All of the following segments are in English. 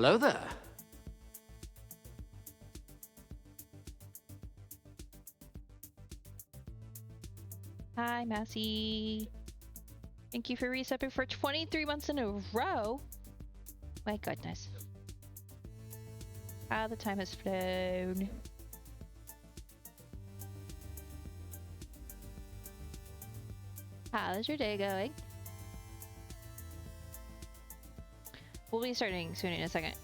Hello there. Hi, Massey. Thank you for resubbing for 23 months in a row. My goodness. How the time has flown. How's your day going? We'll be starting soon in a second.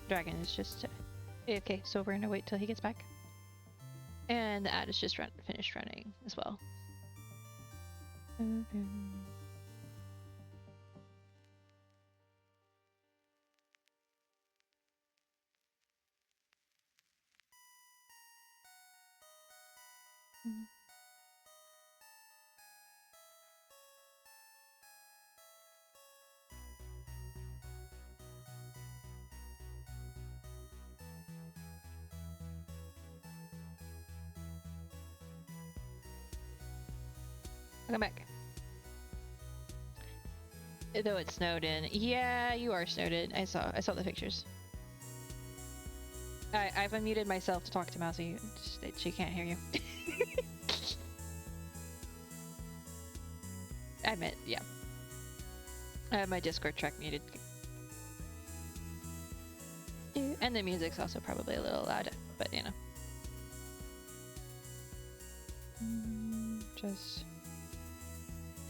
Dragon is just okay, so we're gonna wait till he gets back. And the ad is just finished running as well. Welcome back. Though it snowed in. Yeah, you are snowed in. I saw the pictures. I've unmuted myself to talk to Mousy. She can't hear you. I meant, yeah. I have my Discord track muted. And the music's also probably a little loud, but you know. Just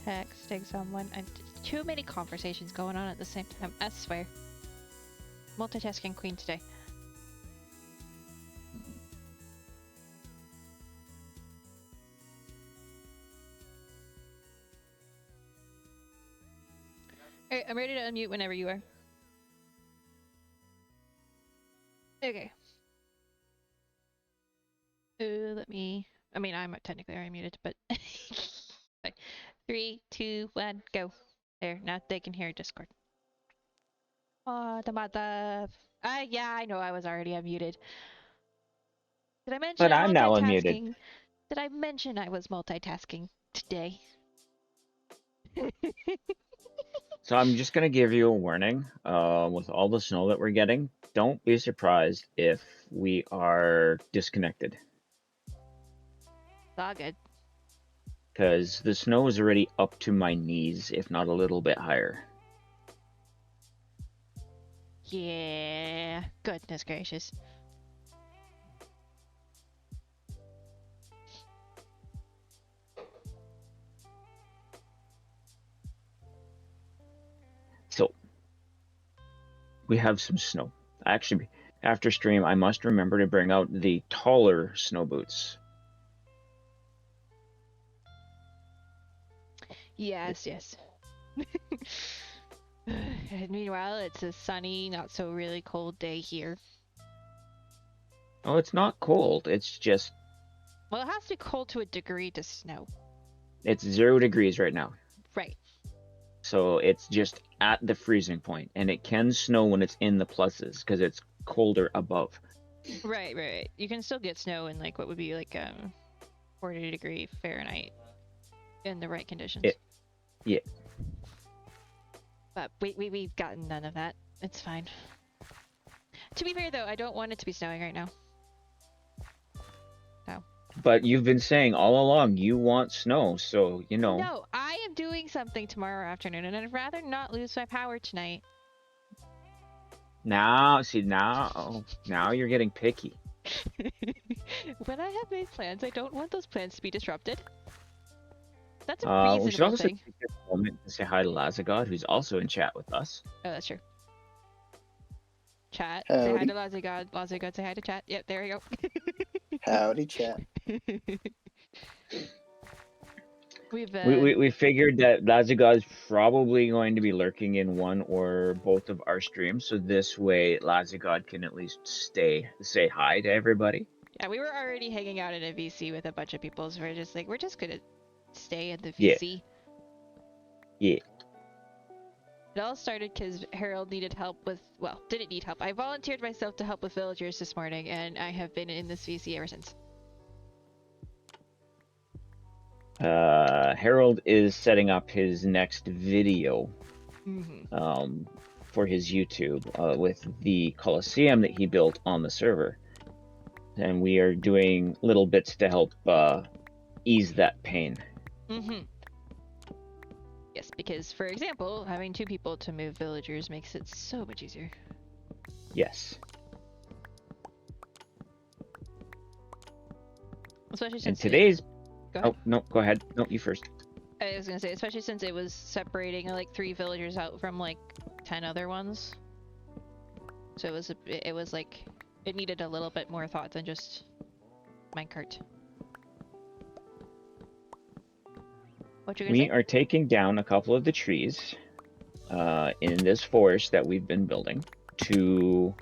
texting someone. Too many conversations going on at the same time, I swear. Multitasking queen today. Alright, I'm ready to unmute whenever you are. Okay. Let me... I mean, I'm technically already muted, but... Okay. 3, 2, 1, go. There, now they can hear Discord. Oh, the mother... yeah, I know I was already unmuted. Did I mention But I'm now unmuted. Did I mention I was multitasking today? So I'm just going to give you a warning. With all the snow that we're getting, don't be surprised if we are disconnected. It's all good. Because the snow is already up to my knees, if not a little bit higher. Yeah, goodness gracious. So, we have some snow. Actually, after stream, I must remember to bring out the taller snow boots. Yes, yes. And meanwhile, it's a sunny, not so really cold day here. Oh, it's not cold. It's just... Well, it has to be cold to a degree to snow. It's 0 degrees right now. Right. So it's just at the freezing point, and it can snow when it's in the pluses because it's colder above. Right. You can still get snow in like what would be like 40-degree Fahrenheit in the right conditions. Yeah. But we've gotten none of that. It's fine. To be fair though, I don't want it to be snowing right now. No. But you've been saying all along you want snow, so you know. No, I am doing something tomorrow afternoon, and I'd rather not lose my power tonight. Now you're getting picky. When I have made plans, I don't want those plans to be disrupted. That's a We should reasonable also thing. take this moment to say hi to Lazugod, who's also in chat with us. Oh, that's true. Chat. Howdy. Say hi to Lazugod. Lazugod, say hi to chat. Yep, there we go. Howdy, chat. We figured that Lazugod is probably going to be lurking in one or both of our streams, so this way Lazugod can at least say hi to everybody. Yeah, we were already hanging out in a VC with a bunch of people, so we're just gonna stay in the VC. Yeah. It all started because Haraldr needed help with, well, didn't need help. I volunteered myself to help with villagers this morning, and I have been in this VC ever since. Haraldr is setting up his next video. Mm-hmm. for his YouTube with the Coliseum that he built on the server. And we are doing little bits to help ease that pain. Mm-hmm. Yes, because, for example, having 2 people to move villagers makes it so much easier. Yes. Especially And since today's... Go ahead. Oh, no, go ahead. No, you first. I was gonna say, especially since it was separating like 3 villagers out from like 10 other ones. So it was like, it needed a little bit more thought than just minecart. What you gonna We say? are taking down a couple of the trees in this forest that we've been building to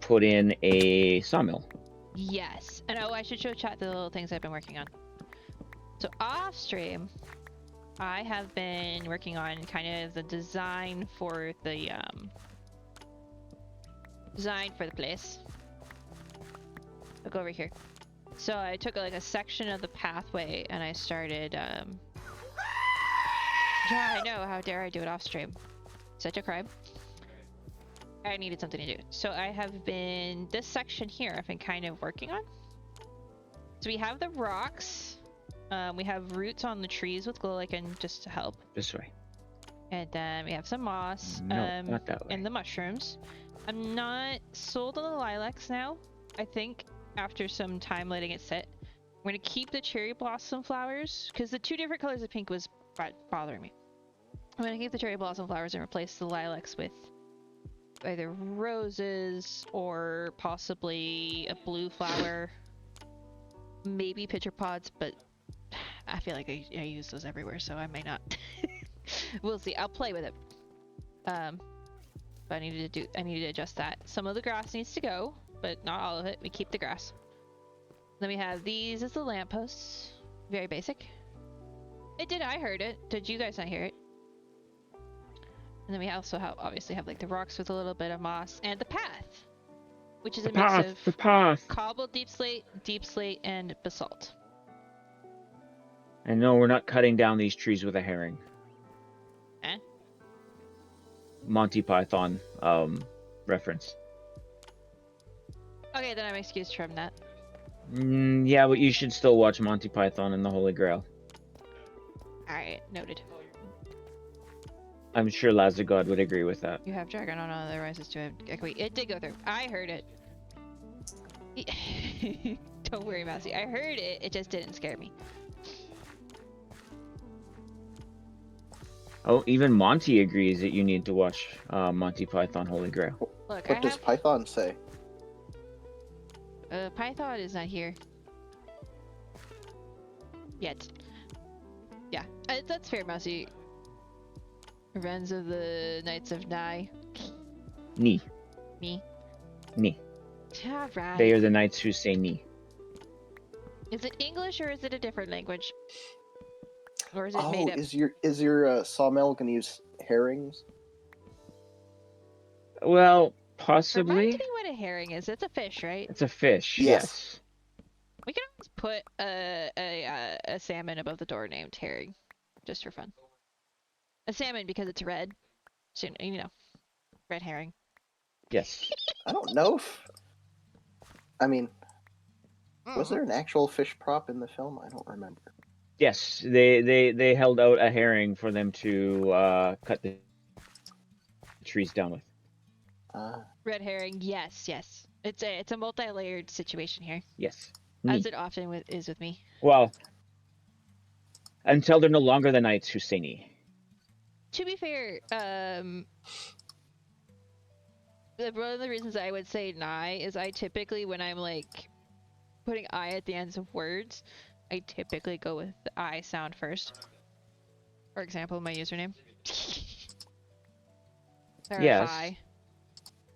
put in a sawmill. Yes. And oh, I should show chat the little things I've been working on. So off stream, I have been working on kind of the design for the place. Look over here. So I took like a section of the pathway and I started yeah, I know, how dare I do it off stream. Such a crime. I needed something to do. So I have been, this section here I've been kind of working on. So we have the rocks. We have roots on the trees with glow lichen just to help. This way. And then we have some moss. No, not that way. And the mushrooms. I'm not sold on the lilacs now. I think after some time letting it sit. I'm gonna keep the cherry blossom flowers because the 2 different colors of pink was bothering me. I'm gonna keep the cherry blossom flowers and replace the lilacs with either roses or possibly a blue flower. Maybe pitcher pods, but I feel like I use those everywhere, so I may not. We'll see. I'll play with it. But I needed to adjust that. Some of the grass needs to go, but not all of it. We keep the grass. Then we have these as the lampposts. Very basic. I heard it. Did you guys not hear it? And then we also obviously have like the rocks with a little bit of moss and the path, which is a mix of The path. cobbled deep slate, and basalt. And no, we're not cutting down these trees with a herring. Eh? Monty Python reference. Okay, then I'm excused from that. Yeah, but you should still watch Monty Python and the Holy Grail. Alright, noted. I'm sure Lazugod would agree with that. You have dragon on all the rises to it. Okay, wait, it did go through. I heard it. Don't worry, Mousy. I heard it. It just didn't scare me. Oh, even Monty agrees that you need to watch Monty Python Holy Grail. Look, What does Python say? Python is not here. Yet. Yeah, that's fair, Mousy. Friends of the Knights of Nye. Ni. Me. Ni. Alright. They are the knights who say ni. Is it English or is it a different language? Or is it made Oh, up? is your sawmill gonna use herrings? Well, Remind possibly. me what a herring is. It's a fish, right? It's a fish. Yes. We can always put a salmon above the door named herring, just for fun. A salmon because it's red. So, you know, red herring. Yes. I don't know if... I mean, was there an actual fish prop in the film? I don't remember. Yes. They held out a herring for them to cut the trees down with. Red herring, yes. It's a multi-layered situation here, Yes. as it often is with me. Well, until they're no longer the knights who say ni. To be fair, one of the reasons I would say nigh is I typically, when I'm like putting I at the ends of words, I typically go with the I sound first. For example, my username. Or Yes. I.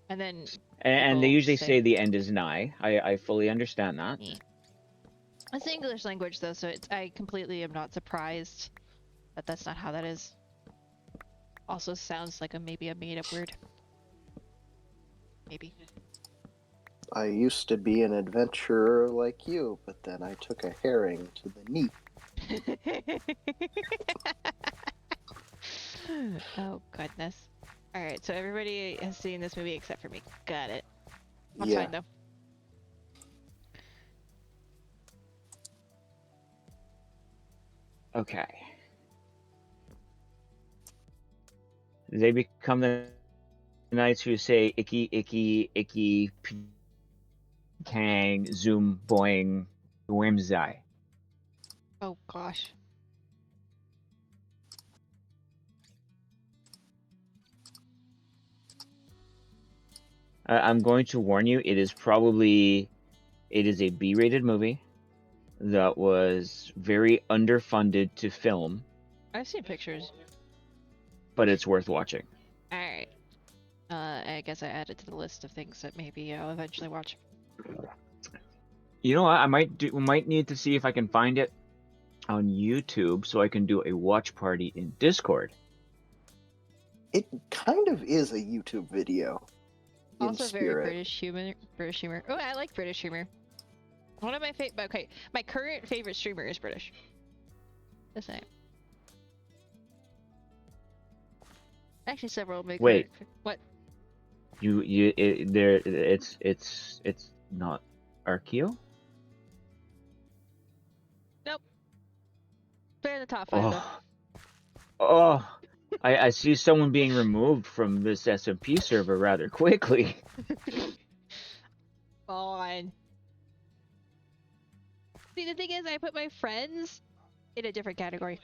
And then And they people usually say the end is nigh. I fully understand that. Yeah. It's the English language though, so I completely am not surprised that that's not how that is. Also sounds like maybe a made-up word. Maybe. I used to be an adventurer like you, but then I took a herring to the knee. Oh goodness. Alright, so everybody has seen this movie except for me. Got it. That's Yeah. fine though. Okay. They become the knights who say icky, icky, icky, kang, zoom, boing, whimsy. Oh gosh. I'm going to warn you, it is a B-rated movie that was very underfunded to film, I've seen pictures. but it's worth watching. Alright. I guess I added to the list of things that maybe I'll eventually watch. You know what? I might need to see if I can find it on YouTube so I can do a watch party in Discord. It kind of is a YouTube video. In Also very spirit. British humor. British humor. Oh, I like British humor. One of my my current favorite streamer is British. The same. Actually, several of my Wait. What? It's not Archaeo? Nope. They're in the top 5 though. Oh, I see someone being removed from this SMP server rather quickly. On. See, the thing is, I put my friends in a different category.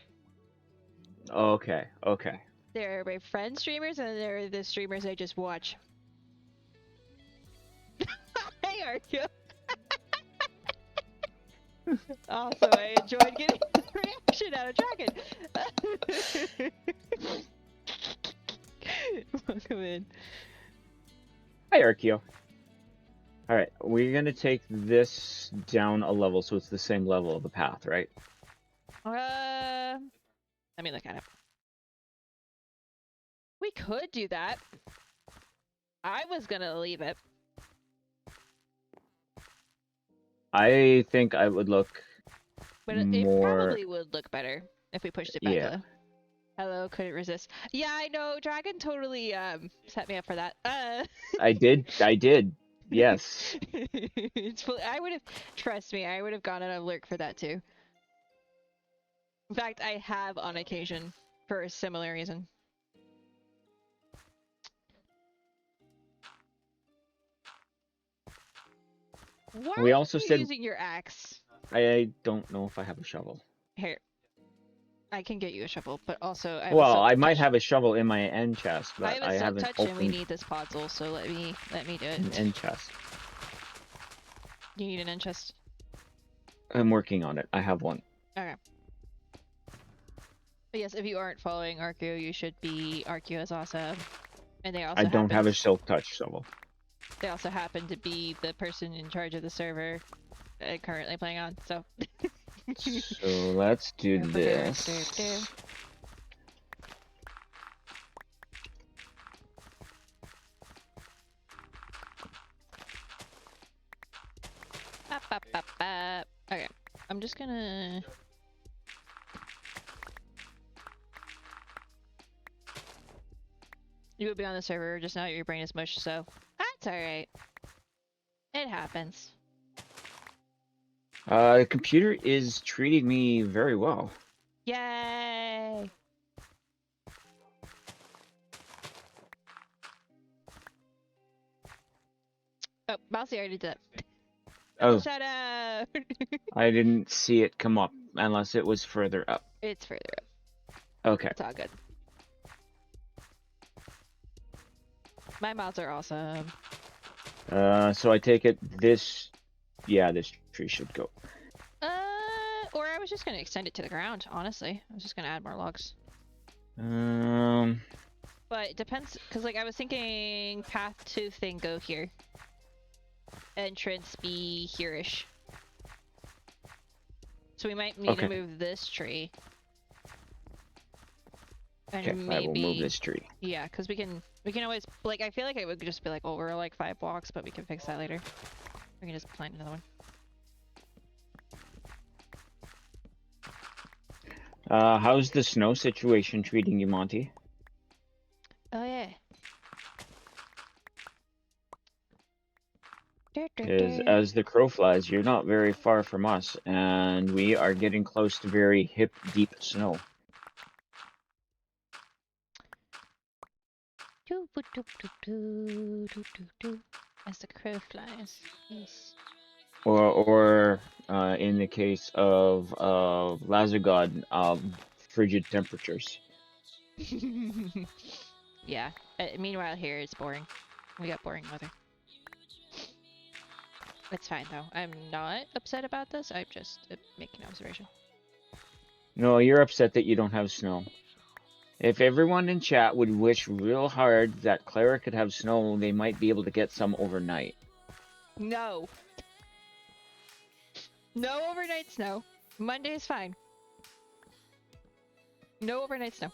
Okay, okay. There are my friend streamers, and there are the streamers I just watch. Hey, Archaeo! Also, I enjoyed getting the reaction out of Dragon. Welcome in. Hi, Archaeo. Alright, we're gonna take this down a level so it's the same level of the path, right? Let me look at it. We could do that. I was gonna leave it. I think I would look But it more... probably would look better if we pushed it back Yeah. Hello, couldn't resist. Yeah, I know, Dragon totally set me up for that. I did, yes. I would have, trust me, I would have gone on a lurk for that too. In fact, I have on occasion for a similar reason. Why We are also you said- using your axe? I don't know if I have a shovel. Here, I can get you a shovel, but also I have Well, a I silk might touch. have a shovel in my end chest, I but have I a silk haven't touch, and we opened need this puzzle, so let me do an it. end chest. You need an end chest. I'm working on it. I have one. Okay. But yes, if you aren't following Archaeo, you should be. Archaeo is awesome, and they also I don't have a silk touch shovel. They also happen to be the person in charge of the server currently playing on. So. So let's do this. Okay, I'm just gonna. You would be on the server just now. Your brain is mush, so that's all right. It happens. The computer is treating me very well. Yay! Oh, Mousy already did it. Oh, Shout out! I didn't see it come up unless it was further up. It's further up. Okay. It's all good. My mods are awesome. So I take it this, yeah, this tree should go. Or I was just gonna extend it to the ground, honestly. I was just gonna add more logs. But it depends, because like I was thinking path to thing go here. Entrance be here-ish. So we might need to move this tree. And Okay, maybe... I will move this tree. Yeah, because we can always, like, I feel like it would just be like, oh, we're like 5 blocks, but we can fix that later. We can just plant another one. How's the snow situation treating you, Monty? Oh yeah. Because as the crow flies, you're not very far from us, and we are getting close to very hip-deep snow. As the crow flies. Yes. Or in the case of Lazugod, frigid temperatures. Yeah. Meanwhile, here it's boring. We got boring weather. It's fine though. I'm not upset about this. I'm just making an observation. No, you're upset that you don't have snow. If everyone in chat would wish real hard that Clara could have snow, they might be able to get some overnight. No. No overnight snow. Monday is fine. No overnight snow.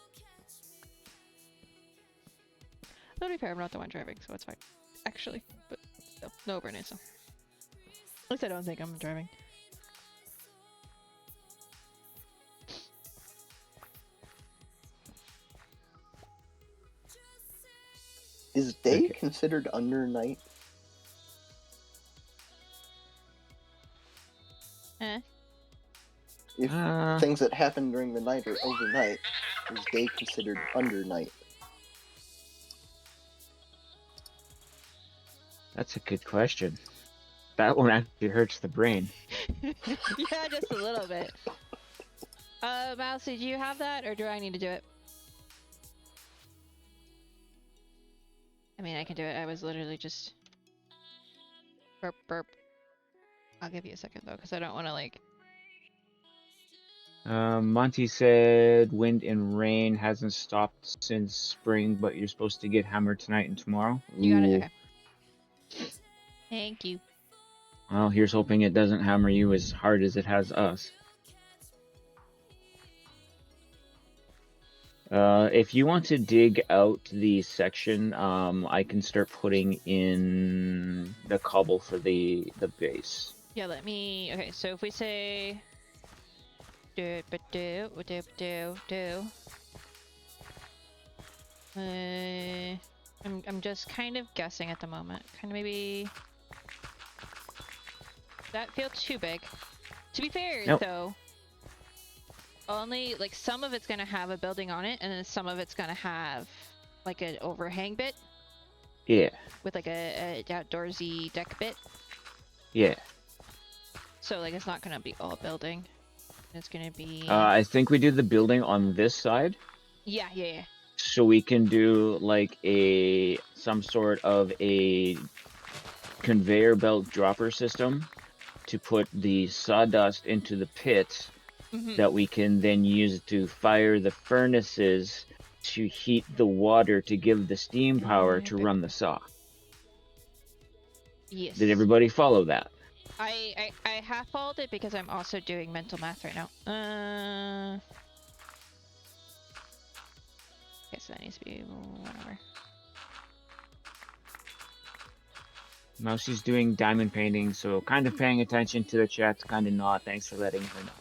To be fair, I'm not the one driving, so it's fine. Actually, but still, no overnight snow. At least I don't think I'm driving. Is day Okay. considered under night? If things that happen during the night are overnight, is day considered under night? That's a good question. That one actually hurts the brain. Yeah, just a little bit. Mousy, do you have that, or do I need to do it? I mean, I can do it. I was literally just... Burp, burp. I'll give you a second, though, because I don't want to, like... Monty said wind and rain hasn't stopped since spring, but you're supposed to get hammered tonight and tomorrow. You got it? Ooh. Okay. Thank you. Well, here's hoping it doesn't hammer you as hard as it has us. If you want to dig out the section, I can start putting in the cobble for the base. Yeah, let me... Okay, so if we say... I'm just kind of guessing at the moment. Kind of maybe... That feels too big. To be fair, Nope. though, only, like, some of it's gonna have a building on it, and then some of it's gonna have, like, an overhang bit. Yeah. With, like, a outdoorsy deck bit. Yeah. So, like, it's not gonna be all building. It's gonna be... I think we do the building on this side. Yeah. So we can do, like, some sort of a conveyor belt dropper system to put the sawdust into the pits that we can then use to fire the furnaces to heat the water to give the steam power to run the saw. Yes. Did everybody follow that? I half followed it because I'm also doing mental math right now. Guess that needs to be 1 hour. Mousie's doing diamond painting, so kind of paying attention to the chat, kind of not. Thanks for letting her know.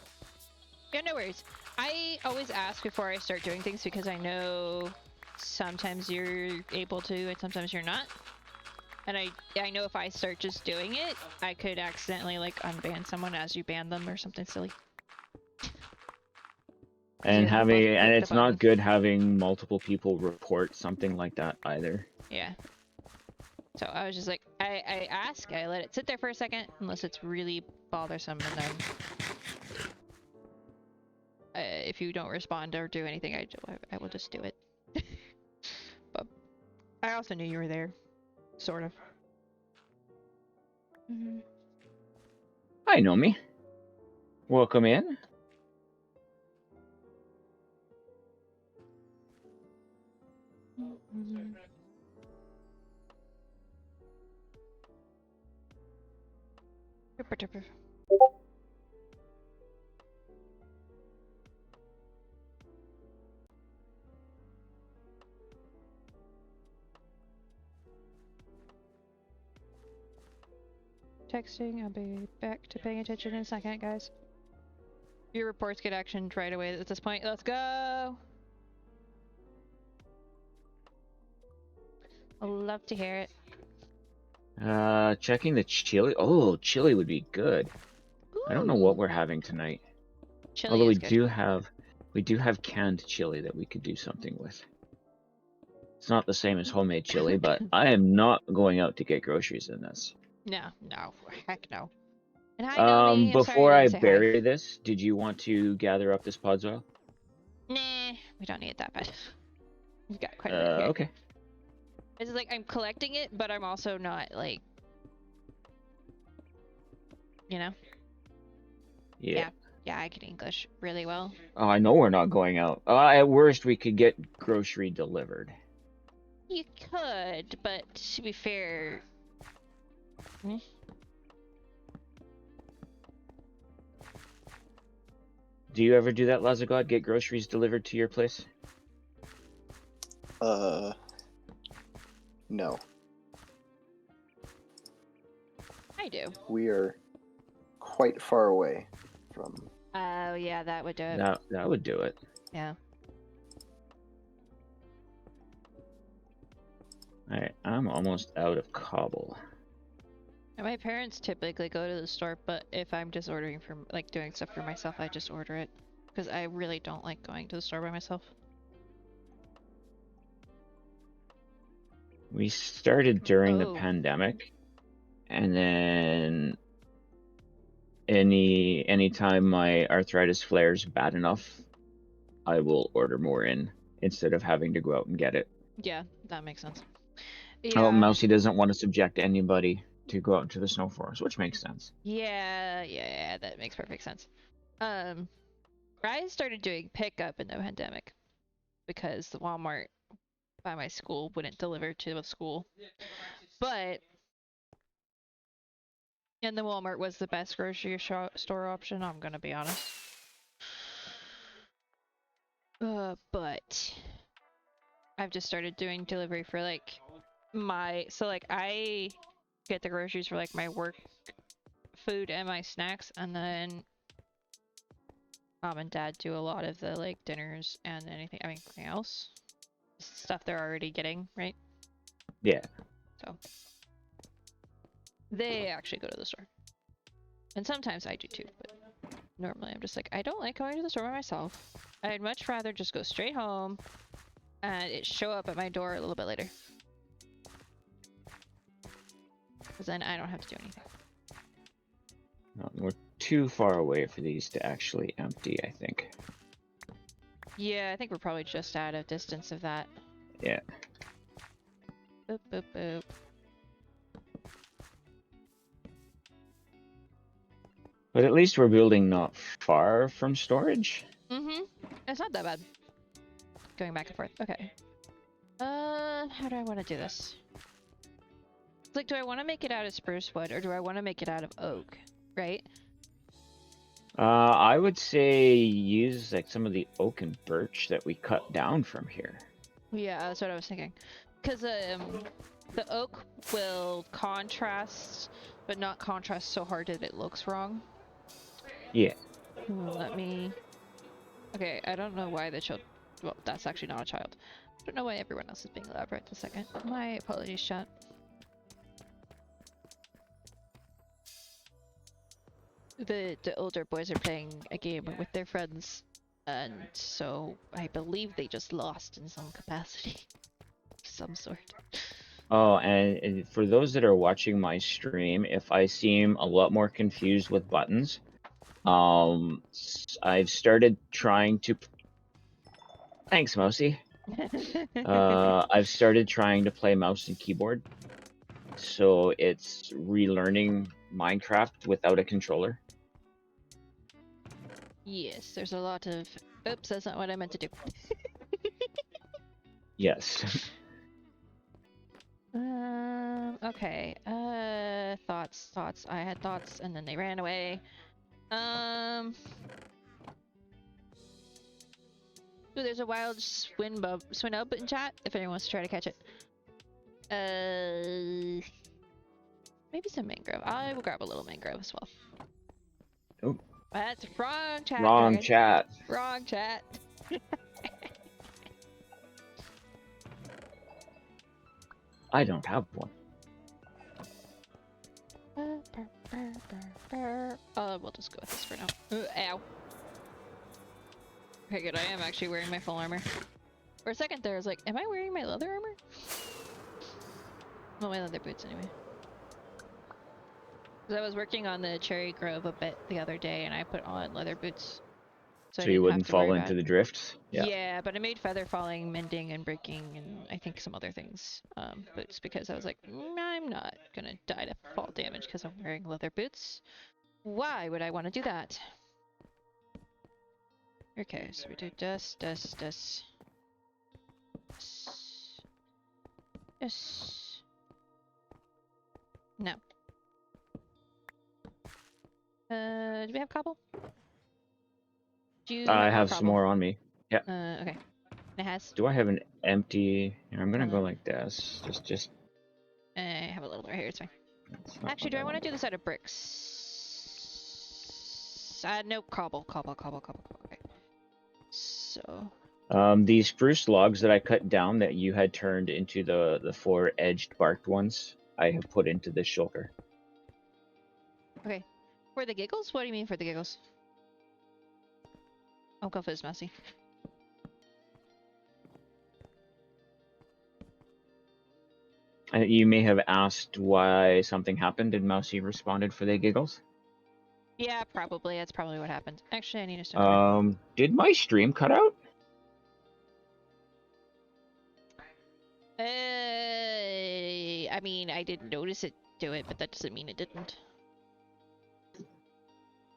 Yeah, no worries. I always ask before I start doing things because I know sometimes you're able to and sometimes you're not. And I know if I start just doing it, I could accidentally, like, unban someone as you ban them or something silly. And it's not good having multiple people report something like that either. Yeah. So I was just like, I ask, I let it sit there for a second, unless it's really bothersome, and then if you don't respond or do anything, I will just do it. But I also knew you were there, sort of. Hi, Nomi. Welcome in. Texting, I'll be back to paying attention in a second, guys. Your reports get actioned right away at this point. Let's go! I'd love to hear it. Checking the chili. Oh, chili would be good. I don't know what Ooh, we're having tonight. chili Although is good. we do have canned chili that we could do something with. It's not the same as homemade chili, but I am not going out to get groceries in this. No, heck no. And hi, Noni. I'm sorry I Before didn't I say hi. bury this, did you want to gather up this podzol? Nah, we don't need it that bad. We've got quite a bit here. Okay. It's like I'm collecting it, but I'm also not like, you know. Yeah. Yeah, I can English really well. Oh, I know we're not going out. At worst, we could get grocery delivered. You could, but to be fair, Do you ever do that, Lazugod? Get groceries delivered to your place? No. I do. We are quite far away from. Oh yeah, that would do it. That would do it. Yeah. Alright, I'm almost out of cobble. And my parents typically go to the store, but if I'm just ordering from, like, doing stuff for myself, I just order it. Because I really don't like going to the store by myself. We started during the Oh. pandemic, and then anytime my arthritis flares bad enough, I will order more in instead of having to go out and get it. Yeah, that makes sense. Oh, Yeah. Mousy doesn't want to subject anybody to go out into the snow forest, which makes sense. Yeah, that makes perfect sense. I started doing pickup in the pandemic because the Walmart by my school wouldn't deliver to the school. But and the Walmart was the best grocery store option, I'm gonna be honest. But I've just started doing delivery for like I get the groceries for like my work food and my snacks, and then mom and dad do a lot of the like dinners and anything else. Stuff they're already getting, right? Yeah. So they actually go to the store. And sometimes I do too, but normally I'm just like, I don't like going to the store by myself. I'd much rather just go straight home and it show up at my door a little bit later. Because then I don't have to do anything. We're too far away for these to actually empty, I think. Yeah, I think we're probably just out of distance of that. Yeah. Boop, boop, boop. But at least we're building not far from storage. Mm-hmm. It's not that bad. Going back and forth. Okay. How do I want to do this? It's like, do I want to make it out of spruce wood or do I want to make it out of oak? Right? I would say use like some of the oak and birch that we cut down from here. Yeah, that's what I was thinking. Because the oak will contrast, but not contrast so hard that it looks wrong. Yeah. Let me... Okay, I don't know why the child... Well, that's actually not a child. I don't know why everyone else is being loud right this second. My apologies, chat. The older boys are playing a game with their friends, and so I believe they just lost in some capacity. Of some sort. Oh, and for those that are watching my stream, if I seem a lot more confused with buttons, I've started trying to... Thanks, Mousy. I've started trying to play mouse and keyboard, so it's relearning Minecraft without a controller. Yes, there's a lot of... Oops, that's not what I meant to do. Yes. Okay. Thoughts. I had thoughts, and then they ran away. Ooh, there's a wild swinub in chat, if anyone wants to try to catch it. Maybe some mangrove. I will grab a little mangrove as well. Oh. That's wrong chat. Wrong Dragon. chat. Wrong chat. I don't have one. We'll just go with this for now. Ow. Okay, good. I am actually wearing my full armor. For a second there, I was like, am I wearing my leather armor? Well, my leather boots anyway. Because I was working on the cherry grove a bit the other day, and I put on leather boots. So I you didn't wouldn't have to worry fall about into the drifts. Yeah. Yeah, but I made feather falling, mending, and breaking, and I think some other things. Boots, because I was like, I'm not gonna die to fall damage because I'm wearing leather boots. Why would I want to do that? Okay, so we do dust, dust, dust. Yes. No. Do we have cobble? Do you I have more have some cobble? more on me. Yeah. Okay. It has. Do I have an empty? Here, I'm gonna Hold go on. like this. Just. I have a little more here. It's fine. That's not Actually, what do I I want to want. do this out of bricks? Nope. Cobble, cobble, cobble, cobble, cobble. Okay. So. These spruce logs that I cut down that you had turned into the four edged barked ones, I have put into this shulker. Okay. For the giggles? What do you mean for the giggles? I'll go for this, Mousy. You may have asked why something happened, and Mousy responded for the giggles. Yeah, probably. That's probably what happened. Actually, I need a stone cutter. Did my stream cut out? I mean, I didn't notice it do it, but that doesn't mean it didn't.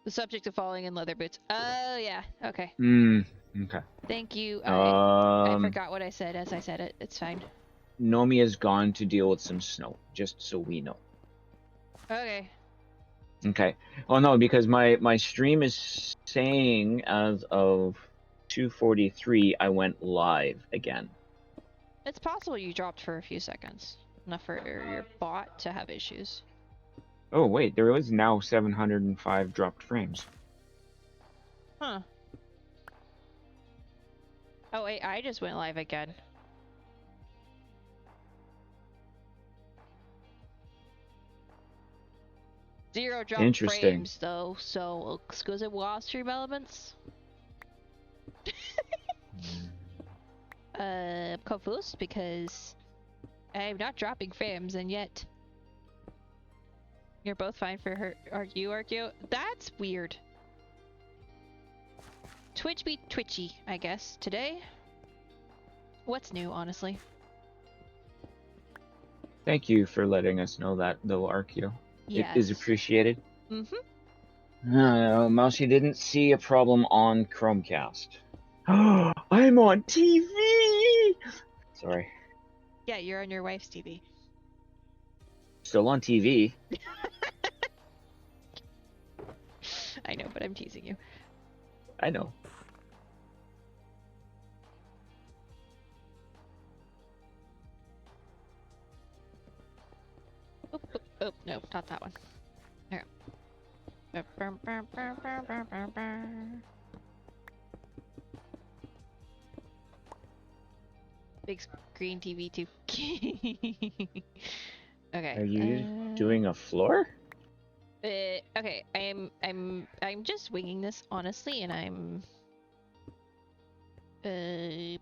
The subject of falling in leather boots. Oh, yeah. Okay. Okay. Thank you. I Um, forgot what I said as I said it. It's fine. Nomi has gone to deal with some snow, just so we know. Okay. Okay. Oh no, because my stream is saying as of 2:43 I went live again. It's possible you dropped for a few seconds. Enough for your bot to have issues. Oh wait, there is now 705 dropped frames. Huh. Oh wait, I just went live again. Zero drop Interesting. frames though, so exquisite wall stream elements. I'm confused because I'm not dropping frames and yet you're both fine for her. Are you, Archaeo? That's weird. Twitch be twitchy, I guess, today. What's new, honestly? Thank you for letting us know that, though, Archaeo. Yes. It is appreciated. Mm-hmm. Mousy didn't see a problem on Chromecast. I'm on TV! Sorry. Yeah, you're on your wife's TV. Still on TV. I know, but I'm teasing you. I know. Oh, oh, oh, no, not that one. There we go. Big screen TV too. Okay. Are you doing a floor? Okay. I'm just winging this honestly, and I'm. If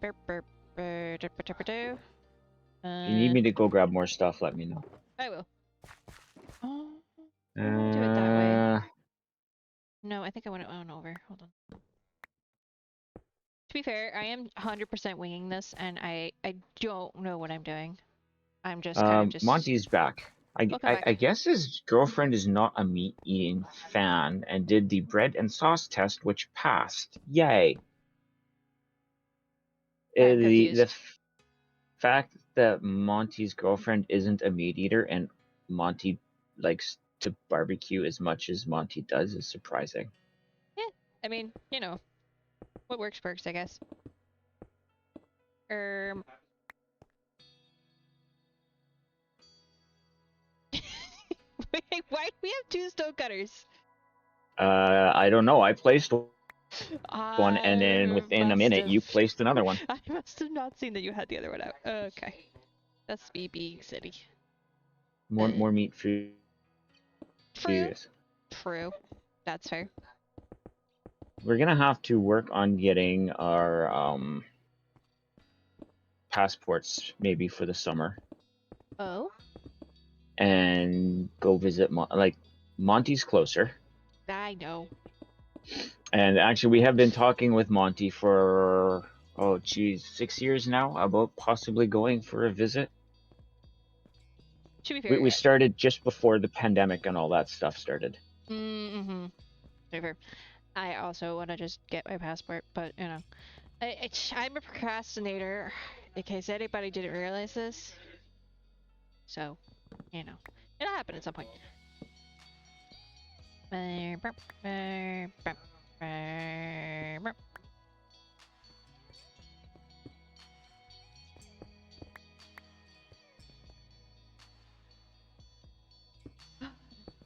you need me to go grab more stuff, let me know. I will. Oh, I don't want to do it that way. No, I think I want it on over. Hold on. To be fair, I am 100% winging this, and I don't know what I'm doing. I'm just kind of just. Monty's back. Welcome back. I guess his girlfriend is not a meat-eating fan and did the bread and sauce test, which passed. Yay! I'm The confused. fact that Monty's girlfriend isn't a meat eater and Monty likes to barbecue as much as Monty does is surprising. Yeah, I mean, you know, what works, I guess. Wait, why do we have two stone cutters? I don't know. I placed one, and then I within a must minute, have. you placed another one. I must have not seen that you had the other one out. Okay, that's me being silly. More meat food. True. Jeez. True. That's fair. We're gonna have to work on getting our passports maybe for the summer Oh? and go visit like Monty's closer. I know. And actually, we have been talking with Monty for, oh geez, 6 years now about possibly going for a visit. To be fair, We started just before the pandemic and all that stuff started. mm-hmm. Fair. I also want to just get my passport, but you know, I'm a procrastinator. In case anybody didn't realize this, so you know, it'll happen at some point.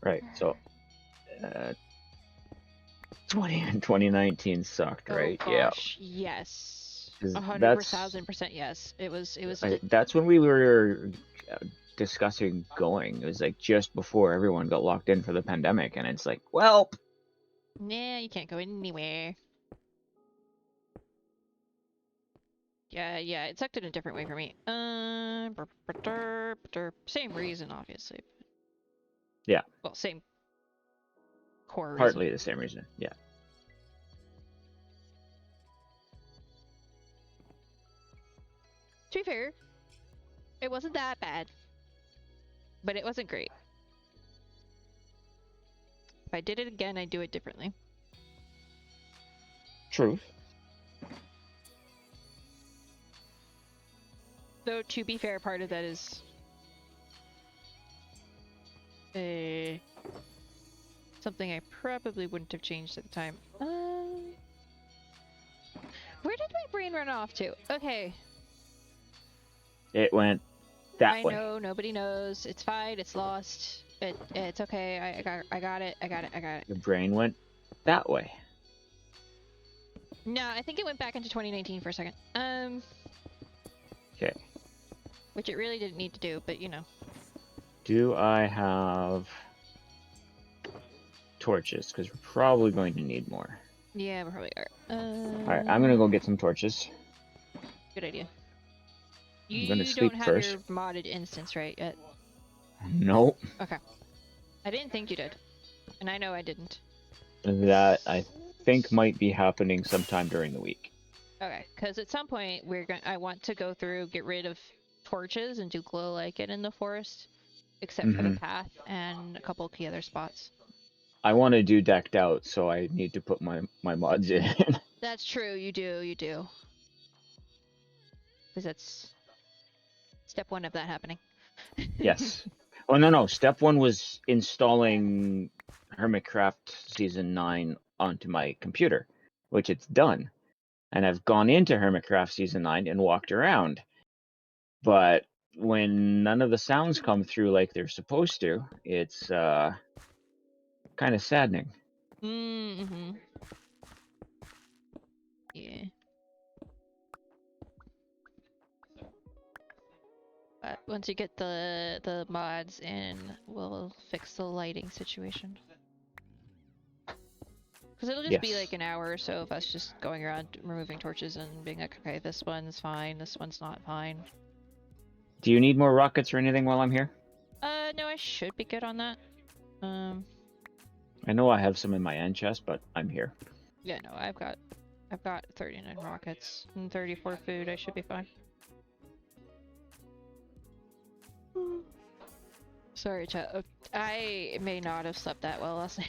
Right, so 2019 sucked, right? Oh gosh, yes. 'Cause 100,000% yes. It was that's when we were discussing going. It was like just before everyone got locked in for the pandemic, and it's like, well, nah, you can't go anywhere. Yeah, it sucked in a different way for me. Same reason, obviously. Yeah. Well, same core reason. Partly the same reason, yeah. To be fair, it wasn't that bad, but it wasn't great. If I did it again, I'd do it differently. Truth. Though, to be fair, part of that is something I probably wouldn't have changed at the time. Where did my brain run off to? Okay. It went that way. I know, nobody knows. It's fine, it's lost. It's okay, I got it. Your brain went that way. No, I think it went back into 2019 for a second. Okay. Which it really didn't need to do, but you know. Do I have torches? Because we're probably going to need more. Yeah, we probably are. Alright, I'm gonna go get some torches. Good idea. I'm gonna You sleep don't have first. your modded instance right yet. Nope. Okay. I didn't think you did. And I know I didn't. That I think might be happening sometime during the week. Okay, because at some point I want to go through, get rid of torches and do glow like it in the forest, except for the path and a couple key other spots. I want to do decked out, so I need to put my mods in. That's true, you do. Because that's step one of that happening. Yes. Oh no, step one was installing Hermitcraft Season 9 onto my computer, which it's done. And I've gone into Hermitcraft Season 9 and walked around. But when none of the sounds come through like they're supposed to, it's kind of saddening. Mm-hmm. Yeah. But once you get the mods in, we'll fix the lighting situation. Because it'll just be like an hour or so of us just going around removing torches and being like, okay, this one's fine, this one's not fine. Do you need more rockets or anything while I'm here? No, I should be good on that. I know I have some in my end chest, but I'm here. Yeah, no, I've got 39 rockets and 34 food. I should be fine. Sorry, chat. I may not have slept that well last night.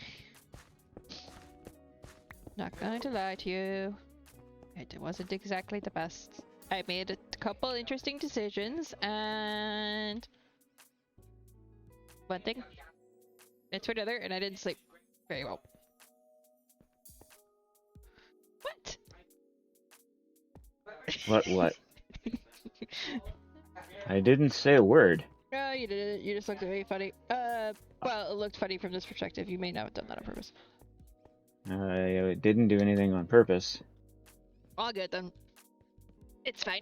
Not going to lie to you. It wasn't exactly the best. I made a couple interesting decisions, and one thing led to another, and I didn't sleep very well. What? I didn't say a word. No, you didn't. You just looked at me funny. Well, it looked funny from this perspective. You may not have done that on purpose. I didn't do anything on purpose. All good then. It's fine.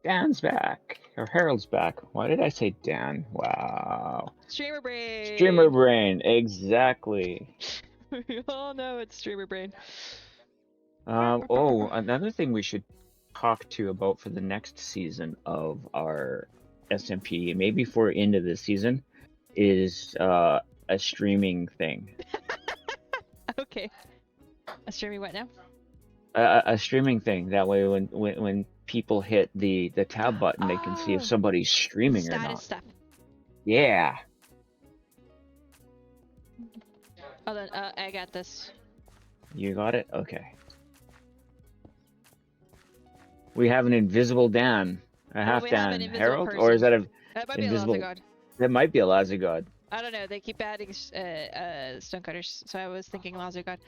Dan's back. Our Harold's back. Why did I say Dan? Wow. Streamer brain. Streamer brain. Exactly. We all know it's streamer brain. Oh, another thing we should talk to about for the next season of our SMP, maybe for into the season, is a streaming thing. Okay. A streaming what now? A streaming thing. That way, when people hit the tab button, they can see if Oh. somebody's streaming or Status not. stuff. Yeah. Hold on, I got this. You got it? Okay. We have an invisible Dan. A half we have an Dan. invisible Harold? Or is that a That might invisible? be a Lazugod. That might be a Lazugod. I don't know. They keep adding stonecutters, so I was thinking Lazugod.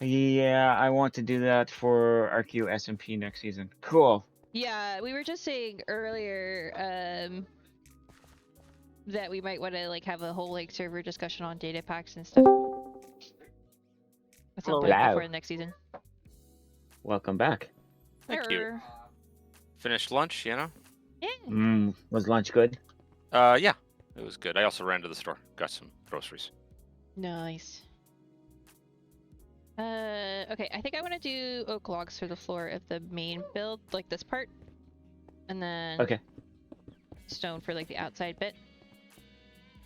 Yeah, I want to do that for Archaeo SMP next season. Cool. Yeah, we were just saying earlier that we might want to like have a whole like server discussion on data packs and stuff at some point Hello. before the next season. Welcome back. Thank you. Err. Finished lunch, you know? Yeah. Was lunch good? Yeah, it was good. I also ran to the store, got some groceries. Nice. Okay, I think I want to do oak logs for the floor of the main build, like this part, and then Okay. stone for like the outside bit.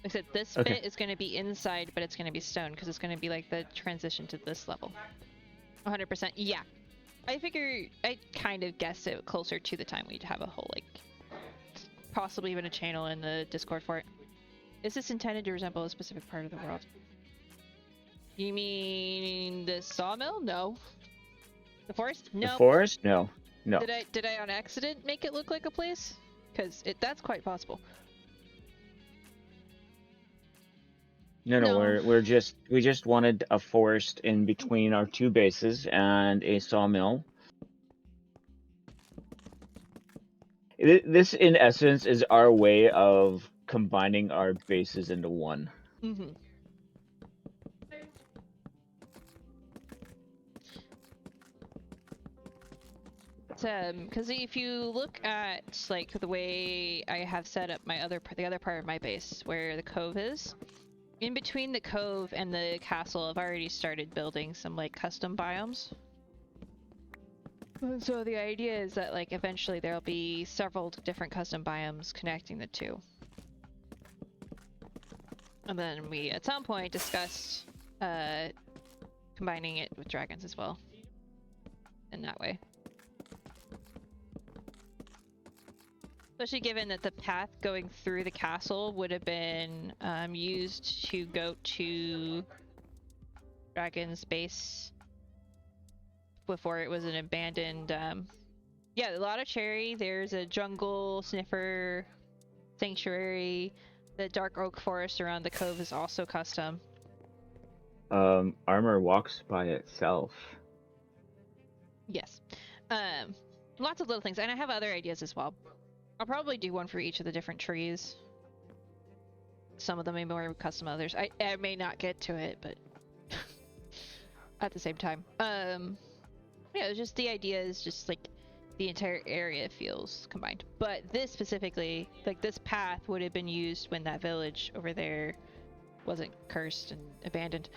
Except this Okay. bit is going to be inside, but it's going to be stone because it's going to be like the transition to this level. 100%. Yeah. I figure I kind of guessed it closer to the time we'd have a whole like possibly even a channel in the Discord for it. Is this intended to resemble a specific part of the world? You mean the sawmill? No. The forest? No. The forest? No. No. Did I on accident make it look like a place? Because that's quite possible. No, No. we just wanted a forest in between our two bases and a sawmill. This, in essence, is our way of combining our bases into one. Mm-hmm. Because if you look at like the way I have set up the other part of my base where the cove is, in between the cove and the castle, I've already started building some like custom biomes. So the idea is that like eventually there'll be several different custom biomes connecting the two. And then we at some point discussed combining it with dragons as well. In that way. Especially given that the path going through the castle would have been used to go to Dragon's base before it was an abandoned. Yeah, a lot of cherry. There's a jungle sniffer sanctuary. The dark oak forest around the cove is also custom. Armor walks by itself. Yes. Lots of little things, and I have other ideas as well. I'll probably do one for each of the different trees. Some of them may be more custom, others. I may not get to it, but at the same time. Yeah, it's just the idea is just like the entire area feels combined. But this specifically, like this path would have been used when that village over there wasn't cursed and abandoned.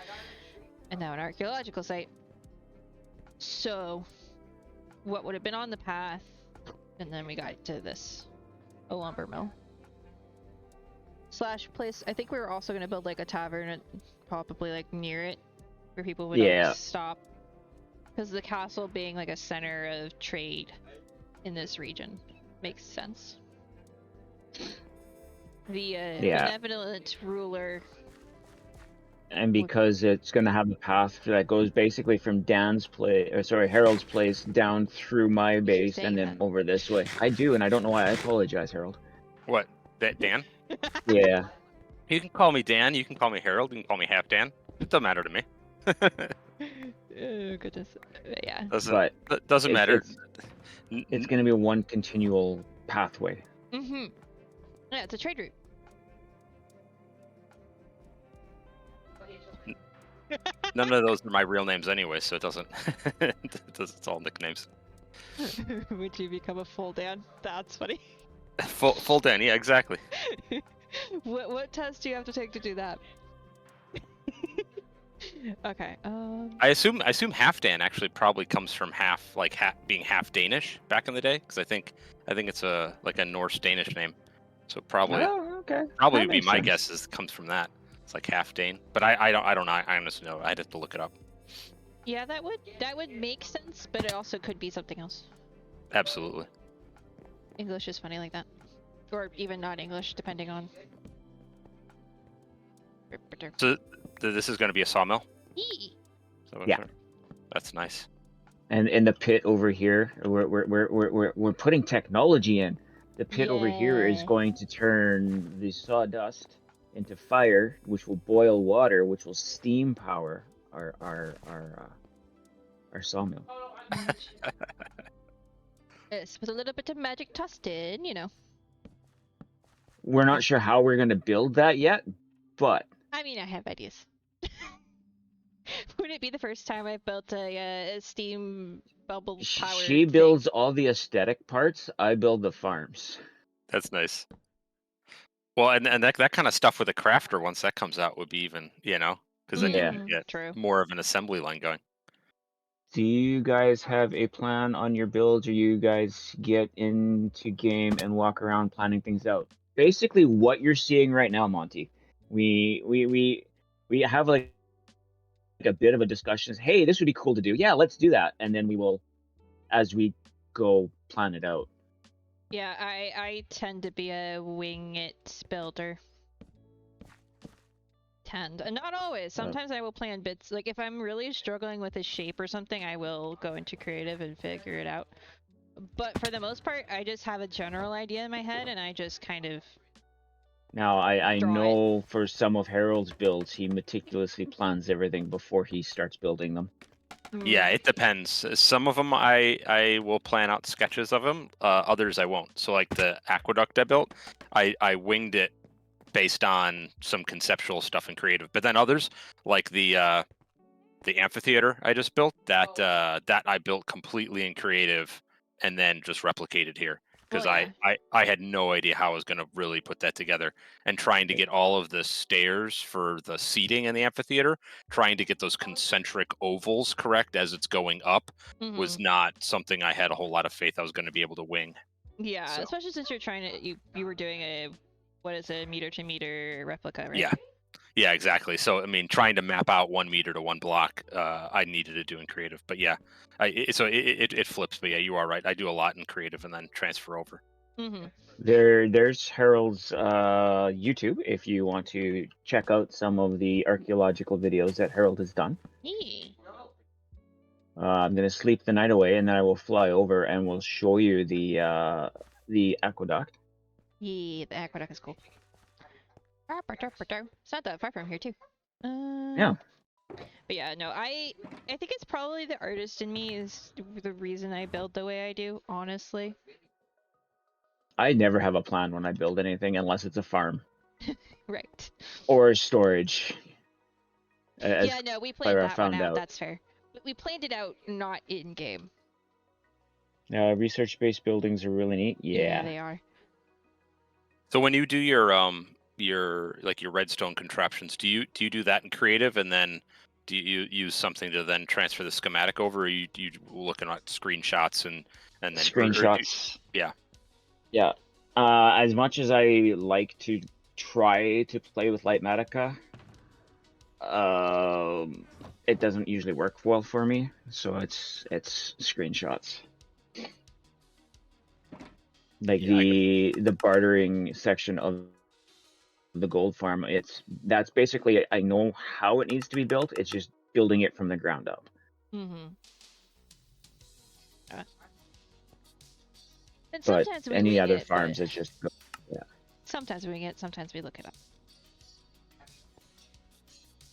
And now an archaeological site. So what would have been on the path, and then we got to this, a lumber mill. Slash place, I think we were also going to build like a tavern, probably like near it, where people would always stop. Because the castle being like a center of trade in this region makes sense. The benevolent ruler. And because it's going to have a path that goes basically from Harold's place down through my base and then over this way. I do, and I don't know why. I apologize, Harold. What? That Dan? Yeah. You can call me Dan, you can call me Harold, you can call me Half Dan. It doesn't matter to me. Oh goodness. Yeah. Doesn't matter. It's going to be one continual pathway. Mm-hmm. Yeah, it's a trade route. None of those are my real names anyway, so it doesn't. It's all nicknames. Would you become a full Dan? That's funny. Full Dan, yeah, exactly. What test do you have to take to do that? Okay. I assume half Dan actually probably comes from being half Danish back in the day, because I think it's a Norse Danish name, so probably Oh, okay. probably That would be makes my sense. guess is it comes from that. It's like half Dane, but I don't know. I honestly know. I'd have to look it up. Yeah, that would make sense, but it also could be something else. Absolutely. English is funny like that, or even not English, depending on. So this is going to be a sawmill. Yee. So what- Yeah. That's nice. And in the pit over here, we're putting technology in. The pit over here is Yeah. going to turn the sawdust into fire, which will boil water, which will steam power our sawmill. Yes, with a little bit of magic tossed in, you know. We're not sure how we're going to build that yet, but I mean, I have ideas. Would it be the first time I've built a steam bubble powered she thing? builds all the aesthetic parts. I build the farms. That's nice. Well, and that kind of stuff with a crafter once that comes out would be even, because then you Yeah. can get True. more of an assembly line going. Do you guys have a plan on your builds, or you guys get into game and walk around planning things out? Basically, what you're seeing right now, Monty. We have like a bit of a discussion. Hey, this would be cool to do. Yeah, let's do that, and then we will, as we go, plan it out. Yeah, I tend to be a wing it builder. Not always. Sometimes I will plan bits. Like if I'm really struggling with a shape or something, I will go into creative and figure it out. But for the most part, I just have a general idea in my head and I just kind of Now, I draw it. know for some of Harold's builds, he meticulously plans everything before he starts building them. Yeah, it depends. Some of them I will plan out sketches of them. Others I won't. So like the aqueduct I built, I winged it based on some conceptual stuff and creative. But then others, like the amphitheater I just built, that I built completely in creative and then just replicated here because Well, yeah. I had no idea how I was going to really put that together, and trying to get all of the stairs for the seating in the amphitheater, trying to get those concentric ovals correct as it's going up was not something I had a whole lot of faith I was going to be able to wing. Yeah, So. especially since you're trying to you were doing a meter to meter replica, right? Yeah, exactly. So I mean, trying to map out 1 meter to 1 block, I needed to do in creative. But yeah, it flips. But yeah, you are right. I do a lot in creative and then transfer over. There's Harold's YouTube if you want to check out some of the archaeological videos that Harold has done. I'm gonna sleep the night away, and then I will fly over and we'll show you the aqueduct. Yeah, the aqueduct is cool. It's not that far from here too. Yeah. But yeah, no, I think it's probably the artist in me is the reason I build the way I do, honestly. I never have a plan when I build anything unless it's a farm. Right. Or storage. Yeah, no, we planned that one out. out. That's fair. But we planned it out not in game. Research-based buildings are really neat. Yeah. They are. So when you do your redstone contraptions, do you do that in creative, and then do you use something to then transfer the schematic over, or you looking at screenshots and then screenshots? Yeah. Yeah. As much as I like to try to play with Lightmatica, it doesn't usually work well for me, so it's screenshots. Like the bartering section of the gold farm, that's basically, I know how it needs to be built. It's just building it from the ground up. And But sometimes we any wing other it, farms, but it's just sometimes we wing it, sometimes we look it up.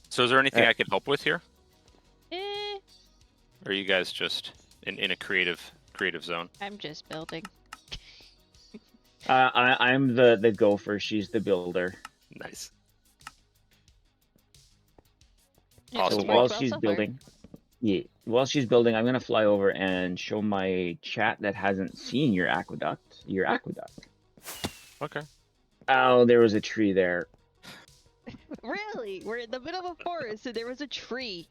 So is there anything I can help with here? Or are you guys just in a creative zone? I'm just building. I'm the gopher. She's the builder. Nice. Yeah, So it's Awesome. worked while well she's so far. building, I'm gonna fly over and show my chat that hasn't seen your aqueduct. Okay. Oh, there was a tree there. Really? We're in the middle of a forest and there was a tree.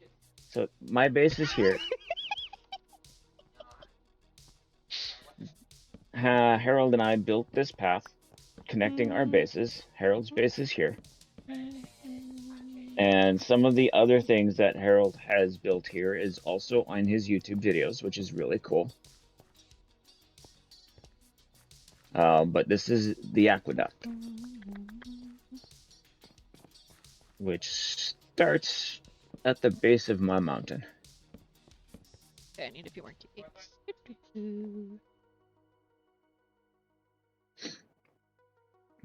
So my base is here. Harold and I built this path connecting our bases. Harold's base is here. And some of the other things that Harold has built here is also on his YouTube videos, which is really cool. But this is the aqueduct, which starts at the base of my mountain. Okay, I need a few more gates.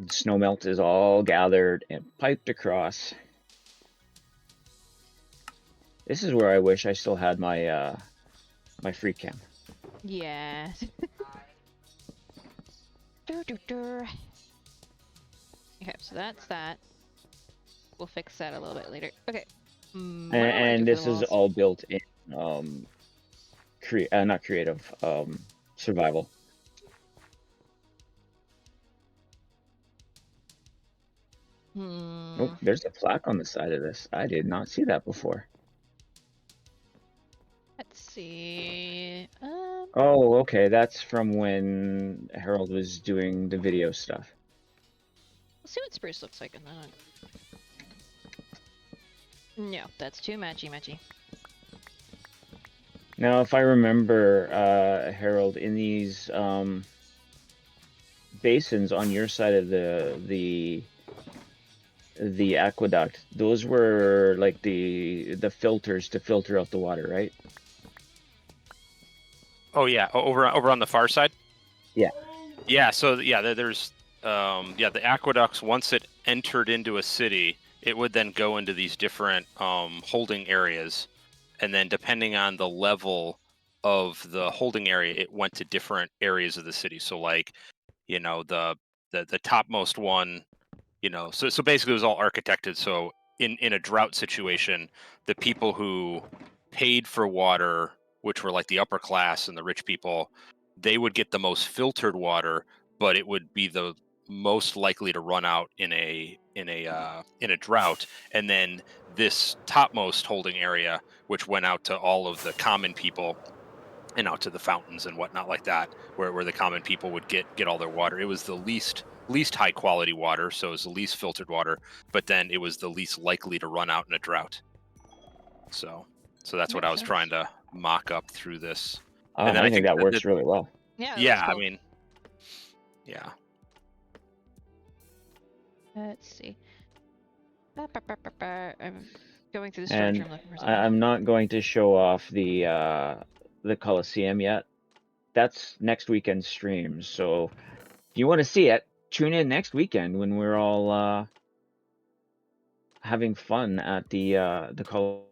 The snow melt is all gathered and piped across. This is where I wish I still had my my free cam. Yeah. Okay, so that's that. We'll fix that a little bit later. Okay. What do I wanna do And for this the is walls? all built in not creative, survival. Oh, there's a plaque on the side of this. I did not see that before. Let's see. Oh, okay, that's from when Harold was doing the video stuff. Let's see what spruce looks like in that. No, that's too matchy. Now, if I remember, Harold, in these basins on your side of the aqueduct, those were like the filters to filter out the water, right? Oh yeah, over on the far side. Yeah. Yeah. So yeah, there's the aqueducts. Once it entered into a city, it would then go into these different holding areas, and then depending on the level of the holding area, it went to different areas of the city. So like, the topmost one, so basically it was all architected. So in a drought situation, the people who paid for water, which were like the upper class and the rich people, they would get the most filtered water, but it would be the most likely to run out in a drought. And then this topmost holding area, which went out to all of the common people and out to the fountains and whatnot like that, where the common people would get all their water. It was the least high quality water, so it was the least filtered water, but then it was the least likely to run out in a drought. So that's what I was trying to mock up through this. And then I think that works really well. Yeah. Yeah, Cool. I mean, yeah. Let's see. I'm going through the storage And room looking for something. I'm not going to show off the Coliseum yet. That's next weekend's stream. So if you want to see it, tune in next weekend when we're all having fun at the Coliseum.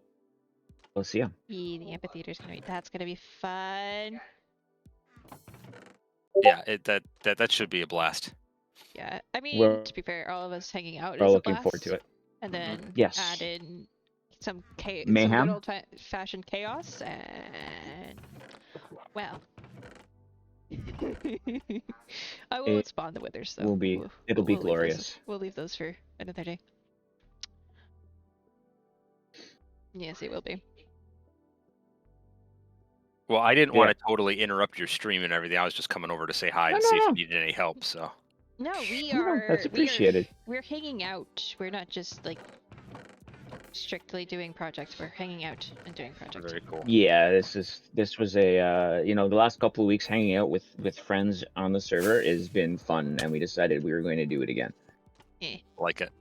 Yeah, the amphitheater's that's gonna be fun. Yeah, that should be a blast. Yeah, I mean, We're to be fair, all of us hanging out all is a looking blast. forward to it. And then Yes. add in some some Mayhem? good old-fashioned chaos, and well, I won't It spawn the withers though. will be it'll be glorious. We'll leave those for another day. Yes, it will be. Well, I didn't Yeah. want to totally interrupt your stream and everything. I was just coming over to say hi and see if you needed any help. So No, we No, are. that's appreciated. We're hanging out. We're not just like strictly doing projects. We're hanging out and doing projects. very cool. Yeah, this was a the last couple of weeks hanging out with friends on the server has been fun, and we decided we were going to do it again. Eh. Like it.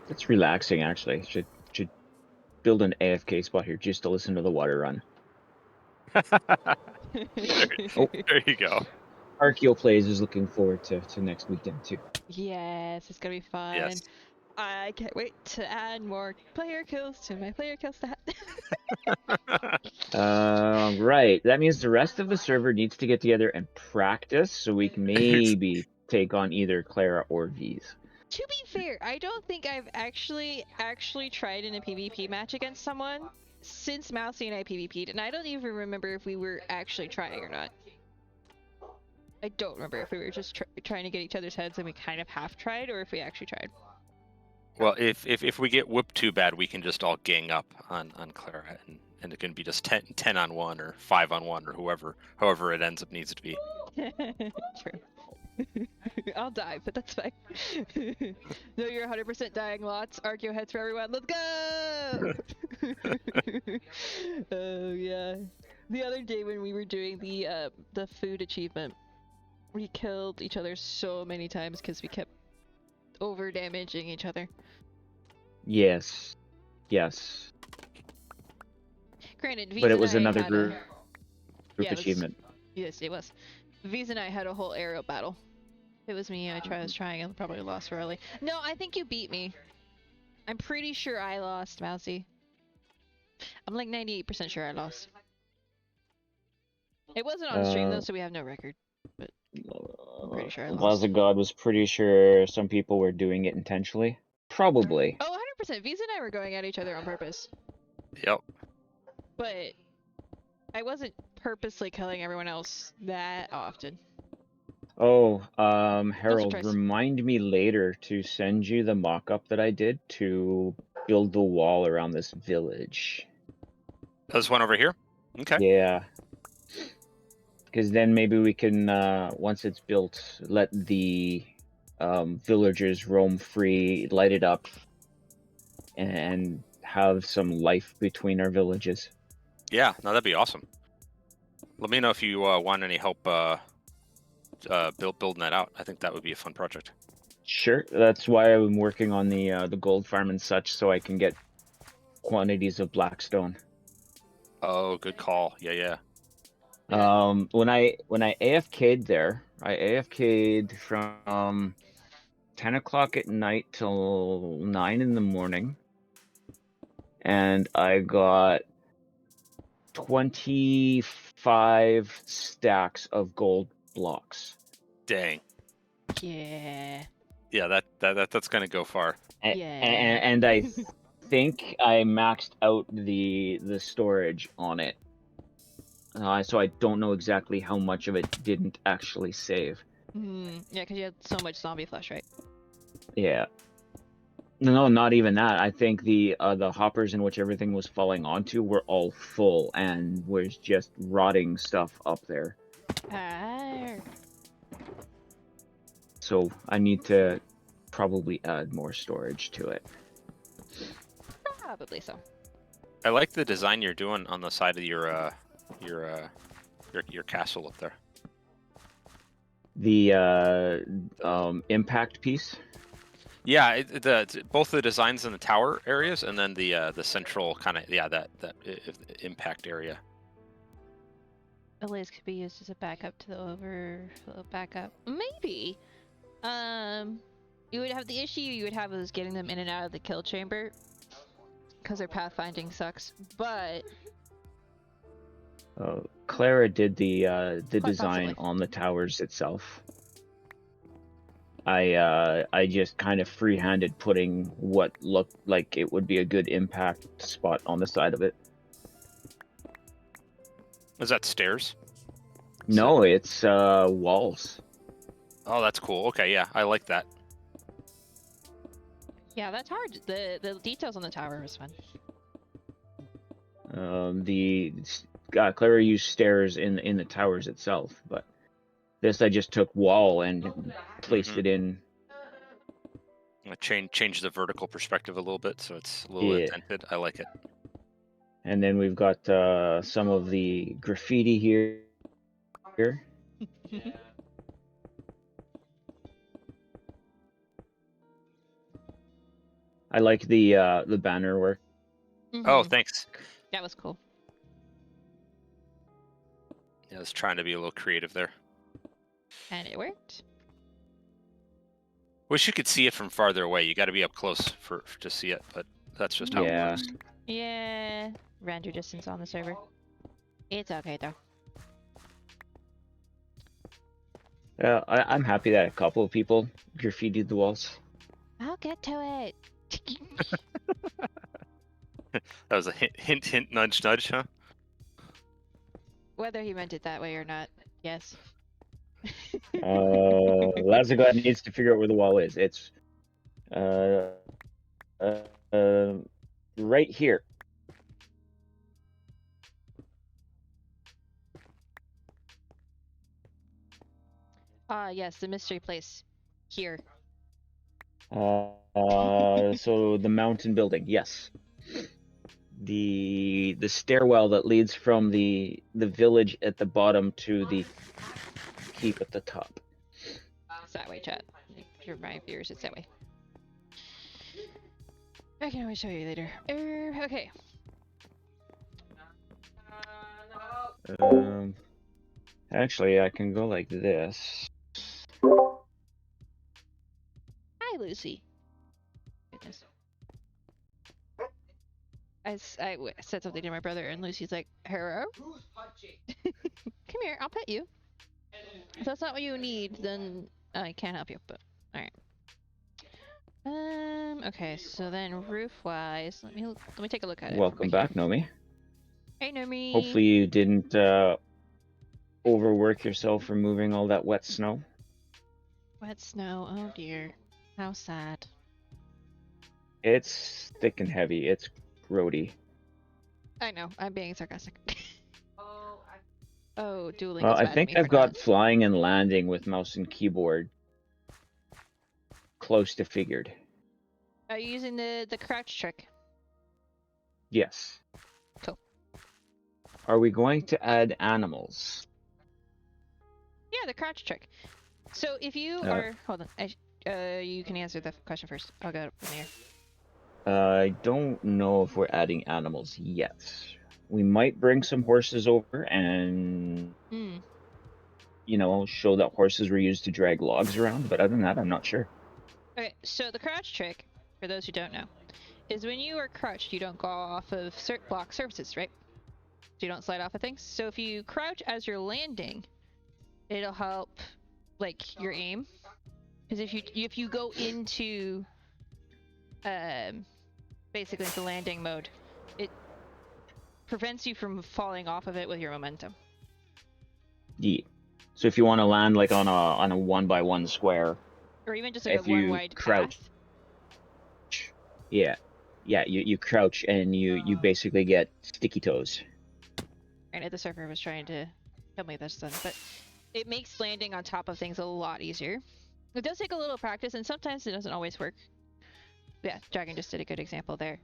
It's relaxing, actually. Should build an AFK spot here just to listen to the water run. Oh, there you go. Archaeo Plays is looking forward to next weekend too. Yes, it's gonna be fun. Yes. I can't wait to add more player kills to my player kill stat. Right. That means the rest of the server needs to get together and practice so we can maybe take on either Clara or Veez. To be fair, I don't think I've actually tried in a PvP match against someone since Mousy and I PvP'd, and I don't even remember if we were actually trying or not. I don't remember if we were just trying to get each other's heads and we kind of half tried, or if we actually tried. Well, if we get whooped too bad, we can just all gang up on Clara, and it can be just 10 on 1 or 5 on 1 or however it ends up needs to be. True. I'll die, but that's fine. No, you're 100% dying lots. Archaeo heads for everyone. Let's go! Oh yeah. The other day when we were doing the food achievement, we killed each other so many times because we kept over damaging each other. Yes. Yes. Granted, Veez But it and was I another had group Yeah, it was- achievement. Yes, it was. Veez and I had a whole aerial battle. It was me. I was trying and probably lost early. No, I think you beat me. I'm pretty sure I lost, Mousy. I'm like 98% sure I lost. It wasn't on stream though, so we have no record. I'm pretty sure I lost. Lazugod was pretty sure some people were doing it intentionally. Probably. Oh, 100%. Veez and I were going at each other on purpose. Yep. But I wasn't purposely killing everyone else that often. Oh, Harold, surprised. remind me later to send you the mock-up that I did to build the wall around this village. There's one over here. Okay. Yeah. Because then maybe we can, once it's built, let the villagers roam free, light it up, and have some life between our villages. Yeah, no, that'd be awesome. Let me know if you want any help building that out. I think that would be a fun project. Sure, that's why I'm working on the gold farm and such, so I can get quantities of blackstone. Oh, good call. Yeah, yeah. When I AFK'd there, I AFK'd from 10 o'clock at night till 9 in the morning, and I got 25 stacks of gold blocks. Dang. Yeah. Yeah, that's gonna go far. Yeah. And I think I maxed out the storage on it. So I don't know exactly how much of it didn't actually save. Yeah, because you had so much zombie flesh, right? Yeah. No, not even that. I think the hoppers in which everything was falling onto were all full and was just rotting stuff up there. Ah. So I need to probably add more storage to it. Probably so. I like the design you're doing on the side of your castle up there. The impact piece. Yeah, both the designs in the tower areas and then the central kind of that impact area. The lays could be used as a backup to the overflow backup. Maybe. You would have the issue you would have is getting them in and out of the kill chamber because their pathfinding sucks. But Clara did the design possibly. on the towers itself. I just kind of free-handed putting what looked like it would be a good impact spot on the side of it. Is that stairs? No, it's walls. Oh, that's cool. Okay, yeah, I like that. yeah, that's hard. The details on the tower was fun. Clara used stairs in the towers itself, but this I just took wall and placed it in. Change the vertical perspective a little bit so it's a little indented. I like it. And then we've got some of the graffiti here. I like the banner work. Oh, thanks. That was cool. Yeah, I was trying to be a little creative there. And it worked. Wish you could see it from farther away. You got to be up close to see it, but that's just how it works. Yeah. Render distance on the server. It's okay though. I'm happy that a couple of people graffitied the walls. I'll get to it. That was a hint, nudge, nudge, huh? Whether he meant it that way or not, yes. Lazugod needs to figure out where the wall is. It's uh, right here. Yes, the mystery place. Here. So the mountain building, yes. The stairwell that leads from the village at the bottom to the keep at the top. It's that way, chat. For my viewers, it's that way. I can always show you later. Okay. Actually, I can go like this. Hi, Lucy. Goodness. I said something to my brother, and Lucy's like, "Hello? Come here, I'll pet you." If that's not what you need, then I can't help you. But all right. Okay. So then, roof-wise, let me take a look at it. Welcome back, Nomi. Hey, Nomi. Hopefully you didn't overwork yourself removing all that wet snow. Wet snow. Oh dear. How sad. It's thick and heavy. It's grody. I know. I'm being sarcastic. Oh, dueling. Well, is I bad think for me I've for got that. flying and landing with mouse and keyboard close to figured. Are you using the crouch trick? Yes. Cool. Are we going to add animals? Yeah, the crouch trick. So if you are, hold on, you can answer the question first. I'll go from here. I don't know if we're adding animals yet. We might bring some horses over and, you know, show that horses were used to drag logs around. But other than that, I'm not sure. Okay, so the crouch trick, for those who don't know, is when you are crouched, you don't go off of block surfaces, right? So you don't slide off of things. So if you crouch as you're landing, it'll help, like, your aim. Because if you go into, basically into landing mode, it prevents you from falling off of it with your momentum. Yeah. So if you want to land like on a 1x1 square, Or even just like if a one you wide crouch, path. yeah, you crouch and you basically get sticky toes. Granted, the server was trying to tell me this then, but it makes landing on top of things a lot easier. It does take a little practice, and sometimes it doesn't always work. Yeah, Dragon just did a good example there.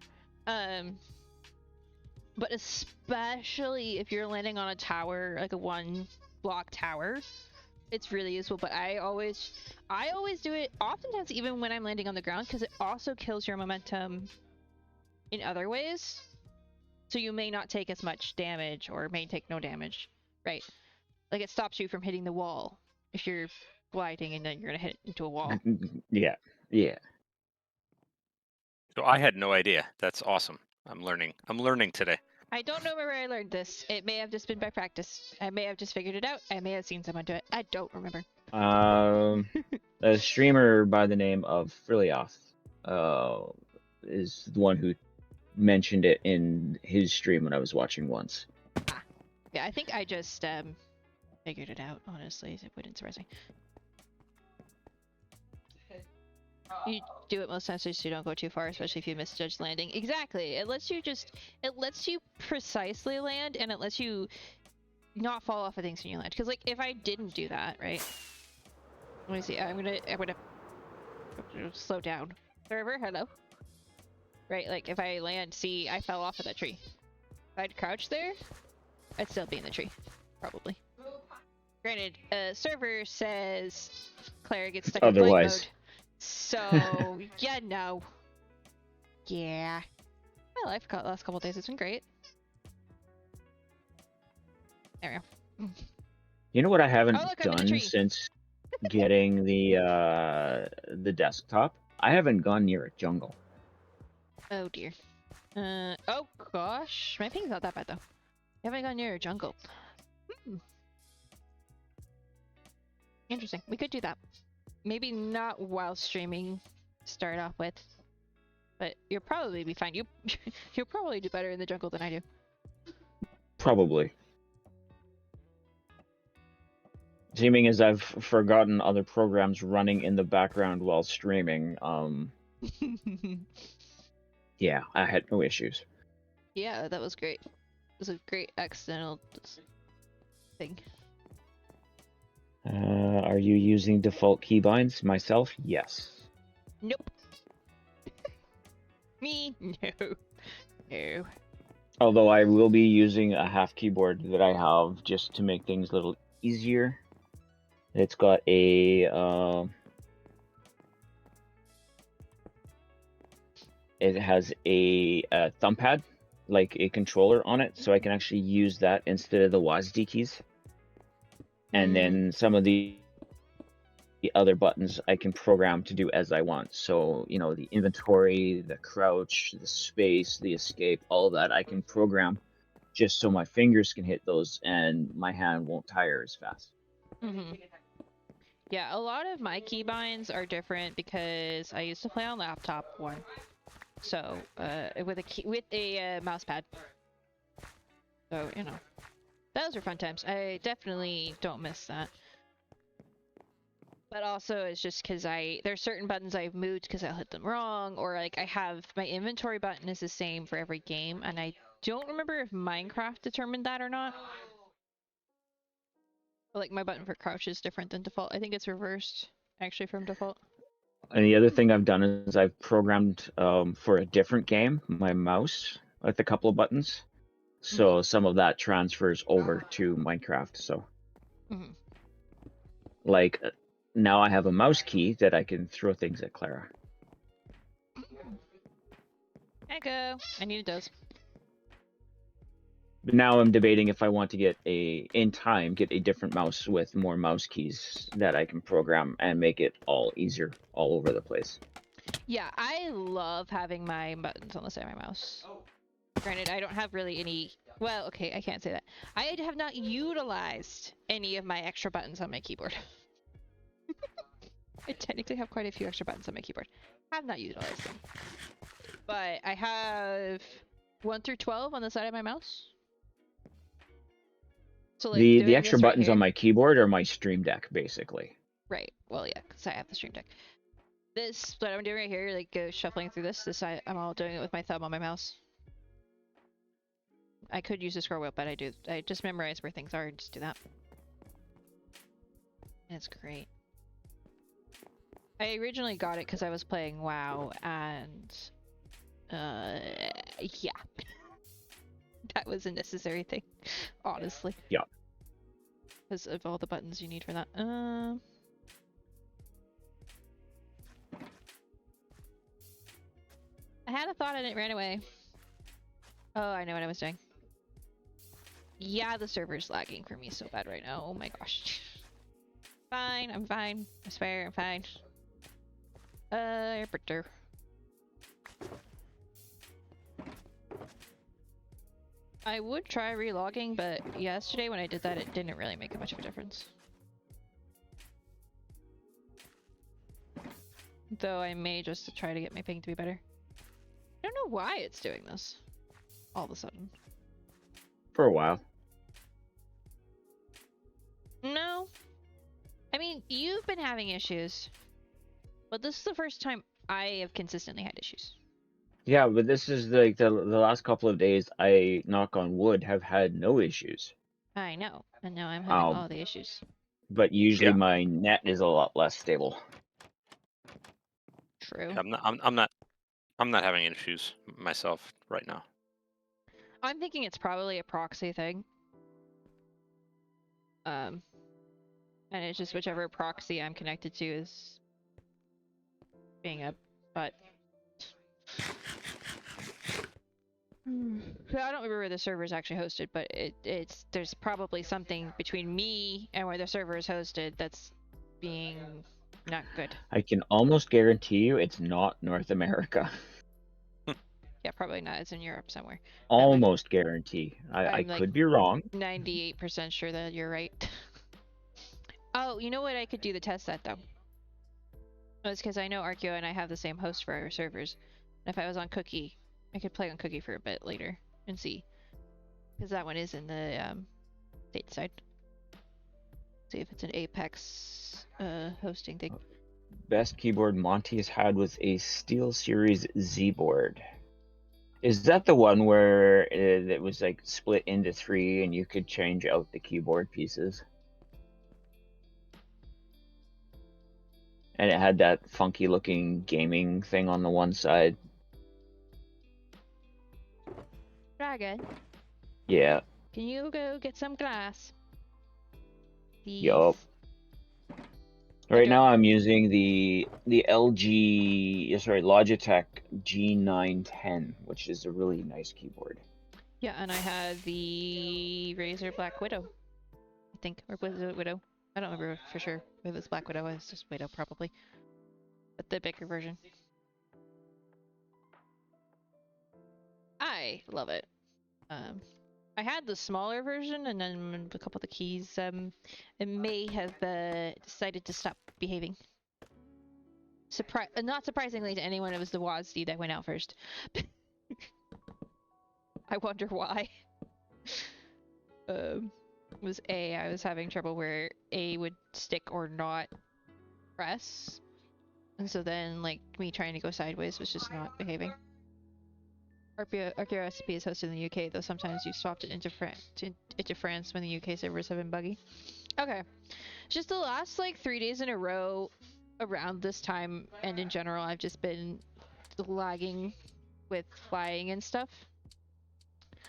But especially if you're landing on a tower, like a one block tower, it's really useful. But I always do it, oftentimes even when I'm landing on the ground, because it also kills your momentum in other ways. So you may not take as much damage, or may take no damage, right? Like, it stops you from hitting the wall if you're gliding and then you're gonna hit into a wall. Yeah. So I had no idea. That's awesome. I'm learning today. I don't know where I learned this. It may have just been by practice. I may have just figured it out. I may have seen someone do it. I don't remember. A streamer by the name of Frilioth is the one who mentioned it in his stream when I was watching once. Yeah, I think I just figured it out, honestly. It wouldn't surprise me. You do it most times so you don't go too far, especially if you misjudge landing. Exactly. It lets you precisely land, and it lets you not fall off of things when you land. Because, like, if I didn't do that, right? Let me see. I'm gonna slow down. Server, hello. Right, like, if I land, see, I fell off of that tree. If I'd crouch there, I'd still be in the tree, probably. Granted, server says Claire gets stuck in flight mode. So, yeah, no. Yeah. My life last couple days has been great. There we go. You know what I haven't Oh, look, done since getting the desktop? I haven't gone near a jungle. Oh dear. Oh gosh. My ping's not that bad though. You haven't gone near a jungle. Interesting. We could do that. Maybe not while streaming, start off with. But you'll probably be fine. You'll probably do better in the jungle than I do. Probably. Seeming as I've forgotten other programs running in the background while streaming, yeah, I had no issues. Yeah, that was great. It was a great accidental thing. Are you using default keybinds? Myself, yes. Nope. Me? No. No. Although I will be using a half keyboard that I have just to make things a little easier. It's got a it has a thumb pad, like a controller on it, so I can actually use that instead of the WASD keys. And then some of the other buttons I can program to do as I want. So, you know, the inventory, the crouch, the space, the escape, all of that I can program just so my fingers can hit those and my hand won't tire as fast. Yeah, a lot of my keybinds are different because I used to play on laptop one. So, with a mouse pad. So, you know. Those are fun times. I definitely don't miss that. But also, it's just because there's certain buttons I've moved because I'll hit them wrong, or like I have my inventory button is the same for every game, and I don't remember if Minecraft determined that or not. But, like, my button for crouch is different than default. I think it's reversed actually from default. And the other thing I've done is I've programmed for a different game my mouse with a couple of buttons. So some of that transfers over to Minecraft. So, like, now I have a mouse key that I can throw things at Clara. Echo. I needed those. But now I'm debating if I want to get a different mouse with more mouse keys that I can program and make it all easier all over the place. Yeah, I love having my buttons on the side of my mouse. Granted, I don't have really any... Well, okay, I can't say that. I have not utilized any of my extra buttons on my keyboard. I technically have quite a few extra buttons on my keyboard. Have not utilized them. But I have 1 through 12 on the side of my mouse. So, like, the extra buttons on my keyboard are my Stream Deck, basically. Right. Well, yeah, because I have the Stream Deck. This, what I'm doing right here, like, shuffling through this I'm all doing it with my thumb on my mouse. I could use the scroll wheel, but I just memorize where things are and just do that. And it's great. I originally got it because I was playing WoW, and yeah. That was a necessary thing, honestly. Yeah. Because of all the buttons you need for that. I had a thought and it ran away. Oh, I know what I was doing. Yeah, the server's lagging for me so bad right now. Oh my gosh. Fine, I'm fine. I swear, I'm fine. Airporter. I would try relogging, but yesterday when I did that, it didn't really make much of a difference. Though I may just try to get my ping to be better. I don't know why it's doing this all of a sudden. For a while. No. I mean, you've been having issues. But this is the first time I have consistently had issues. Yeah, but this is like the last couple of days, I, knock on wood, have had no issues. I know. And now I'm having all the issues. But usually my net is a lot less stable. True. I'm not having issues myself right now. I'm thinking it's probably a proxy thing. And it's just whichever proxy I'm connected to is being a butt. I don't remember where the server is actually hosted, but there's probably something between me and where the server is hosted that's being not good. I can almost guarantee you it's not North America. Yeah, probably not. It's in Europe somewhere. Almost guarantee. I like could be wrong. 98% sure that you're right. Oh, you know what? I could do the test set though. No, it's because I know Archaeo and I have the same host for our servers. And if I was on Cookie, I could play on Cookie for a bit later and see. Because that one is in the stateside. See if it's an Apex hosting thing. Best keyboard Monty's had was a SteelSeries Z board. Is that the one where it was like split into 3 and you could change out the keyboard pieces? And it had that funky looking gaming thing on the one side. Dragon, Yeah. can you go get some glass? Please. Yup. I Right don't- now I'm using the Logitech G910, which is a really nice keyboard. Yeah, and I had the Razer Black Widow. I think, or was it Widow? I don't remember for sure. If it was Black Widow, it's just Widow probably. But the bigger version. I love it. I had the smaller version, and then a couple of the keys, it may have decided to stop behaving. Not surprisingly to anyone, it was the WASD that went out first. I wonder why. It was A, I was having trouble where A would stick or not press. And so then, like, me trying to go sideways was just not behaving. Archaeo SMP is hosted in the UK, though sometimes you swapped it into France when the UK servers have been buggy. Okay. Just the last, like, 3 days in a row around this time, and in general, I've just been lagging with flying and stuff.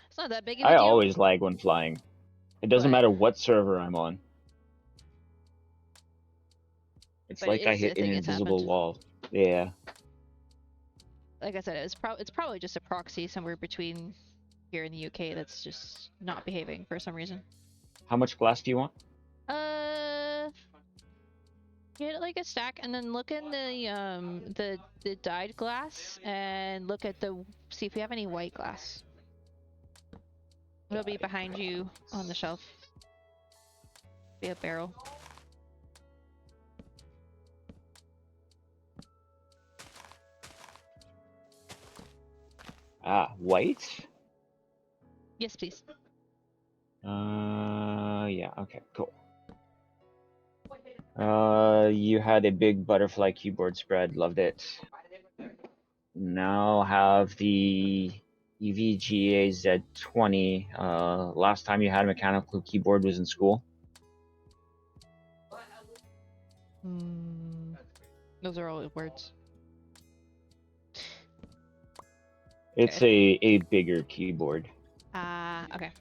It's not that big of a I deal. always lag when flying. It doesn't But- matter what server I'm on. It's But like it I is a hit an thing that's invisible happened. wall. Yeah. Like I said, it's probably just a proxy somewhere between here and the UK that's just not behaving for some reason. How much glass do you want? Get like a stack and then look in the dyed glass and look at see if we have any white glass. It'll be behind you on the shelf. Be a barrel. White? Yes, please. Yeah, okay, cool. You had a big butterfly keyboard spread, loved it. Now have the EVGA Z20. Last time you had a mechanical keyboard was in school. Those are all words. It's a bigger keyboard. Okay.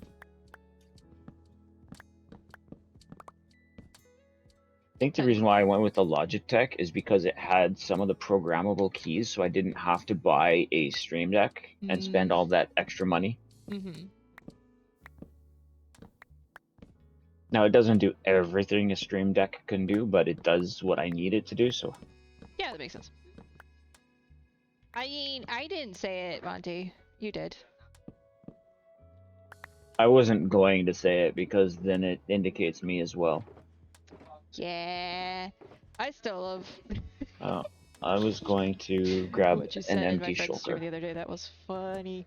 I think the reason why I went with the Logitech is because it had some of the programmable keys, so I didn't have to buy a Stream Deck and spend all that extra money. Mm-hmm. Now, it doesn't do everything a Stream Deck can do, but it does what I need it to do, so... Yeah, that makes sense. I mean, I didn't say it, Monty. You did. I wasn't going to say it because then it indicates me as well. Yeah. I still love I was going to grab what you an said in empty my friend's stream shoulder. the other day. That was funny.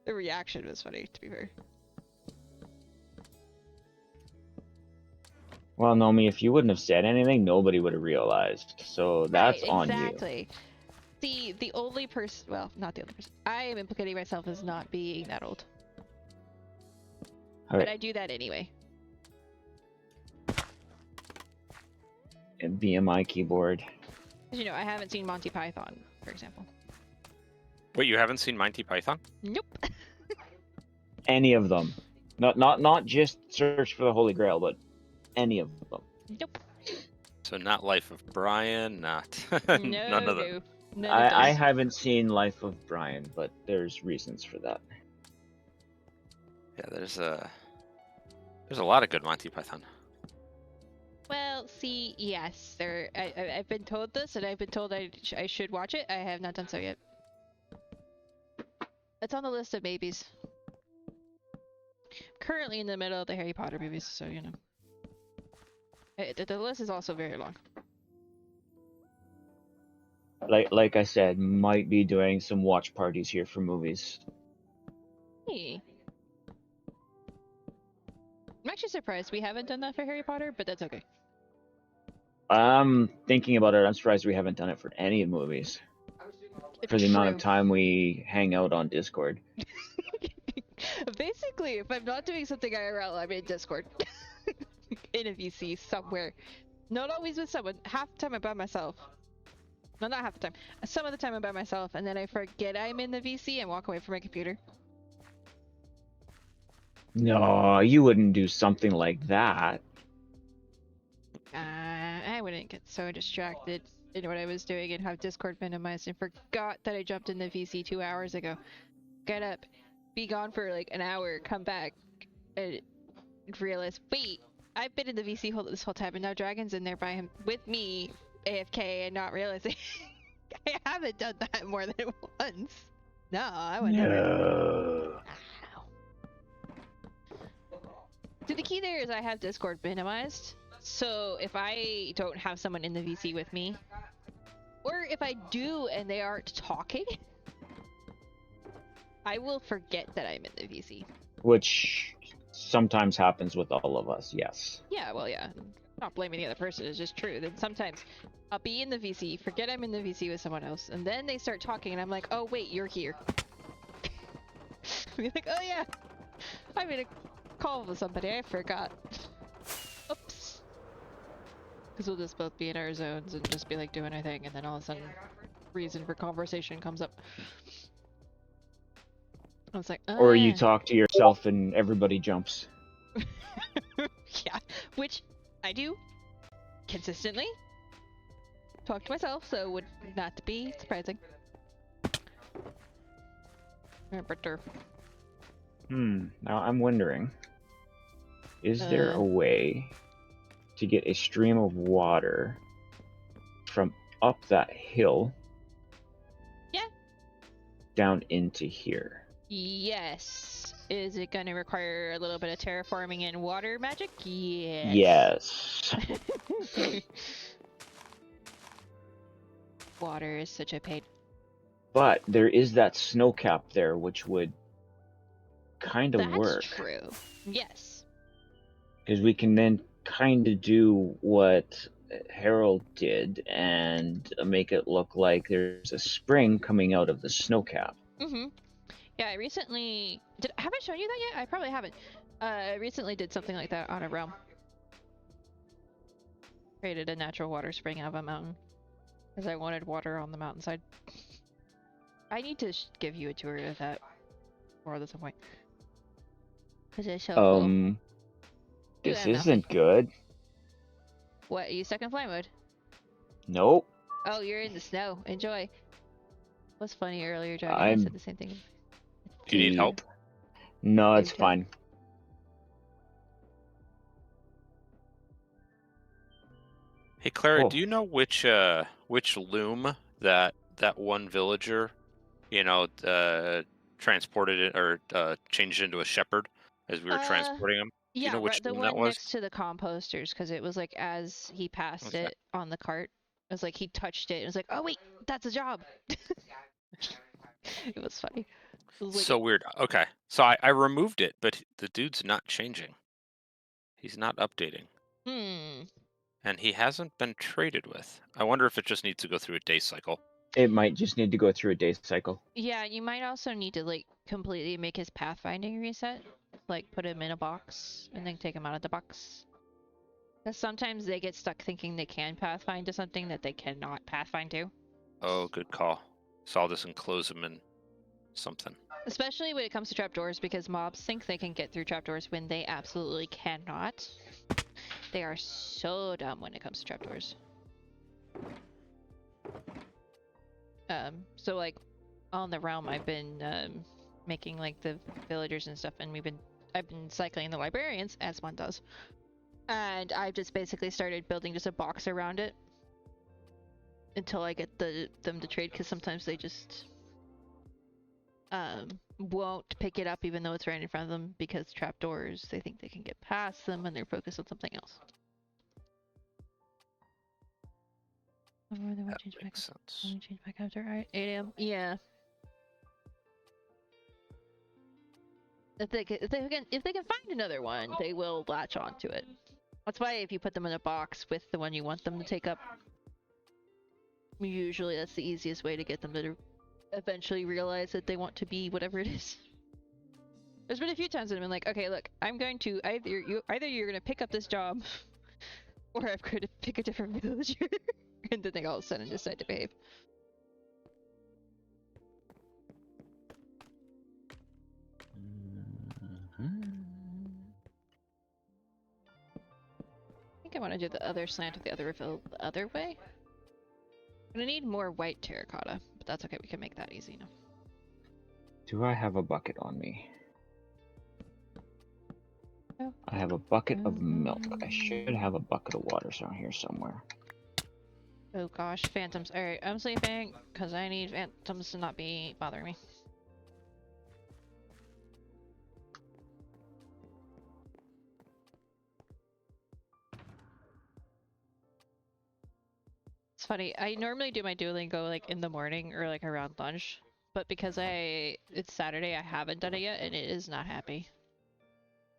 The reaction was funny, to be fair. Well, Nomi, if you wouldn't have said anything, nobody would have realized. So that's Right, on you. exactly. The only person, well, not the only person. I am implicating myself as not being that old. All But right. I do that anyway. And BMI keyboard. 'Cause, you know, I haven't seen Monty Python, for example. Wait, you haven't seen Monty Python? Nope. Any of them. Not just Search for the Holy Grail, but any of them. Nope. So not Life of Brian, not No, none of them. no. None of I those. haven't seen Life of Brian, but there's reasons for that. Yeah, there's a lot of good Monty Python. Well, see, yes, I've been told this, and I've been told I should watch it. I have not done so yet. It's on the list of maybes. Currently in the middle of the Harry Potter movies, so you know. The list is also very long. like I said, might be doing some watch parties here for movies. Hey. I'm actually surprised we haven't done that for Harry Potter, but that's okay. I'm thinking about it. I'm surprised we haven't done it for any movies. For the amount of time we hang out on Discord. Basically, if I'm not doing something IRL, I'm in Discord. In a VC somewhere. Not always with someone. Half the time I'm by myself. No, not half the time. Some of the time I'm by myself, and then I forget I'm in the VC and walk away from my computer. No, you wouldn't do something like that. I wouldn't get so distracted in what I was doing and have Discord minimized and forgot that I jumped in the VC 2 hours ago. Get up, be gone for like an hour, come back, and realize, wait, I've been in the VC this whole time, and now Dragon's in there by him with me, AFK, and not realizing I haven't done that more than once. No, I would never. No. Ow. So the key there is I have Discord minimized. So if I don't have someone in the VC with me, or if I do and they aren't talking, I will forget that I'm in the VC. Which sometimes happens with all of us, yes. Yeah, well, yeah. Not blaming the other person, it's just true. Then sometimes I'll be in the VC, forget I'm in the VC with someone else, and then they start talking and I'm like, oh wait, you're here. Be like, oh yeah, I'm in a call with somebody, I forgot. Oops. Because we'll just both be in our zones and just be like doing our thing, and then all of a sudden, reason for conversation comes up. I was like, Or you talk to yourself and everybody jumps. yeah, which I do consistently. Talk to myself, so would not be surprising. Now I'm wondering, is there a way to get a stream of water from up that hill? Yeah. Down into here? Yes. Is it going to require a little bit of terraforming and water magic? Yes. Yes. Water is such a pain. But there is that snow cap there, which would kind of work. That's true. Yes. Because we can then kind of do what Harold did and make it look like there's a spring coming out of the snow cap. Mm-hmm. Yeah, I recently... Have I shown you that yet? I probably haven't. I recently did something like that on a realm. Created a natural water spring out of a mountain. Because I wanted water on the mountainside. I need to give you a tour of that more at some point. Because it's so cool. This isn't good. What, are you stuck in fly mode? Nope. Oh, you're in the snow. Enjoy. What's funny earlier, Dragon? I said the same thing. Do you need help? No, it's fine. Hey, Clara, do you know which loom that one villager, transported it or changed into a shepherd as we were transporting him? Do you know which the loom one that was? next to the composters, because it was like as he passed it on the cart, it was like he touched it and it was like, oh wait, that's a job. It was funny. It was like, So weird. Okay, so I removed it, but the dude's not changing. He's not updating. And he hasn't been traded with. I wonder if it just needs to go through a day cycle. It might just need to go through a day cycle. Yeah, you might also need to like completely make his pathfinding reset. Like put him in a box and then take him out of the box. Because sometimes they get stuck thinking they can pathfind to something that they cannot pathfind to. Oh, good call. So I'll just enclose him in something. Especially when it comes to trapdoors, because mobs think they can get through trapdoors when they absolutely cannot. They are so dumb when it comes to trapdoors. So like on the realm, I've been making like the villagers and stuff, and I've been cycling the librarians as one does, and I've just basically started building just a box around it until I get them to trade, because sometimes they just won't pick it up even though it's right in front of them, because trapdoors, they think they can get past them and they're focused on something else. Oh, they won't That change back makes up. sense. Only change back after 8 a.m. Yeah. If they can find another one, they will latch onto it. That's why if you put them in a box with the one you want them to take up, usually that's the easiest way to get them to eventually realize that they want to be whatever it is. There's been a few times that I've been like, okay, look, I'm going to either you're gonna pick up this job, or I'm going to pick a different villager, and then they all of a sudden decide to behave. I think I want to do the other slant of the other refill the other way. I'm gonna need more white terracotta, but that's okay. We can make that easy now. Do I have a bucket on me? Oh. I have a bucket of milk. I should have a bucket of water around here somewhere. Oh gosh, phantoms. Alright, I'm sleeping because I need phantoms to not be bothering me. It's funny, I normally do my Duolingo like in the morning or like around lunch, but because it's Saturday, I haven't done it yet and it is not happy.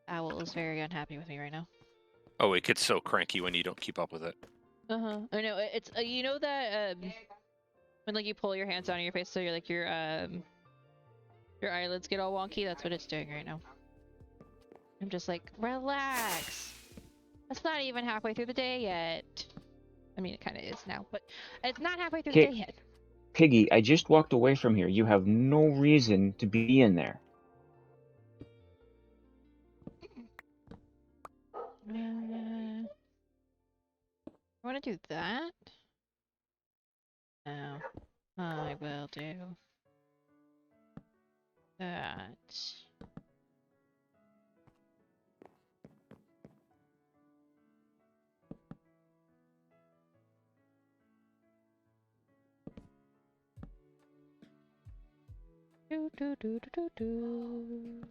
Owl is very unhappy with me right now. Oh, it gets so cranky when you don't keep up with it. Uh-huh. I know, it's you know that when like you pull your hands down on your face so you're like your eyelids get all wonky, that's what it's doing right now. I'm just like, relax. It's not even halfway through the day yet. I mean, it kind of is now, but it's not halfway through the day yet. Piggy, I just walked away from here. You have no reason to be in there. I want to do that. No, I will do that. Do do do do do do.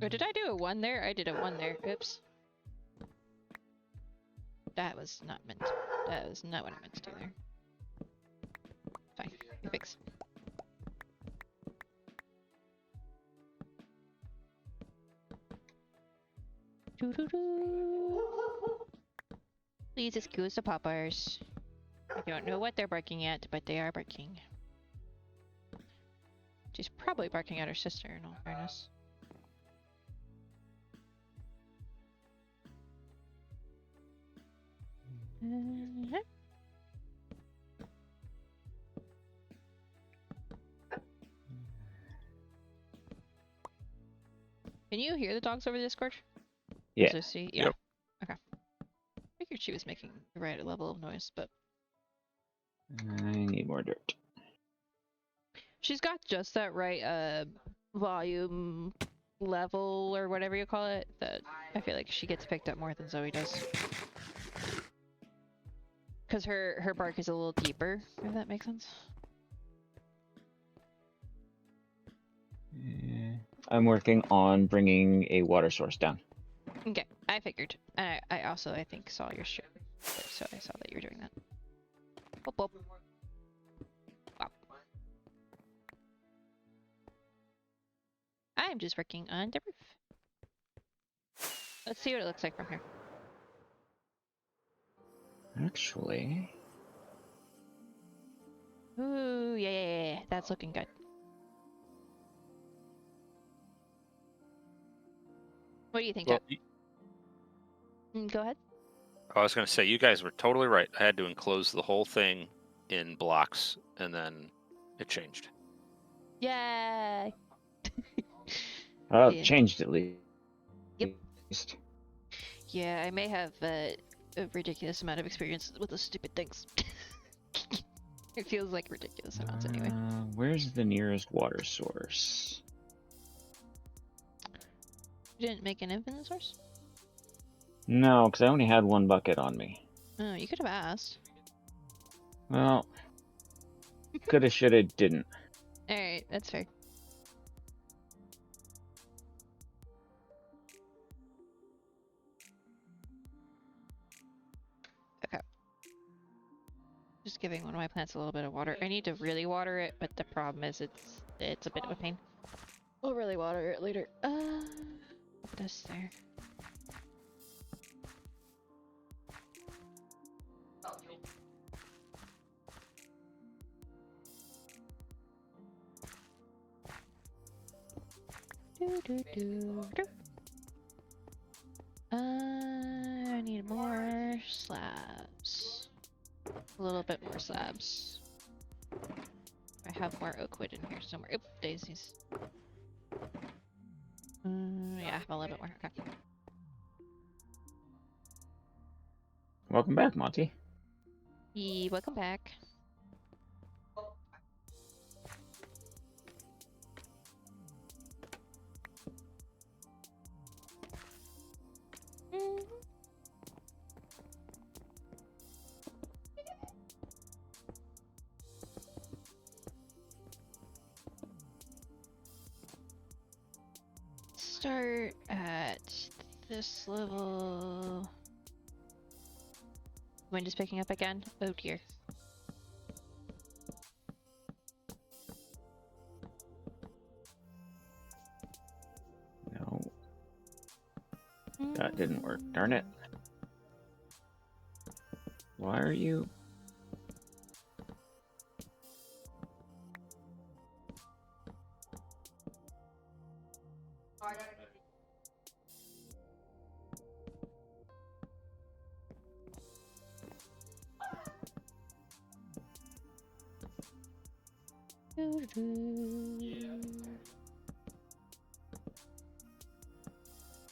Oh, did I do a 1 there? I did a 1 there. Oops. That was not meant. That was not what I meant to do there. Fine. You fix. Doo -doo -doo. Please excuse the poppers. I don't know what they're barking at, but they are barking. She's probably barking at her sister, in all fairness. Can you hear the dogs over the Discord? Yeah. Also see? Yeah. Yep. Okay. Figured she was making the right level of noise, but I need more dirt. she's got just that right volume level or whatever you call it that I feel like she gets picked up more than Zoe does. Because her bark is a little deeper, if that makes sense. I'm working on bringing a water source down. Okay, I figured. And I also, I think, saw your stream. So I saw that you were doing that. Whoop whoop. Wop. I'm just working on the roof. Let's see what it looks like from here. Actually, Ooh, yeah. That's looking good. What do you think, Well, Jack? Go ahead. I was going to say, you guys were totally right. I had to enclose the whole thing in blocks, and then it changed. Yay! oh, Yeah. changed at least. Yep. Yeah, I may have a ridiculous amount of experience with those stupid things. It feels like ridiculous amounts anyway. Where's the nearest water source? You didn't make an infinite source? No, because I only had one bucket on me. Oh, you could have asked. Well, coulda, shoulda, didn't. Alright, that's fair. just giving one of my plants a little bit of water. I need to really water it, but the problem is it's a bit of a pain. I'll really water it later. Put this there. I need more slabs. A little bit more slabs. I have more oak wood in here somewhere. Oop, daisies. Yeah, I have a little bit more. Okay. Welcome back, Monty. Welcome back. Start at this level. Wind is picking up again. Oh dear. No. That didn't work. Darn it. Why are you...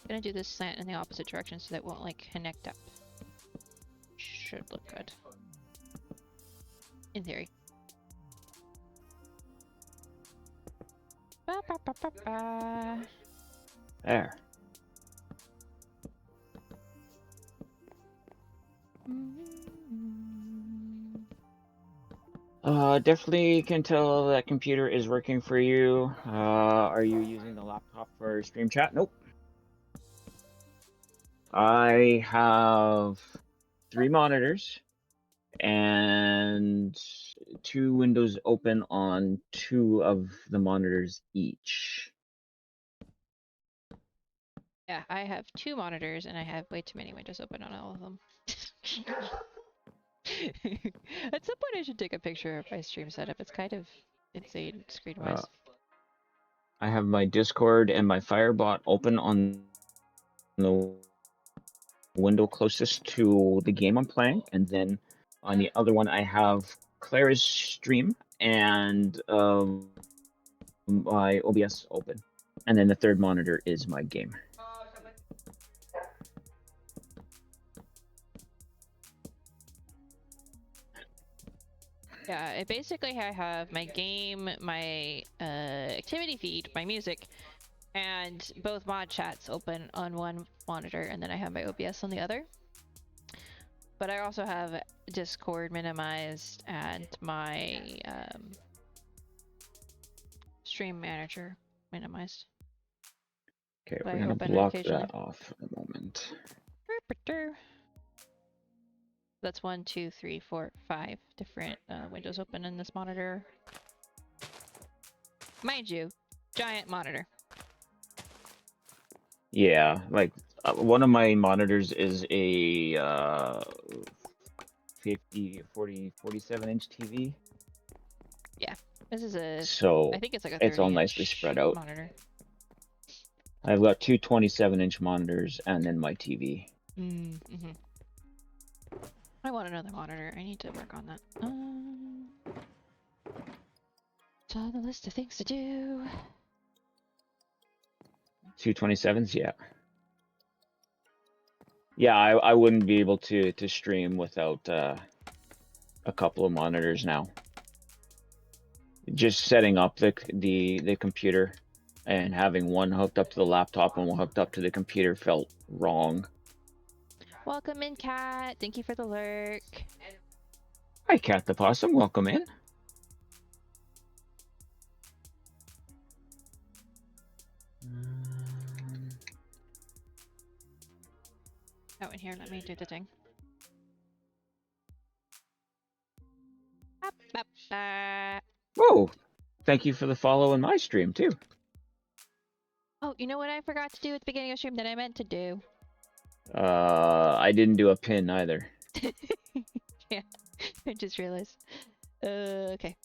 Gonna do this slant in the opposite direction so that it won't like connect up. Should look good. In theory. Ba, ba, ba, ba, ba. There. Definitely can tell that computer is working for you. Are you using the laptop for stream chat? Nope. I have 3 monitors and 2 windows open on 2 of the monitors each. Yeah, I have 2 monitors and I have way too many windows open on all of them. At some point I should take a picture of my stream setup. It's kind of insane screen-wise. I have my Discord and my Firebot open on the window closest to the game I'm playing, and then on the other one I have Clara's stream and my OBS open, and then the third monitor is my game. Yeah, basically I have my game, my activity feed, my music, and both mod chats open on one monitor, and then I have my OBS on the other. But I also have Discord minimized and my stream manager minimized. Okay, But we're I gonna open block occasionally. that off for a moment. That's 1, 2, 3, 4, 5 different windows open in this monitor. Mind you, giant monitor. Yeah, like one of my monitors is a 47-inch TV. Yeah, this is a. So I think it's like a 30-inch it's all nicely spread out. monitor. I've got 2 27-inch monitors and then my TV. Mm-hmm. I want another monitor. I need to work on that. It's on the list of things to do. 2 27s, yeah. Yeah, I wouldn't be able to stream without a couple of monitors now. Just setting up the computer and having one hooked up to the laptop and one hooked up to the computer felt wrong. Welcome in, Cat. Thank you for the lurk. Hi, Cat the Possum. Welcome in. Oh, in here, let me do the thing. Whoa! Thank you for the follow in my stream too. Oh, you know what I forgot to do at the beginning of stream that I meant to do? I didn't do a pin either. Yeah, I just realized. Okay.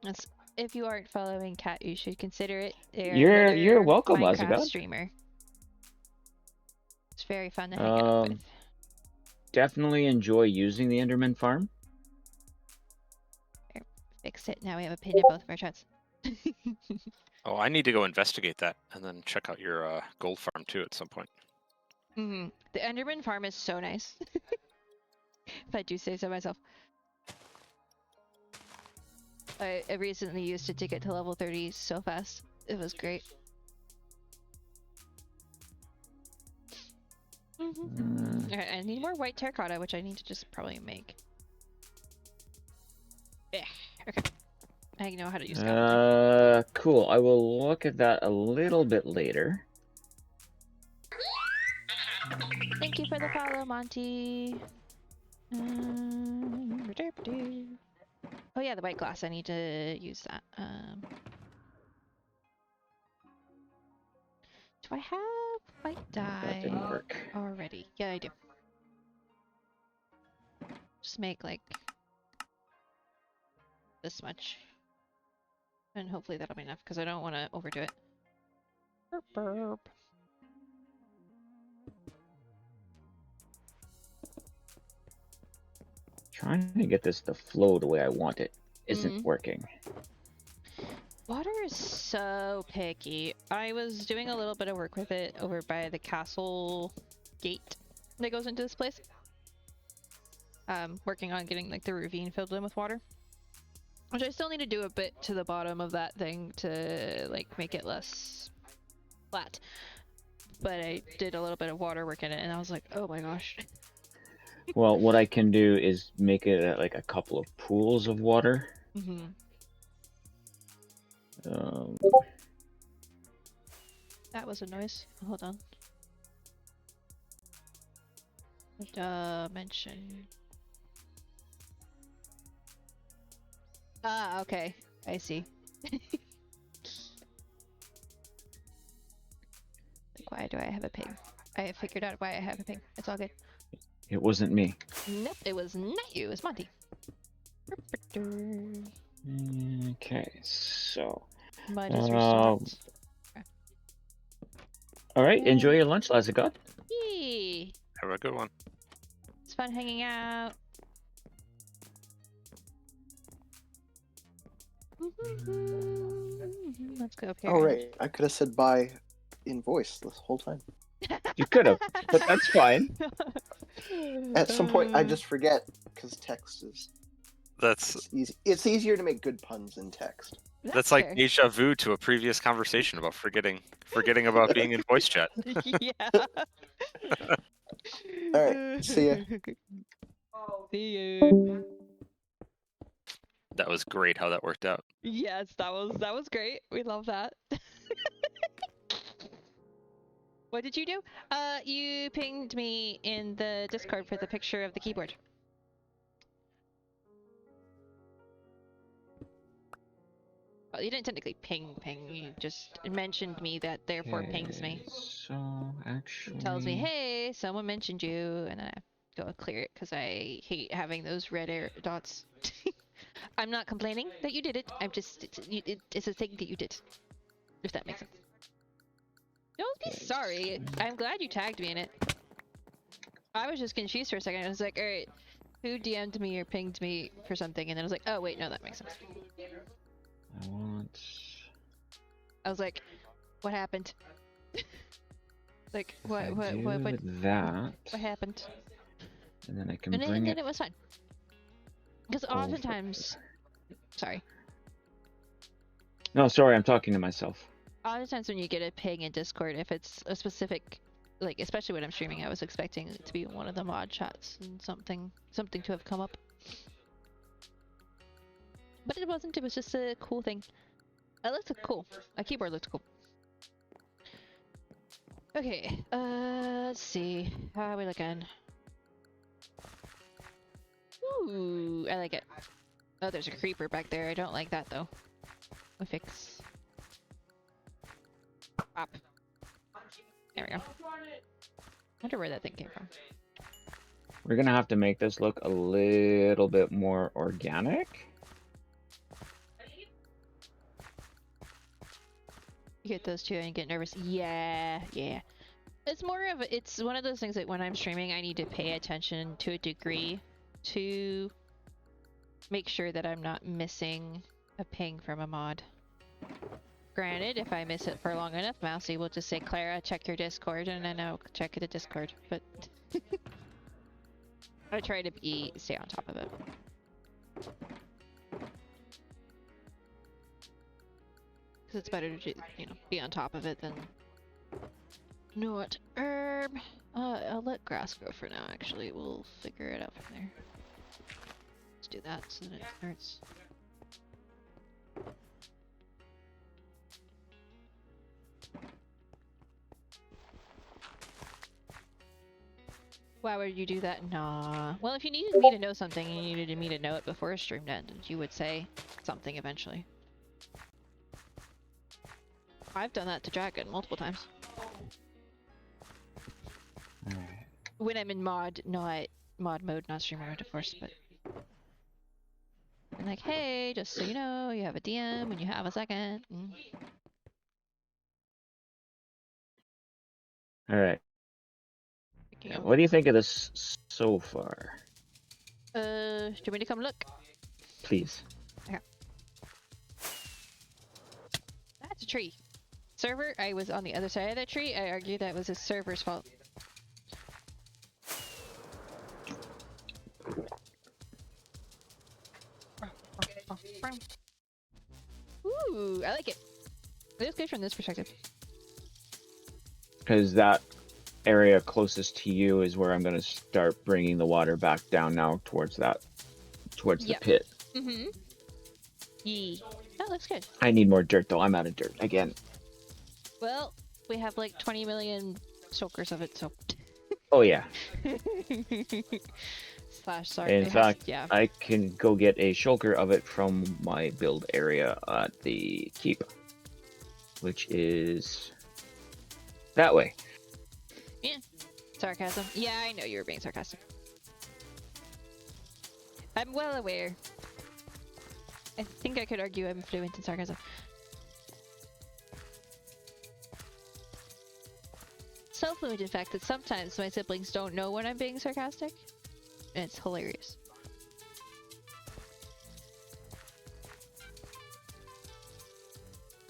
That's, if you aren't following Cat, you should consider it. They're You're welcome, Minecraft Lazugod. streamer. It's very fun to hang out with. Definitely enjoy using the Enderman farm. Fix it. Now we have a pin in both of our chats. Oh, I need to go investigate that and then check out your gold farm too at some point. The Enderman farm is so nice. If I do say so myself. I recently used it to get to level 30 so fast. It was great. Alright, I need more white terracotta, which I need to just probably make. Yeah, okay. I know how to use that. Cool. I will look at that a little bit later. Thank you for the follow, Monty. Oh yeah, the white glass. I need to use that. Do I have white dye That didn't work. already? Yeah, I do. Just make like this much. And hopefully that'll be enough, because I don't want to overdo it. Burp, burp. Trying to get this to flow the way I want it isn't working. Water is so picky. I was doing a little bit of work with it over by the castle gate that goes into this place. Working on getting like the ravine filled in with water. Which I still need to do a bit to the bottom of that thing to like make it less flat. But I did a little bit of water work in it and I was like, oh my gosh. Well, what I can do is make it like a couple of pools of water. That was a noise. Hold on. Dimension. Ah, okay. I see. Like, why do I have a pig? I have figured out why I have a pig. It's all good. It wasn't me. Nope, it was not you. It was Monty. Okay, so. Mud is restored. All right, enjoy your lunch, Lazugod. Yay! Have a good one. It's fun hanging out. Let's go up here. Oh, right. I could have said bye in voice this whole time. You could have, but that's fine. At some point, I just forget because text is. That's It's easy. It's easier to make good puns in text. that's like fair. deja vu to a previous conversation about forgetting about being in voice chat. Yeah. All right. See ya. See you. That was great how that worked out. Yes, that was great. We love that. What did you do? You pinged me in the Discord for the picture of the keyboard. Well, you didn't technically ping. You just mentioned me that therefore pings me. So actually, Tells me, hey, someone mentioned you, and I go clear it because I hate having those red air dots. I'm not complaining that you did it. I'm just it's a thing that you did. If that makes sense. Don't be sorry. I'm glad you tagged me in it. I was just confused for a second. I was like, all right, who DM'd me or pinged me for something? And then I was like, oh wait, no, that makes sense. I was like, what happened? Like, what happened? And then I can And bring then it. it was fine. Because oftentimes, sorry. No, sorry, I'm talking to myself. Oftentimes when you get a ping in Discord, if it's a specific, like, especially when I'm streaming, I was expecting it to be one of the mod chats and something to have come up. But it wasn't, it was just a cool thing. It looked cool. My keyboard looked cool. Okay, let's see. How are we looking? Ooh, I like it. Oh, there's a creeper back there. I don't like that though. We fix. Pop. There we go. Wonder where that thing came from. We're gonna have to make this look a little bit more organic. You get those two and you get nervous. Yeah, yeah. It's more of a, it's one of those things that when I'm streaming, I need to pay attention to a degree to make sure that I'm not missing a ping from a mod. Granted, if I miss it for long enough, Mousy will just say, Clara, check your Discord, and then I'll check the Discord, but I try to stay on top of it. Because it's better to, you know, be on top of it than not. I'll let grass grow for now, actually. We'll figure it out from there. Let's do that so that it starts. Why would you do that? Nah. Well, if you needed me to know something and you needed me to know it before a stream ended, you would say something eventually. I've done that to Dragon multiple times. Alright. When I'm in mod mode, not stream mode, of course, but I'm like, hey, just so you know, you have a DM when you have a second. Alright. Picking up. What do you think of this so far? Do you want me to come look? Please. That's a tree. Server, I was on the other side of that tree. I argue that was his server's fault. Ooh, I like it. It looks good from this perspective. Because that area closest to you is where I'm going to start bringing the water back down now towards the pit. Mm-hmm. Yee. That looks good. I need more dirt though. I'm out of dirt again. Well, we have like 20 million shulkers of it, so. Oh yeah. Sorry. In fact, I can go get a shulker of it from my build area at the keep, which is that way. Yeah. Sarcasm. Yeah, I know you were being sarcastic. I'm well aware. I think I could argue I'm fluent in sarcasm. So fluent, in fact, that sometimes my siblings don't know when I'm being sarcastic. And it's hilarious.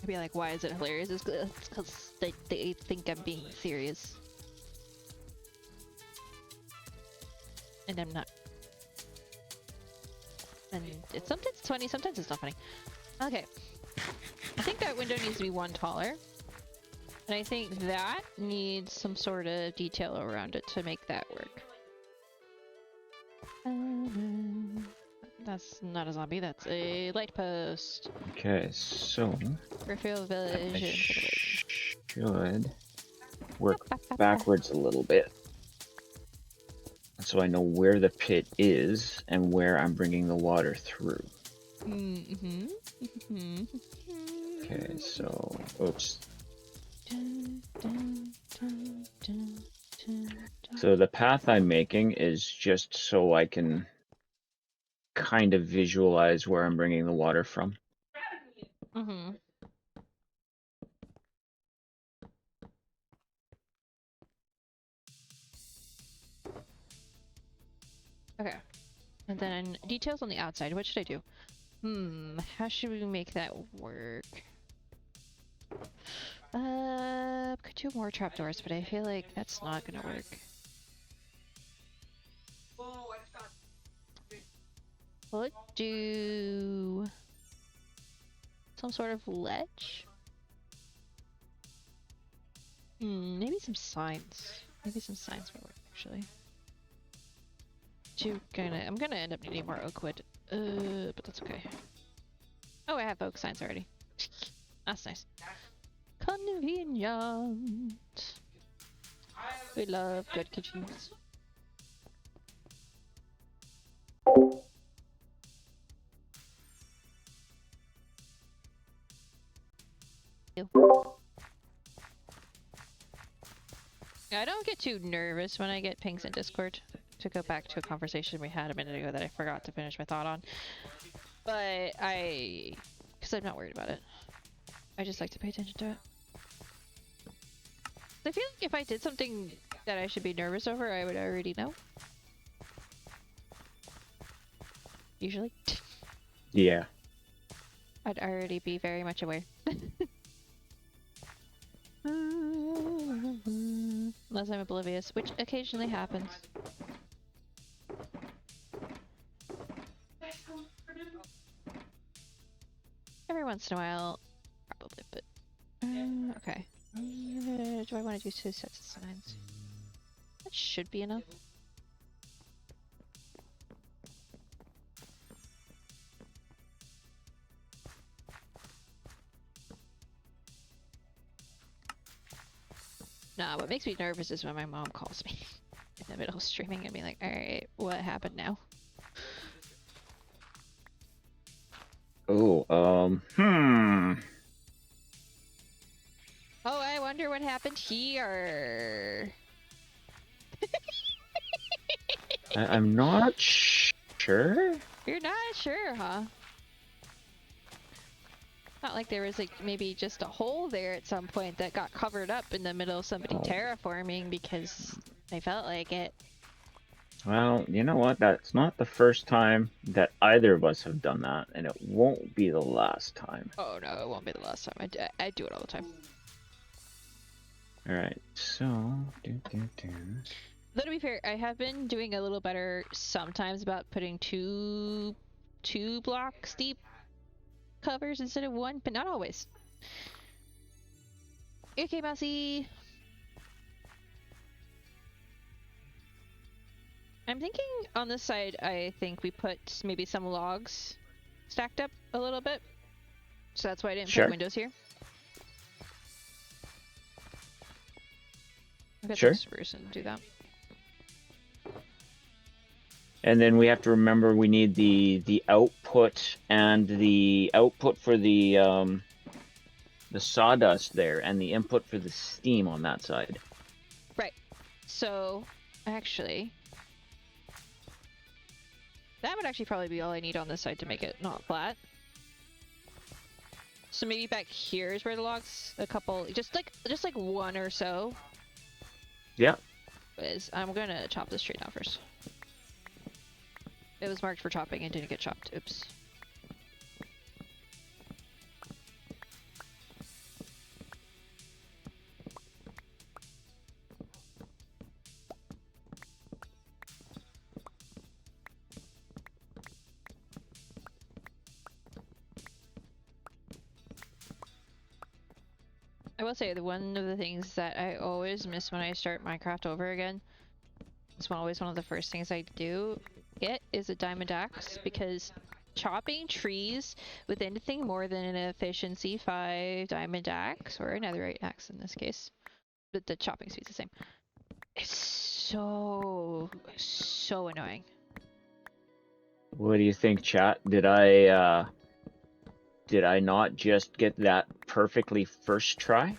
I'd be like, why is it hilarious? It's because they think I'm being serious. And I'm not. And sometimes it's funny, sometimes it's not funny. Okay. I think that window needs to be one taller. And I think that needs some sort of detail around it to make that work. That's not a zombie, that's a light post. Okay, so Peripheral village. I should work backwards a little bit. So I know where the pit is and where I'm bringing the water through. Okay, so, oops. So the path I'm making is just so I can kind of visualize where I'm bringing the water from. Okay. And then details on the outside. What should I do? How should we make that work? Could do more trapdoors, but I feel like that's not gonna work. Let's do some sort of ledge. Maybe some signs. Maybe some signs will work actually. I'm gonna end up needing more oak wood. But that's okay. Oh, I have oak signs already. That's nice. Convenient. We love good kitchens. I don't get too nervous when I get pings in Discord. To go back to a conversation we had a minute ago that I forgot to finish my thought on. But because I'm not worried about it. I just like to pay attention to it. I feel like if I did something that I should be nervous over, I would already know. Usually. Yeah. I'd already be very much aware. Unless I'm oblivious, which occasionally happens. Every once in a while, probably, but... okay. Do I want to do 2 sets of signs? That should be enough. Nah, what makes me nervous is when my mom calls me in the middle of streaming and be like, alright, what happened now? Oh, Oh, I wonder what happened here. I'm not sure. You're not sure, huh? Not like there was like maybe just a hole there at some point that got covered up in the middle of somebody terraforming because they felt like it. Well, you know what? That's not the first time that either of us have done that, and it won't be the last time. Oh no, it won't be the last time. I do it all the time. Alright, so... Though to be fair, I have been doing a little better sometimes about putting two blocks deep covers instead of one, but not always. Okay, Mousy. I'm thinking on this side, I think we put maybe some logs stacked up a little bit. So that's why I didn't put windows here. I'll get some spruce and do that. And then we have to remember we need the output and the output for the sawdust there, and the input for the steam on that side. Right. So, actually, that would actually probably be all I need on this side to make it not flat. So maybe back here is where the logs, a couple, just like one or so. Yeah. I'm gonna chop this tree down first. It was marked for chopping and didn't get chopped. Oops. I will say that one of the things that I always miss when I start Minecraft over again, it's always one of the first things I do get is a diamond axe, because chopping trees with anything more than an efficiency 5 diamond axe, or a netherite axe in this case, but the chopping speed's the same, it's so annoying. What do you think, chat? Did I not just get that perfectly first try?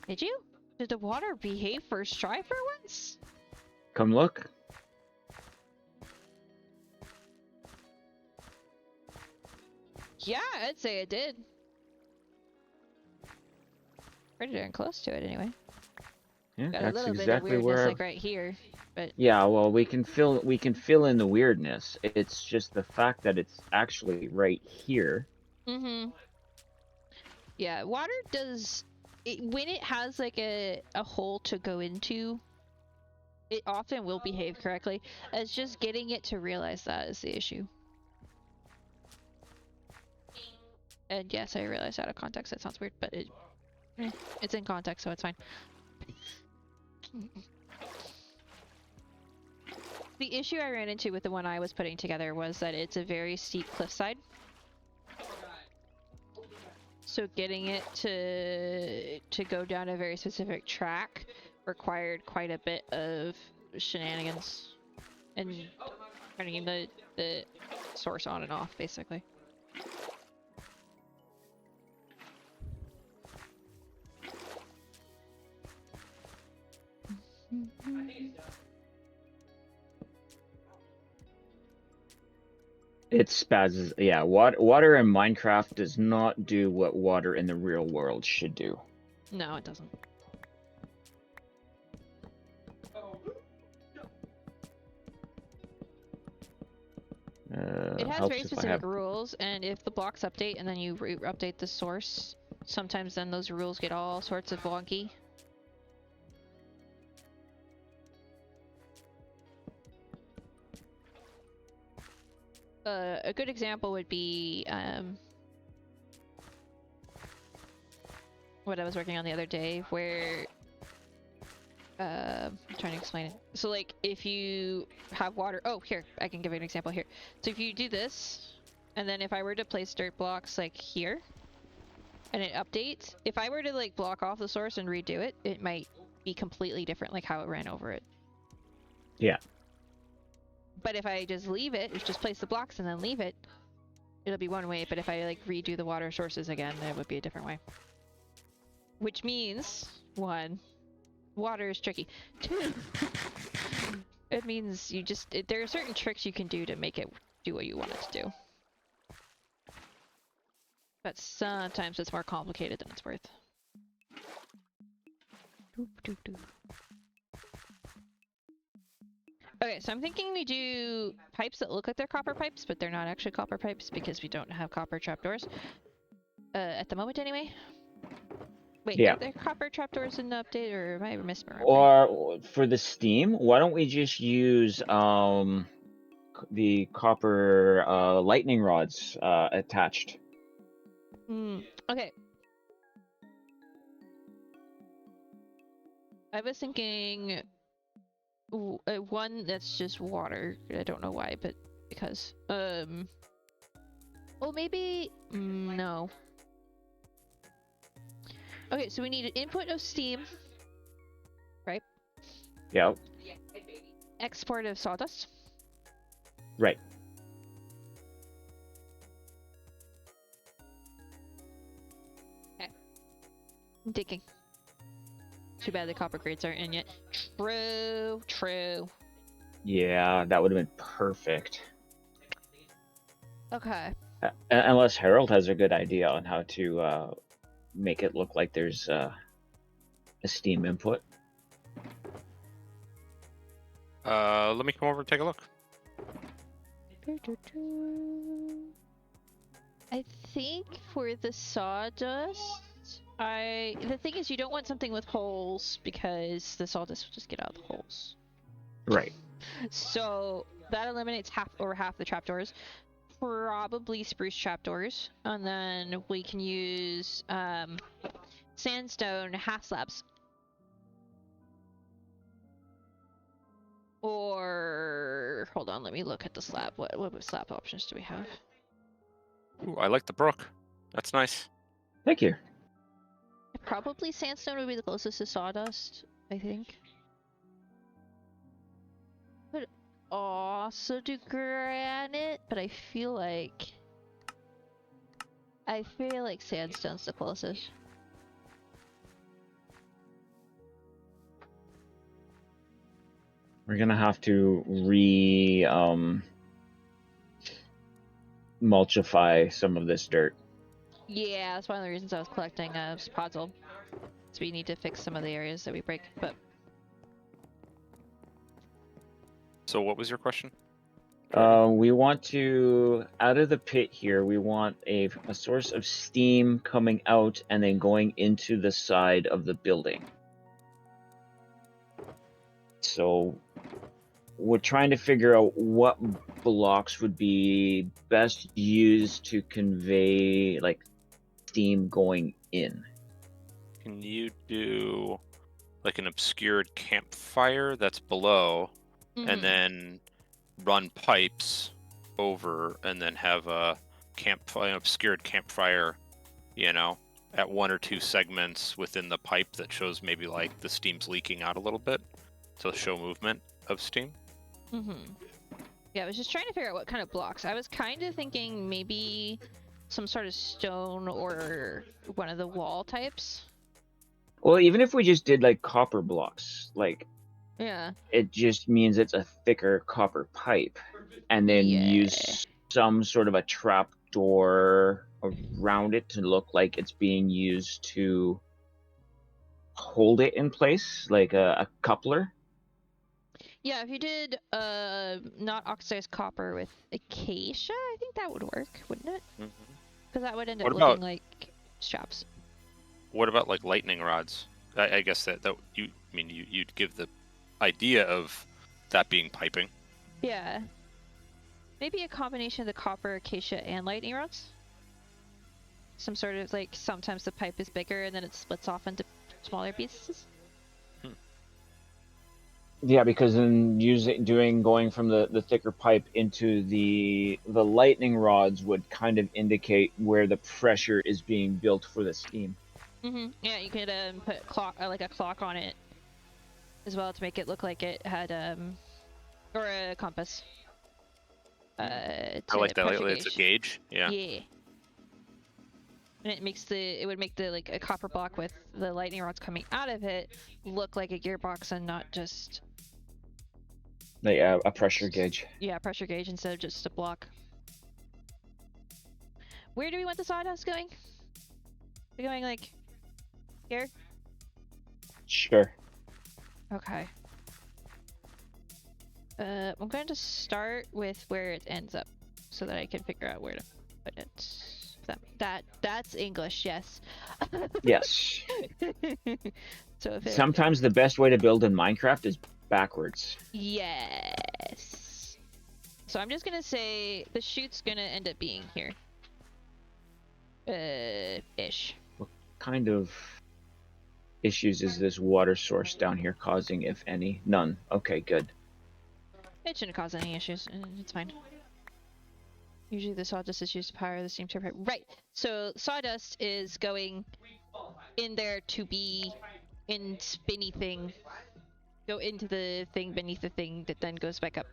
Did you? Did the water behave first try for once? Come look. Yeah, I'd say it did. Pretty darn close to it anyway. Yeah, Got that's a little exactly bit of weirdness, where like right here, but yeah, well, we can fill in the weirdness. It's just the fact that it's actually right here. mm-hmm. Yeah, water does when it has like a hole to go into, it often will behave correctly. It's just getting it to realize that is the issue. And yes, I realize out of context that sounds weird, but it's in context, so it's fine. The issue I ran into with the one I was putting together was that it's a very steep cliffside. So getting it to go down a very specific track required quite a bit of shenanigans and turning the source on and off, basically. It spazzes. Yeah, water in Minecraft does not do what water in the real world should do. No, it doesn't. It has Helps very if I specific have. rules, and if the blocks update and then you update the source, sometimes then those rules get all sorts of wonky. A good example would be what I was working on the other day, where I'm trying to explain it. So like if you have water, oh here, I can give you an example here. So if you do this, and then if I were to place dirt blocks like here, and it updates, if I were to like block off the source and redo it, it might be completely different, like how it ran over it. Yeah. But if I just leave it, just place the blocks and then leave it, it'll be one way, but if I like redo the water sources again, it would be a different way. Which means, one, water is tricky. Two, it means you just, there are certain tricks you can do to make it do what you want it to do. But sometimes it's more complicated than it's worth. Doop, doop, doop. Okay, so I'm thinking we do pipes that look like they're copper pipes, but they're not actually copper pipes because we don't have copper trapdoors. At the moment anyway. Wait, Yeah. are there copper trapdoors in the update, or am I misremembering? Or for the steam, why don't we just use the copper lightning rods attached? Okay. I was thinking one that's just water. I don't know why, but because well, maybe no. Okay, so we need an input of steam, right? Yeah. Export of sawdust. Right. Okay. I'm digging. Too bad the copper grades aren't in yet. True, true. Yeah, that would have been perfect. Okay. Unless Harold has a good idea on how to make it look like there's a steam input. Let me come over and take a look. I think for the sawdust, the thing is you don't want something with holes because the sawdust will just get out of the holes. Right. So that eliminates half the trapdoors. Probably spruce trapdoors, and then we can use sandstone half slabs. Or hold on, let me look at the slab. What slab options do we have? Ooh, I like the brook. That's nice. Thank you. Probably sandstone would be the closest to sawdust, I think. Could also do granite, but I feel like sandstone's the closest. We're gonna have to mulchify some of this dirt. Yeah, that's one of the reasons I was collecting puzzle. So we need to fix some of the areas that we break. But So what was your question? We want to, out of the pit here, we want a source of steam coming out and then going into the side of the building. So we're trying to figure out what blocks would be best used to convey like steam going in. Can you do like an obscured campfire that's below, and then run pipes over, and then have a an obscured campfire, you know, at one or two segments within the pipe that shows maybe like the steam's leaking out a little bit to show movement of steam? Yeah, I was just trying to figure out what kind of blocks. I was kind of thinking maybe some sort of stone or one of the wall types. Well, even if we just did like copper blocks, like Yeah. it just means it's a thicker copper pipe, and then use some sort of a trap door around it to look like it's being used to hold it in place, like a coupler. Yeah, if you did not oxidized copper with acacia, I think that would work, wouldn't it? Mhm. Because that would end up What looking about- like straps. What about like lightning rods? I guess that you'd give the idea of that being piping. Yeah. Maybe a combination of the copper, acacia, and lightning rods. Some sort of like sometimes the pipe is bigger and then it splits off into smaller pieces. Yeah, because in going from the thicker pipe into the lightning rods would kind of indicate where the pressure is being built for the steam. Yeah, you could put like a clock on it as well to make it look like it had or a compass. I like that. Pressure It's a gauge. Yeah. Yeah. And it would make the like a copper block with the lightning rods coming out of it look like a gearbox and not just Like a pressure gauge. a pressure gauge instead of just a block. Where do we want the sawdust going? We're going like here? Sure. Okay. I'm going to start with where it ends up so that I can figure out where to put it. That's English, yes. Yes. So if it, Sometimes the best way to build in Minecraft is backwards. yes. So I'm just gonna say the chute's gonna end up being here. Ish. What kind of issues is this water source down here causing, if any? None. Okay, good. It shouldn't cause any issues. It's fine. Usually the sawdust is used to power the steam turbine. Right. So sawdust is going in there to be in spinny thing. Go into the thing beneath the thing that then goes back up.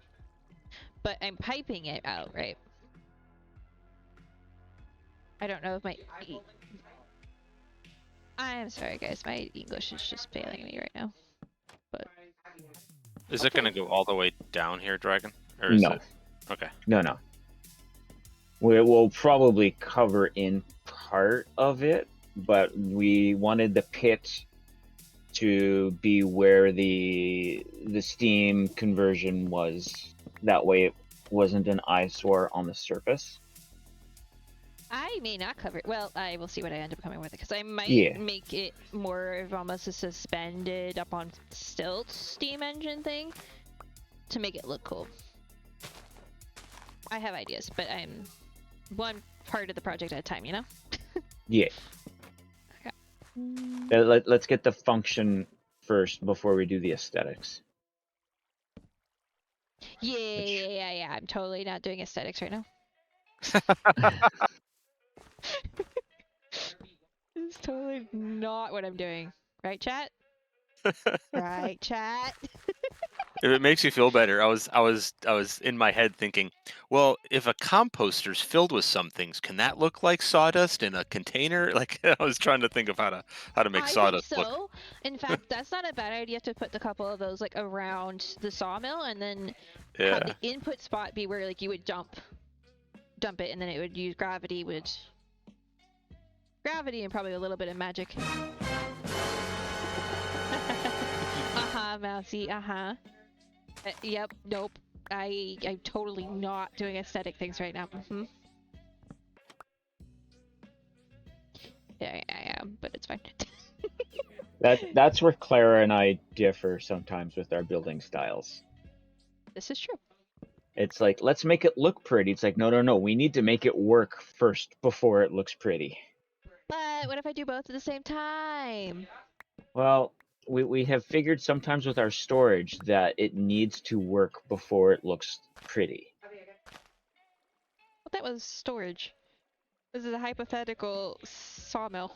But I'm piping it out, right? I don't know if my... I'm sorry guys, my English is just failing me right now. But Is it going to go all the way down here, Dragon? Or is No. it? Okay. No. We will probably cover in part of it, but we wanted the pit to be where the steam conversion was. That way it wasn't an eyesore on the surface. I may not cover it. Well, I will see what I end up coming with it, because I might make it more of almost a suspended up on stilts steam engine thing to make it look cool. I have ideas, but I'm one part of the project at a time, you know? Yeah. Okay. Let's get the function first before we do the aesthetics. Yeah. I'm totally not doing aesthetics right now. This is totally not what I'm doing. Right, chat? Right, chat? If it makes you feel better, I was in my head thinking, well, if a composter's filled with some things, can that look like sawdust in a container? Like I was trying to think of how to make I sawdust think look. so. In fact, that's not a bad idea to put a couple of those like around the sawmill and then have Yeah. the input spot be where like you would dump it and then it would use gravity and probably a little bit of magic. Mousy, yep, nope. I'm totally not doing aesthetic things right now. Yeah, I am, but it's fine. That's where Clara and I differ sometimes with our building styles. This is true. It's like, let's make it look pretty. It's like, no. We need to make it work first before it looks pretty. But what if I do both at the same time? Well, we have figured sometimes with our storage that it needs to work before it looks pretty. Well, that was storage. This is a hypothetical sawmill.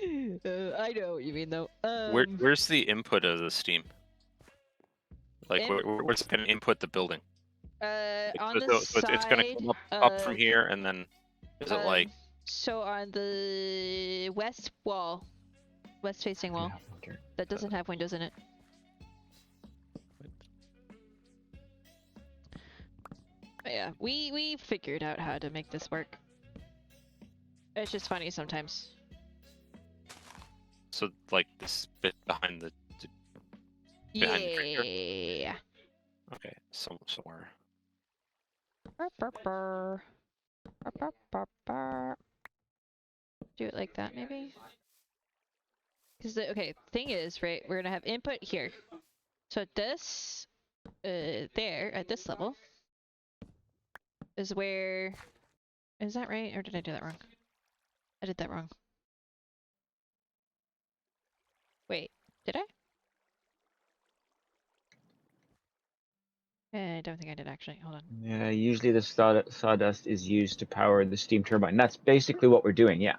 I know what you mean, though. Where's the input of the steam? Like, where's it going to input the building? On the So it's going to side come up from here, and then is it like? So on the west wall, west-facing wall, that doesn't have windows in it. But yeah, we figured out how to make this work. It's just funny sometimes. So like this bit behind the behind the tree here? Yeah. Okay, somewhere. Burr, burr, burr. Burr, burr, burr, burr. Do it like that, maybe? Because the thing is, right, we're gonna have input here. So this, there, at this level, is where... Is that right? Or did I do that wrong? I did that wrong. Wait, did I? I don't think I did, actually. Hold on. Yeah, usually the sawdust is used to power the steam turbine. That's basically what we're doing, yeah.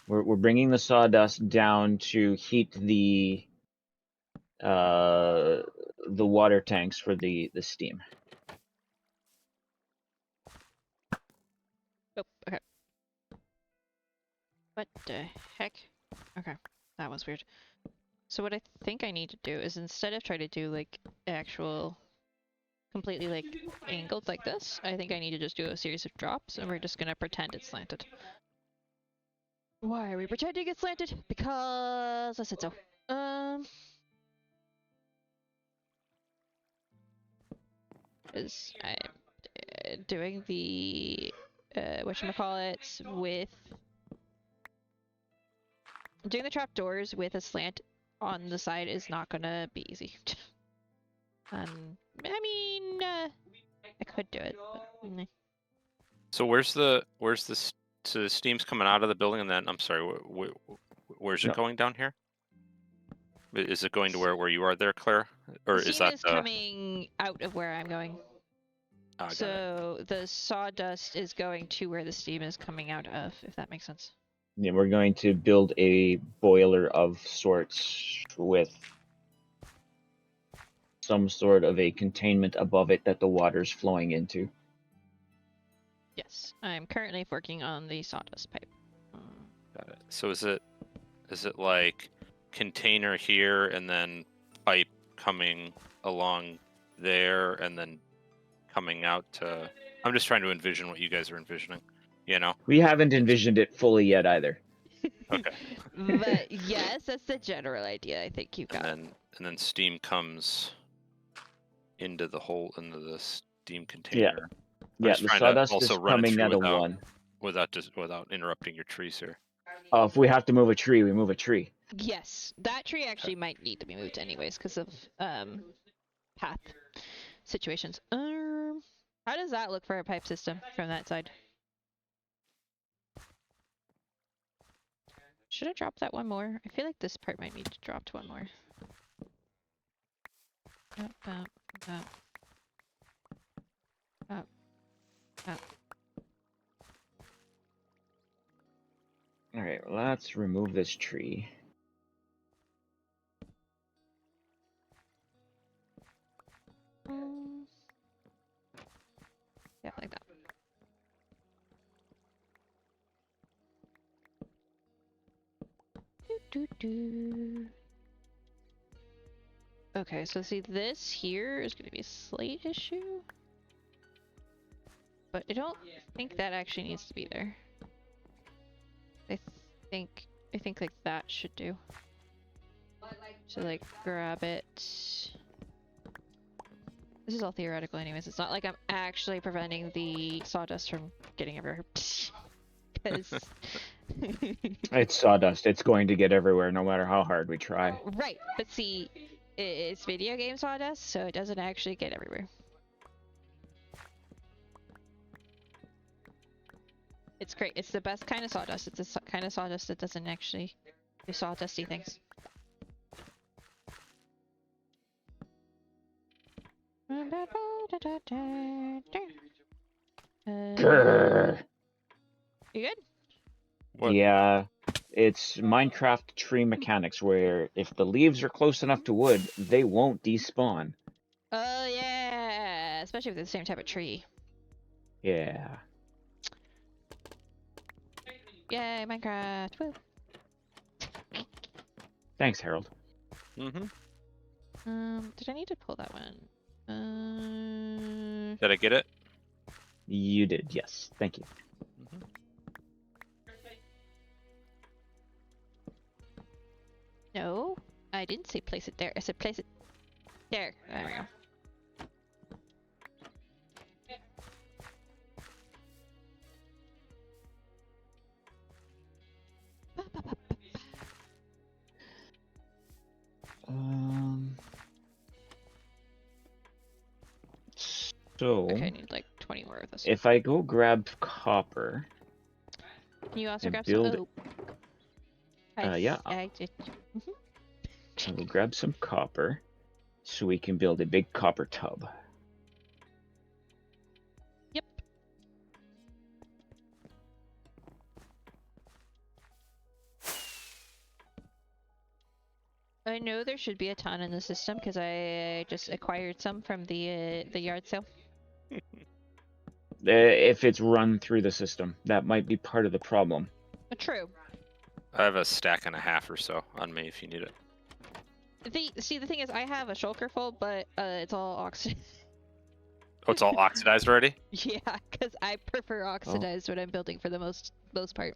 We're bringing the sawdust down to heat the water tanks for the steam. Oh, okay. What the heck? Okay, that was weird. So what I think I need to do is, instead of trying to do like actual completely like angled like this, I think I need to just do a series of drops, and we're just gonna pretend it's slanted. Why are we pretending it's slanted? Because I said so. Is I'm doing the whatchamacallits with doing the trapdoors with a slant on the side is not gonna be easy. I mean, I could do it, but meh. So so the steam's coming out of the building, and then I'm sorry, where's it No. going down here? Is it going to where you are there, Claire, or The is steam that is coming out of where I'm going. got it. So the sawdust is going to where the steam is coming out of, if that makes sense. Yeah, we're going to build a boiler of sorts with some sort of a containment above it that the water's flowing into. Yes, I'm currently working on the sawdust pipe. Got it. So is it like container here and then pipe coming along there and then coming out to... I'm just trying to envision what you guys are envisioning, you know? We haven't envisioned it fully yet either. Okay. But yes, that's the general idea I think you've got. And then steam comes into the steam container. I'm Yeah, just the trying to sawdust also is run it coming through at a 1. without interrupting your trees here. If we have to move a tree, we move a tree. Yes, that tree actually might need to be moved anyways because of path situations. How does that look for a pipe system from that side? Should I drop that one more? I feel like this part might need to drop to one more. Up, up, up. Up, up. Alright, let's remove this tree. Yeah, like that. Do. Okay, so see, this here is going to be a slight issue. But I don't think that actually needs to be there. I think like that should do. So like grab it. This is all theoretical anyways. It's not like I'm actually preventing the sawdust from getting everywhere. Because It's sawdust. It's going to get everywhere no matter how hard we try. right, but see, it's video game sawdust, so it doesn't actually get everywhere. It's great. It's the best kind of sawdust. It's the kind of sawdust that doesn't actually do sawdusty things. Grrr. You good? What? Yeah, it's Minecraft tree mechanics where if the leaves are close enough to wood, they won't despawn. Oh yeah, especially with the same type of tree. Yeah. Yay, Minecraft! Woo. Thanks, Harold. Mm-hmm. Did I need to pull that one? Did I get it? You did, yes. Thank you. Mhm. No, I didn't say place it there. I said place it there. There we go. So Okay, I need like 20 more of this. if I go grab copper Can you also and grab build, some? Oh. yeah, I did. I will grab some copper so we can build a big copper tub. Yep. I know there should be a ton in the system because I just acquired some from the yard sale. If it's run through the system, that might be part of the problem. True. I have a stack and a half or so on me if you need it. The thing is, I have a shulker full, but it's all oxidized. Oh, it's all oxidized already? Yeah, because I prefer oxidized when I'm building for the most part.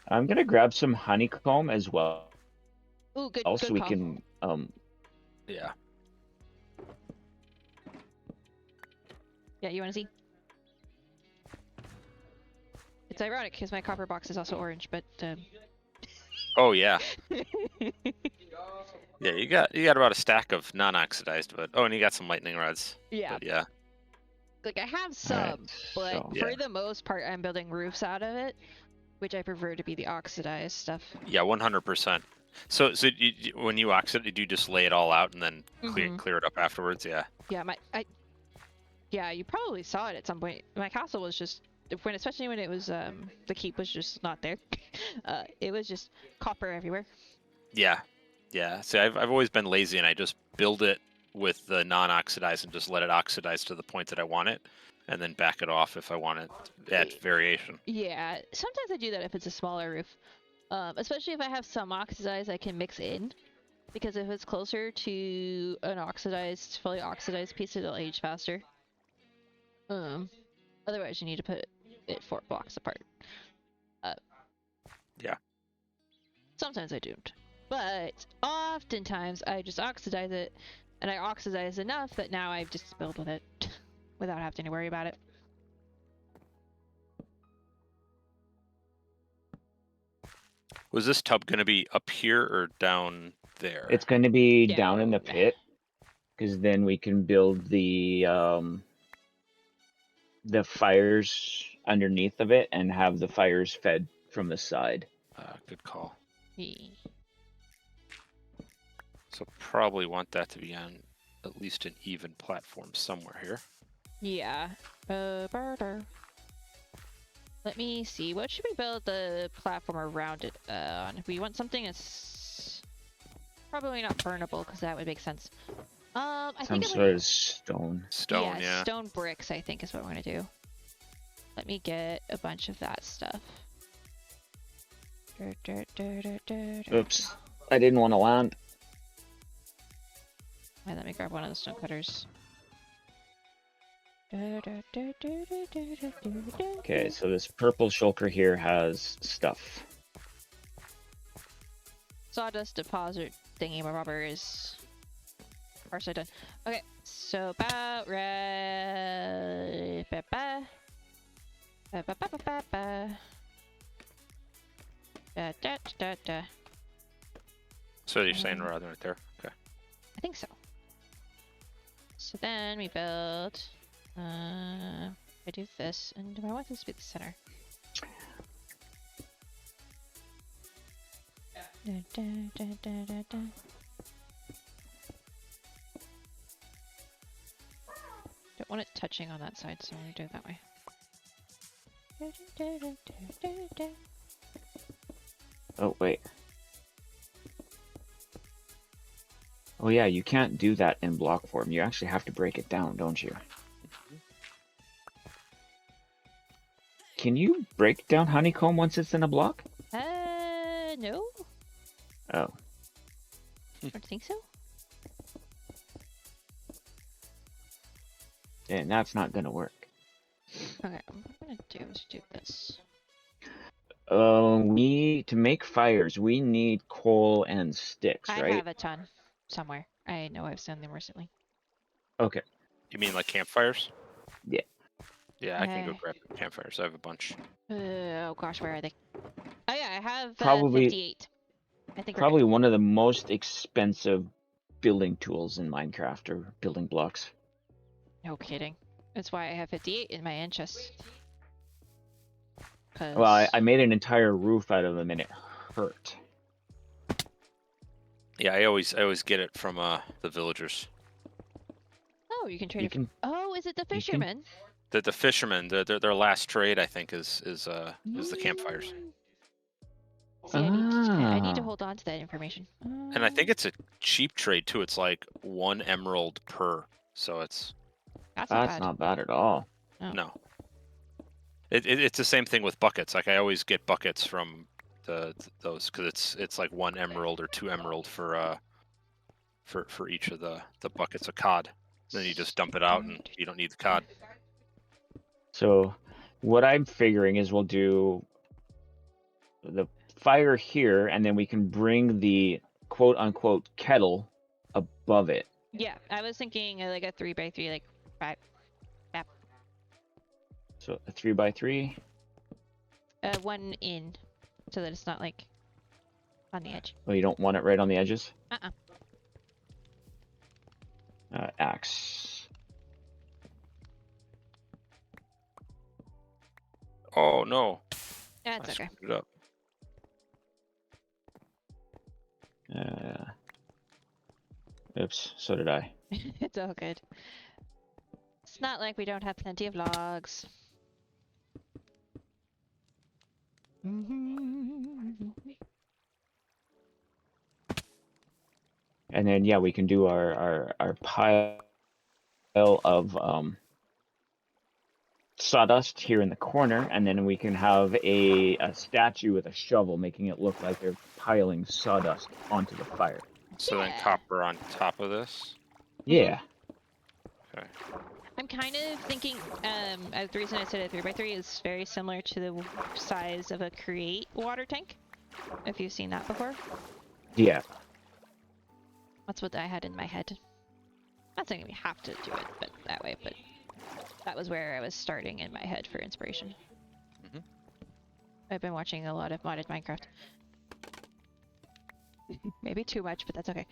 I'm gonna grab some honeycomb as well. Ooh, good Also, we call. can Yeah. Yeah, you want to see? It's ironic because my copper box is also orange, but Oh yeah. Yeah, you got about a stack of non-oxidized, but and you got some lightning rods. yeah, But yeah. like I have Alright, some, but so- Yeah. for the most part, I'm building roofs out of it, which I prefer to be the oxidized stuff. Yeah, 100%. So when you oxidate, do you just lay it all out and then Mhm. clear it up afterwards? Yeah. Yeah, yeah, you probably saw it at some point. My castle was just especially when it was the keep was just not there. It was just copper everywhere. Yeah. Yeah. See, I've always been lazy and I just build it with the non-oxidized and just let it oxidize to the point that I want it, and then back it off if I want it add variation. Yeah, sometimes I do that if it's a smaller roof. Especially if I have some oxidized I can mix in. Because if it's closer to an oxidized, fully oxidized piece, it'll age faster. Otherwise you need to put it 4 blocks apart. Yeah. Sometimes I don't. But oftentimes I just oxidize it, and I oxidize enough that now I've just built with it without having to worry about it. Was this tub going to be up here or down there? It's going to be down in the Down. pit, because then we can build the fires underneath of it and have the fires fed from the side. Good call. Yeah. So probably want that to be on at least an even platform somewhere here. Yeah. Let me see. What should we build the platform around it on? We want something that's probably not burnable because that would make sense. I Some think sort of stone. Stone, yeah. stone bricks. I think is what we're gonna do. Let me get a bunch of that stuff. Oops, I didn't want to land. Wait, let me grab one of the stone cutters. Okay, so this purple shulker here has stuff. Sawdust deposit thingy rubber is partially done. Okay, so about right. So you're saying rather right there? Okay. I think so. So then we build. I do this, and do I want this to be the center? Don't want it touching on that side, so I'm gonna do it that way. Oh, wait. Oh yeah, you can't do that in block form. You actually have to break it down, don't you? Can you break down honeycomb once it's in a block? No. Oh. I don't think so. And that's not gonna work. Okay, I'm gonna do this. We to make fires, we need coal and sticks, I right? have a ton somewhere. I know I've seen them recently. Okay. You mean like campfires? Yeah. Yeah, I can go grab campfires. I have a bunch. Oh gosh, where are they? Oh yeah, I have Probably 58. I think we're probably one of the most expensive building tools in Minecraft or building blocks. good. No kidding. That's why I have 58 in my end chest. Well, I made an entire roof out of them and it hurt. Yeah, I always get it from the villagers. Oh, you can trade You it. can Oh, is it the you can- fisherman? The fishermen, their last trade I think is the campfires. See, I need to Ah. hold on to that information. And I think it's a cheap trade too. It's like 1 emerald per. So it's That's That's not bad at all. Oh. no. It's the same thing with buckets. Like I always get buckets from those because it's like 1 emerald or 2 emerald for each of the buckets of cod. Then you just dump it out and you don't need the cod. So what I'm figuring is we'll do the fire here and then we can bring the quote unquote kettle above it. Yeah, I was thinking like a 3x3, like 5. So a 3x3. One in, so that it's not like on the edge. Oh, you don't want it right on the edges? Uh-uh. Axe. Oh no. That's I okay. screwed it up. Oops, so did I. It's all good. It's not like we don't have plenty of logs. And then yeah, we can do our pile of sawdust here in the corner, and then we can have a statue with a shovel, making it look like they're piling sawdust onto the fire. So then Yeah. copper on top of this. Yeah. Okay. I'm kind of thinking, the reason I said a 3x3 is very similar to the size of a create water tank. If you've seen that before. Yeah. That's what I had in my head. Not saying we have to do it, but that way, but that was where I was starting in my head for inspiration. Mhm. I've been watching a lot of modded Minecraft. Maybe too much, but that's okay.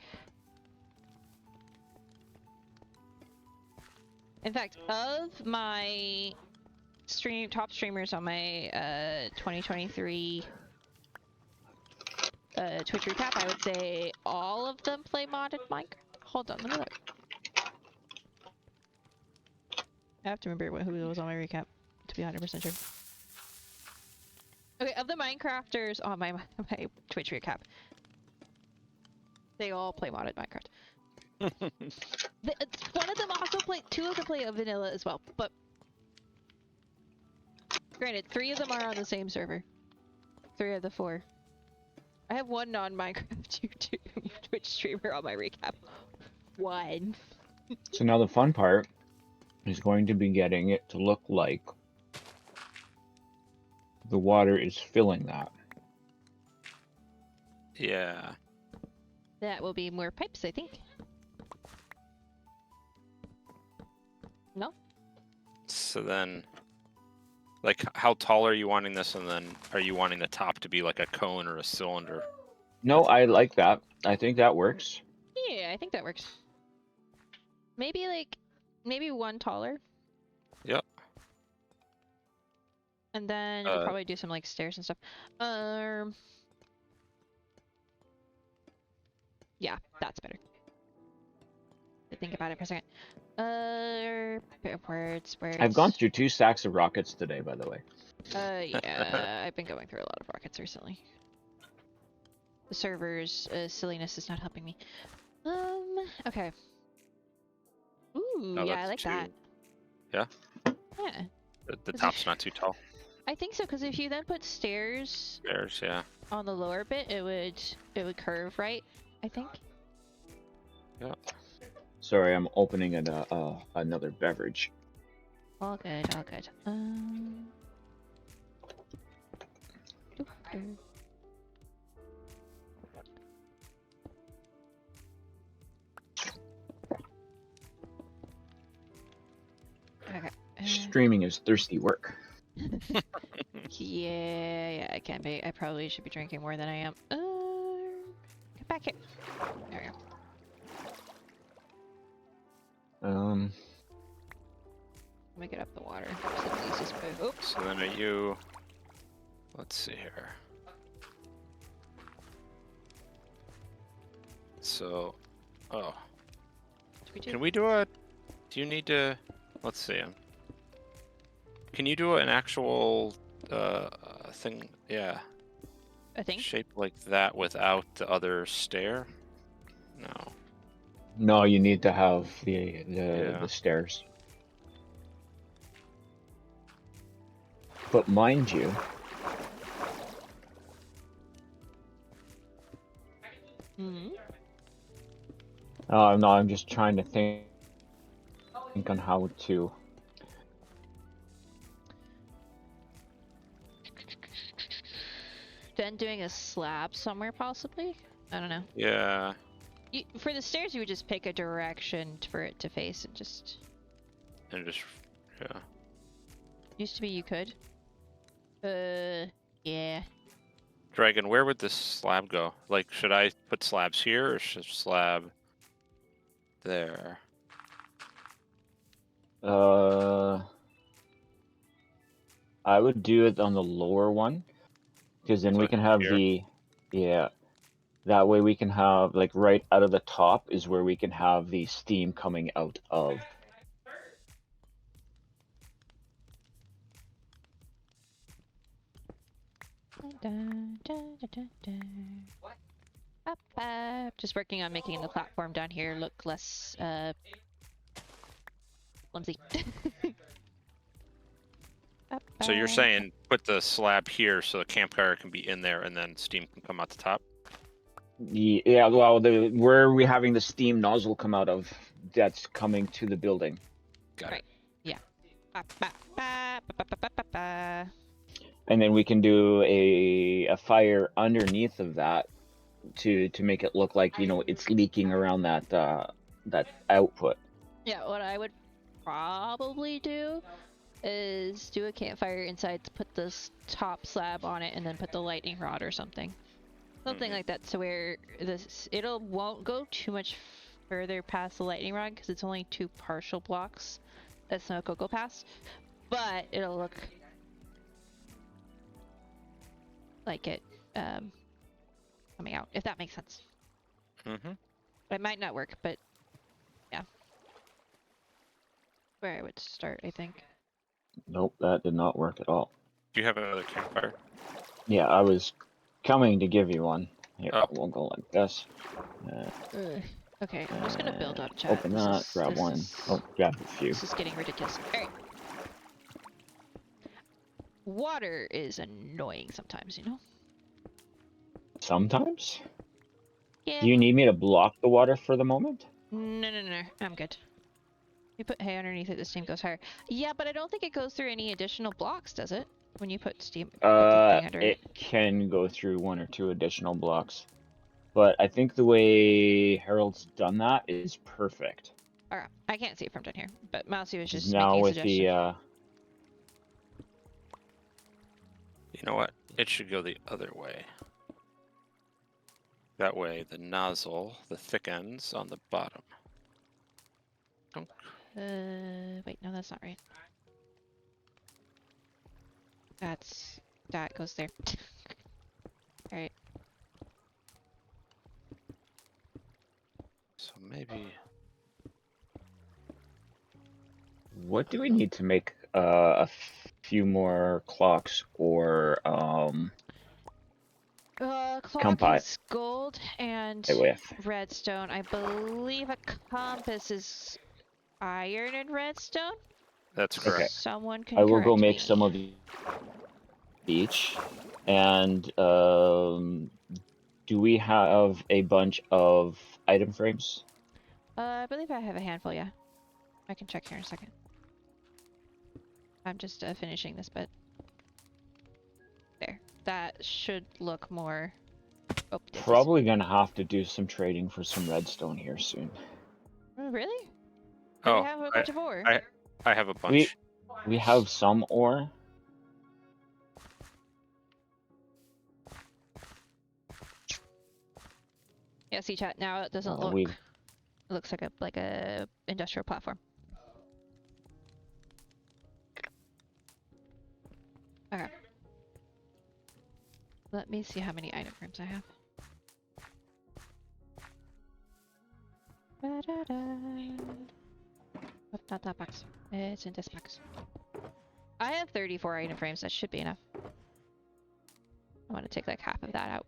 In fact, of my top streamers on my 2023 Twitch recap, I would say all of them play modded Minecraft. Hold on, let me look. I have to remember who was on my recap to be 100% sure. Okay, of the Minecrafters on my Twitch recap, they all play modded Minecraft. One of them also two of them play vanilla as well, but granted, 3 of them are on the same server. 3 of the 4. I have one non-Minecraft YouTube Twitch streamer on my recap. One. So now the fun part is going to be getting it to look like the water is filling that. Yeah. That will be more pipes, I think. No? So then, like, how tall are you wanting this, and then are you wanting the top to be like a cone or a cylinder? No, I like that. I think that works. Yeah, I think that works. Maybe one taller. Yep. And then we'll probably do some like stairs and stuff. Yeah, that's better. To think about it for a second. Words. I've gone through 2 stacks of rockets today, by the way. Yeah, I've been going through a lot of rockets recently. The server's silliness is not helping me. Okay. Ooh, Oh, yeah, I that's like that. Yeah? Yeah. The top's not too tall. I think so, because if you then put stairs There's, yeah. on the lower bit, it would curve right, I think. Yeah. Sorry, I'm opening another beverage. All good, all good. Doop, doop. Okay. Streaming is thirsty work. Yeah, I can be. I probably should be drinking more than I am. Get back here. There we go. Let me get up the water. Oops. So then are you? Let's see here. So, oh, can we do a? Do you need to? Let's see. Can you do an actual thing? Yeah. I think. Shape like that without the other stair? No. No, you need to have the Yeah. stairs. But mind you, Hmm. no, I'm just trying to think on how to. Then doing a slab somewhere, possibly? I don't know. Yeah. For the stairs, you would just pick a direction for it to face and just... And just, yeah. Used to be you could. Yeah. Dragon, where would this slab go? Like, should I put slabs here or should slab there? I would do it on the lower one, because then we So can have here? yeah, that way we can have, like, right out of the top is where we can have the steam coming out of. Just working on making the platform down here look less flimsy. So you're saying put the slab here so the campfire can be in there and then steam can come out the top? Yeah, well, where are we having the steam nozzle come out of? That's coming to the building. Got Right. it. Yeah. And then we can do a fire underneath of that to make it look like, you know, it's leaking around that that output. Yeah, what I would probably do is do a campfire inside to put this top slab on it and then put the lightning rod or something. Something like that, so where won't go too much further past the lightning rod because it's only 2 partial blocks that smoke will go past, but it'll look like it coming out, if that makes sense. Mm-hmm. It might not work, but yeah. Where I would start, I think. Nope, that did not work at all. Do you have another campfire? Yeah, I was coming to give you one. Here, Oh. we'll go like this. Okay, I'm just gonna build up chat. Open that, grab one. Oh, grab a few. This is getting ridiculous. Alright. Water is annoying sometimes, you know? Sometimes? Yeah. Do you need me to block the water for the moment? No, I'm good. You put hay underneath it, the steam goes higher. Yeah, but I don't think it goes through any additional blocks, does it? When you put steam, put the thing under It can go through 1 or 2 additional blocks. But I think the way Harold's done that is perfect. Alright, I can't see it from down here, but Mousy was just Now making a with suggestion. You know what? It should go the other way. That way, the nozzle, the thick ends on the bottom. Dunk. Wait, no, that's not right. That goes there. Alright. So maybe. What do we need to make a few more clocks or Clock Compass. is gold and with? redstone. I believe a compass is iron and redstone. That's Okay. correct. Someone can I will go correct make me. some of each. And do we have a bunch of item frames? I believe I have a handful, yeah. I can check here in a second. I'm just finishing this bit. There. That should look more. Oh, this is- Probably gonna have to do some trading for some redstone here soon. Oh, really? But Oh, we have a bunch of ore. I have a bunch. We have some ore. Yeah, see chat. Now it doesn't look. We've It looks like a industrial platform. Okay. Let me see how many item frames I have. Oh, not that box. It's in this box. I have 34 item frames. That should be enough. I want to take like half of that out.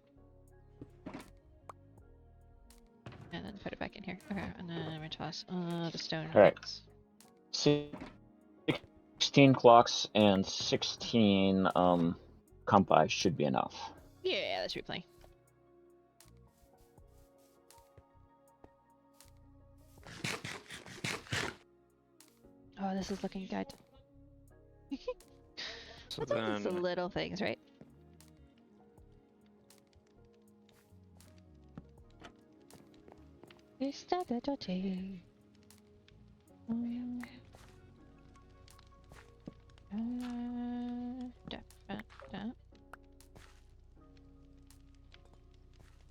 And then put it back in here. Okay, and then I'm going to toss the stone. All right. bits. 16 clocks and 16 compi should be enough. Yeah, that should be plenty. Oh, this is looking good. So What's up with the then, little things, right?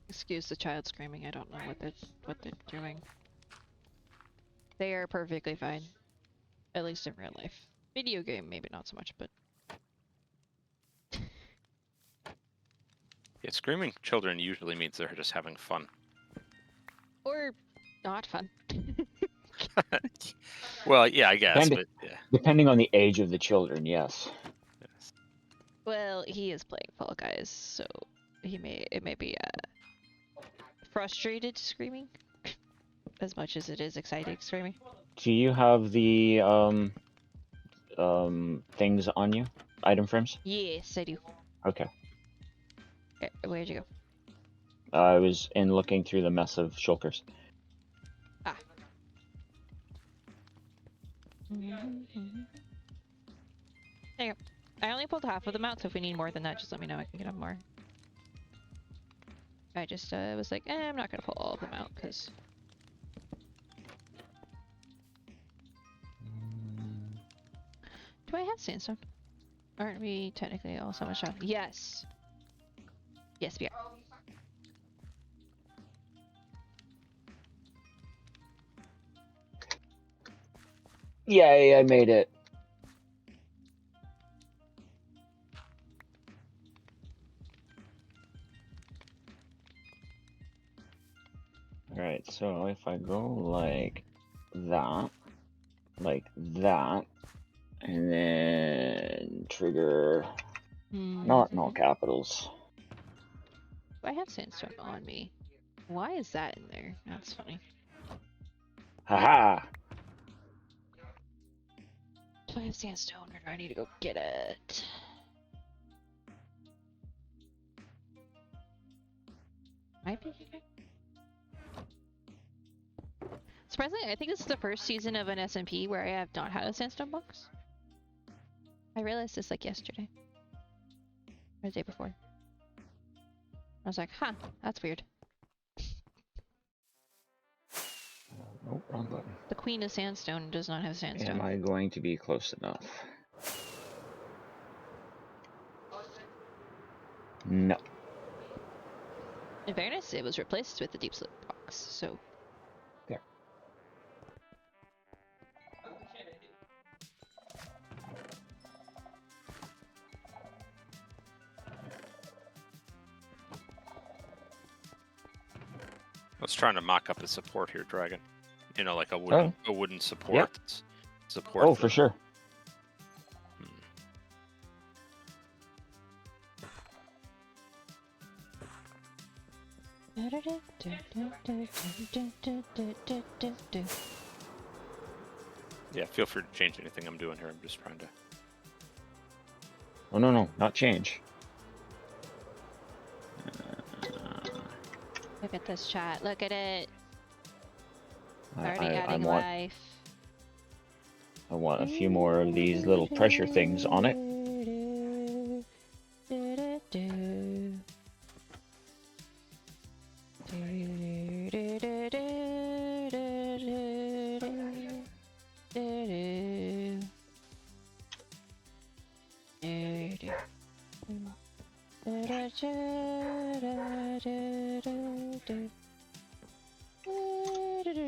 Excuse the child screaming. I don't know what they're doing. They are perfectly fine, at least in real life. Video game, maybe not so much, but yeah, screaming children usually means they're just having fun. or not fun. Well, yeah, I guess, Depending- but yeah. Depending on the age of the children, yes. Yes. Well, he is playing Fall Guys, so it may be frustrated screaming as much as it is excited screaming. Do you have the things on you? Item frames? Yes, I do. Okay. Okay, where'd you go? I was in looking through the mess of shulkers. Ah. There you go. I only pulled half of them out, so if we need more than that, just let me know. I can get them more. I just was like, I'm not gonna pull all of them out, because... Do I have sandstone? Aren't we technically all so much out? Yes! Yes, we are. Yay, I made it. Alright, so if I go like that, and then trigger, not in all capitals. Do I have sandstone on me? Why is that in there? That's funny. Haha! Do I have sandstone or do I need to go get it? Might be here. Surprisingly, I think this is the first season of an SMP where I have not had a sandstone box. I realized this like yesterday. Or the day before. I was like, huh, that's weird. Oh, wrong button. The Queen of Sandstone does not have sandstone. Am I going to be close enough? No. In fairness, it was replaced with the deep slip box, so... There. I was trying to mock up a support here, Dragon. You know, like a wooden support. Yep. Support. Oh, for sure. Yeah, feel free to change anything I'm doing here. I'm just trying to. Oh, no, not change. Look at this chat, look at it! I Already adding want, life. I want a few more of these little pressure things on it.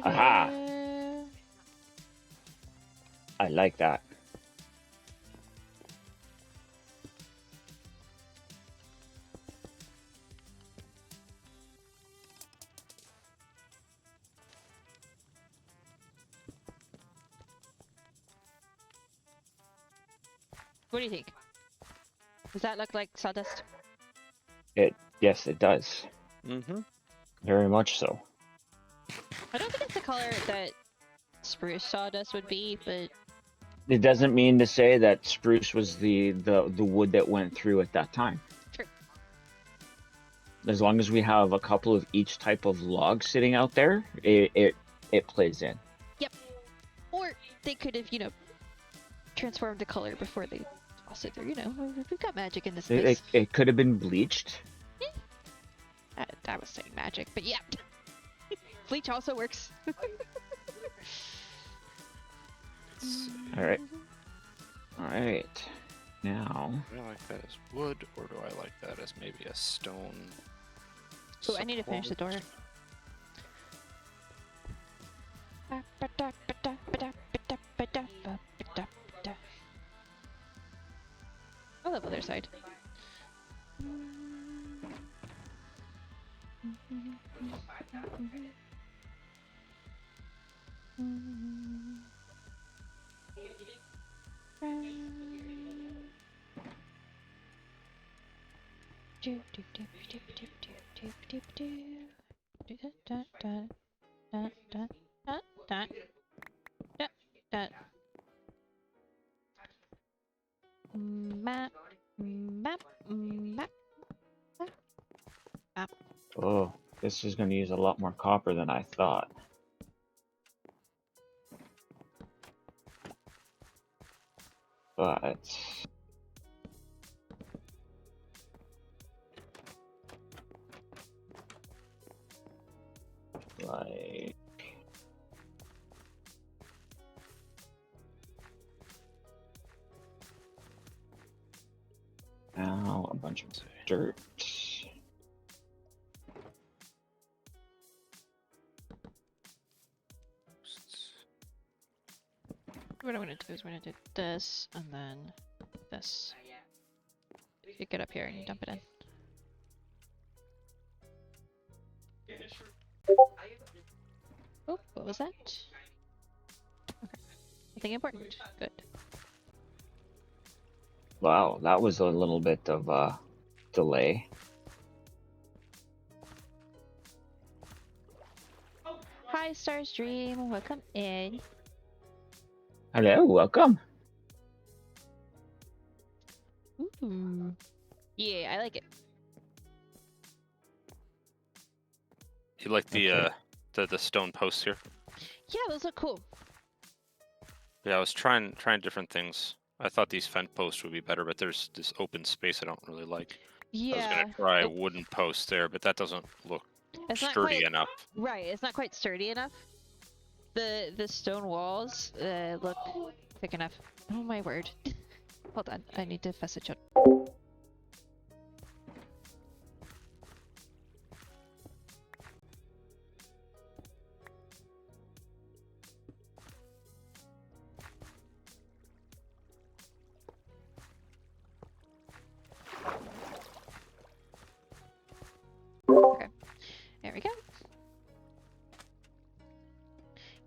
Aha! I like that. What do you think? Does that look like sawdust? Yes, it does. Mm-hmm. Very much so. I don't think it's the color that spruce sawdust would be, but It doesn't mean to say that spruce was the wood that went through at that time. True. As long as we have a couple of each type of log sitting out there, it plays in. or they could have, transformed the color before they tossed it through. We've got magic in this space. It could have been bleached. I was saying magic, but yeah. Bleach also works. All right. Now. Do I like that as wood, or do I like that as maybe a stone? Oh, I need to finish the door. I love other side. Oh, this is going to use a lot more copper than I thought. But like now a bunch of dirt. What I'm gonna do is we're gonna do this and then this. You get up here and you dump it in. Oh, what was that? Okay. Nothing important. Good. Wow, that was a little bit of a delay. Hi, Starstream. Welcome in. Hello, welcome. Ooh. Yeah, I like it. You like the Okay. the stone posts here? Yeah, those look cool. Yeah, I was trying different things. I thought these fence posts would be better, but there's this open space I don't really like. I was Yeah. gonna try a wooden post there, but that doesn't look It's not sturdy quite enough. right. It's not quite sturdy enough. The stone walls look thick enough. Oh my word! Hold on, I need to message out. Okay, there we go.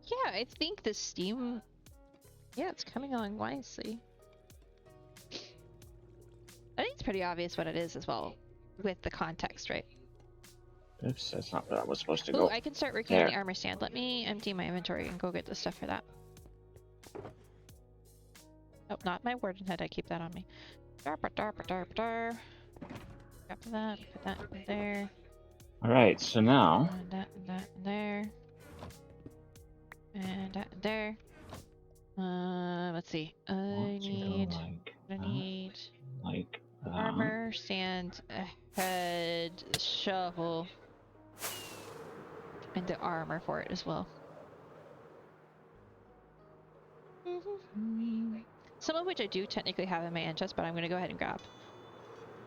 Yeah, I think the steam. Yeah, it's coming along nicely. I think it's pretty obvious what it is as well, with the context, right? Oops, that's not where I was supposed to Oh, go. I can start working on the There. armor stand. Let me empty my inventory and go get the stuff for that. Oh, not my warden head. I keep that on me. Grab that, put that in there, All right, so now and that in there, and that in there. Let's see. I Want to need like that. armor, sand, a head, a shovel, and the armor for it as well. Some of which I do technically have in my end chest, but I'm gonna go ahead and grab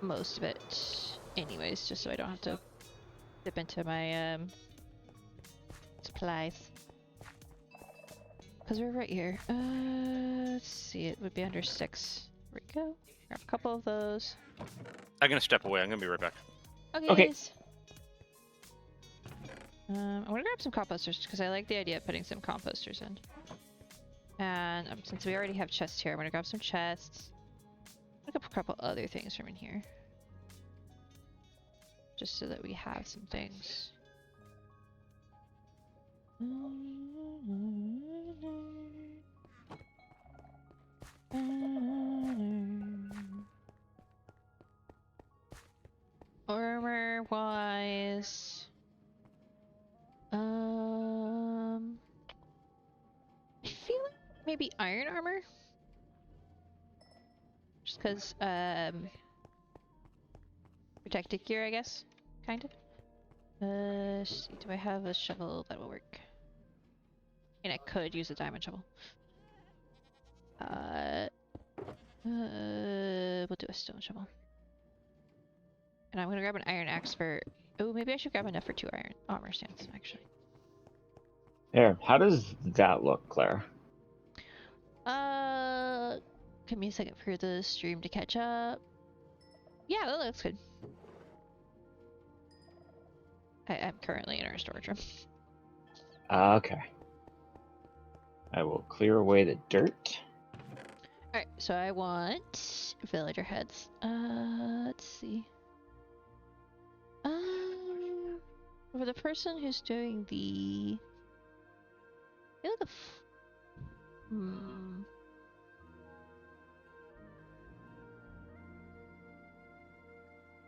most of it anyways, just so I don't have to dip into my supplies. Because we're right here. Let's see, it would be under 6. There we go. Grab a couple of those. I'm gonna step away. I'm gonna be right back. Okay. Okay. Guys. I'm gonna grab some composters because I like the idea of putting some composters in. And since we already have chests here, I'm gonna grab some chests. Look up a couple other things from in here. Just so that we have some things. Armor wise, I feel like maybe iron armor, just because protected gear, I guess, kind of. Let's see, do I have a shovel that will work? And I could use a diamond shovel. We'll do a stone shovel. And I'm gonna grab an iron axe for. Oh, maybe I should grab enough for 2 iron armor stands, actually. There. How does that look, Claire? Give me a second for the stream to catch up. Yeah, that looks good. I'm currently in our storage room. Okay. I will clear away the dirt. Alright, so I want villager heads. Let's see. For the person who's doing the...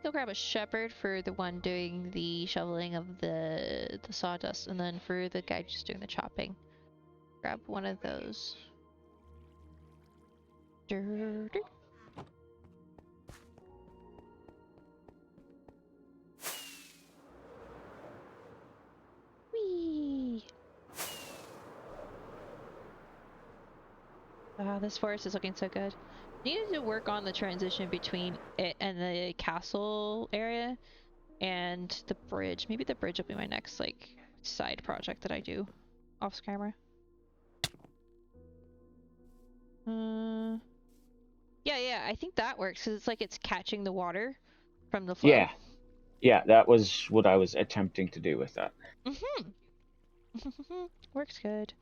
Go grab a shepherd for the one doing the shoveling of the sawdust, and then for the guy just doing the chopping, grab one of those. Whee! Wow, this forest is looking so good. Needed to work on the transition between it and the castle area and the bridge. Maybe the bridge will be my next like side project that I do off camera. Yeah, I think that works because it's like it's catching the water from the flow. Yeah, that was what I was attempting to do with that. Works good.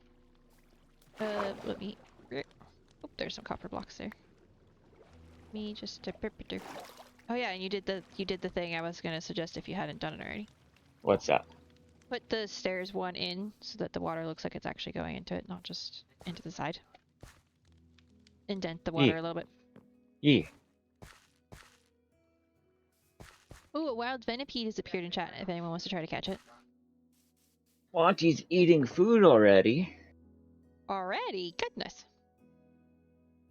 Let me. Oh, there's some copper blocks there. Me just a burp. Oh yeah, and you did the thing I was gonna suggest if you hadn't done it already. What's that? Put the stairs one in so that the water looks like it's actually going into it, not just into the side. Indent the water a little bit. Yeah. Ooh, a wild venipede has appeared in chat if anyone wants to try to catch it. Monty's eating food already. Already? Goodness.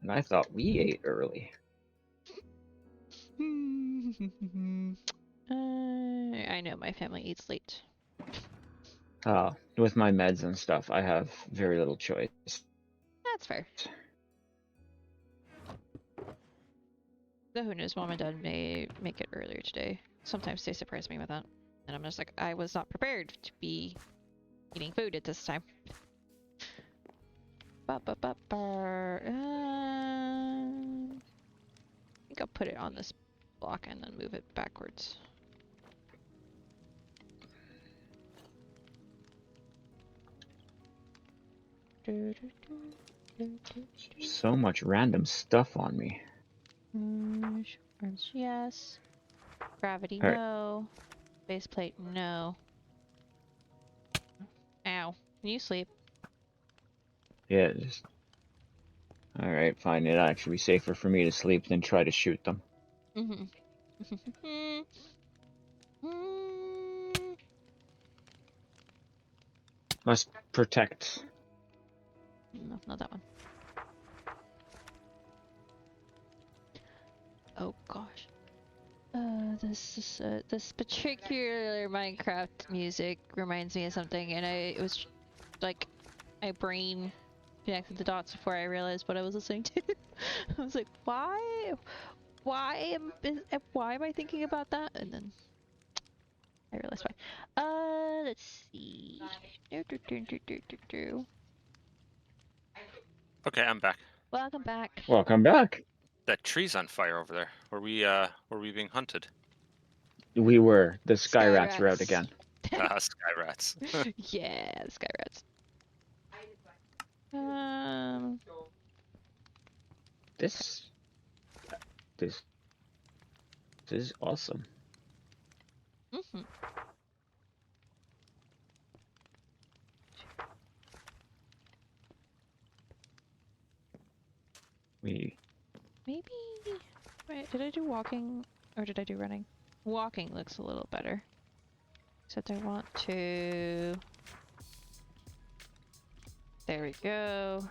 And I thought we ate early. I know my family eats late. With my meds and stuff, I have very little choice. That's fair. Though who knows, mom and dad may make it earlier today. Sometimes they surprise me with that. And I'm just like, I was not prepared to be eating food at this time. I think I'll put it on this block and then move it backwards. So much random stuff on me. Arms, yes. Gravity, All right. no. Base plate, no. Ow. Can you sleep? Yeah, just... Alright, fine. It'd actually be safer for me to sleep than try to shoot them. Must protect. No, not that one. Oh gosh. This particular Minecraft music reminds me of something, and it was like my brain connected the dots before I realized what I was listening to. I was like, why am I thinking about that? And then I realized why. Let's see. Okay, I'm back. Welcome back. Welcome back. That tree's on fire over there. Were we being hunted? We were. The sky Sky rats are out rats. again. Sky rats. Yeah, the sky rats. Um, This this is awesome. mhm. We Maybe. Wait, did I do walking or did I do running? Walking looks a little better. Except I want to. There we go.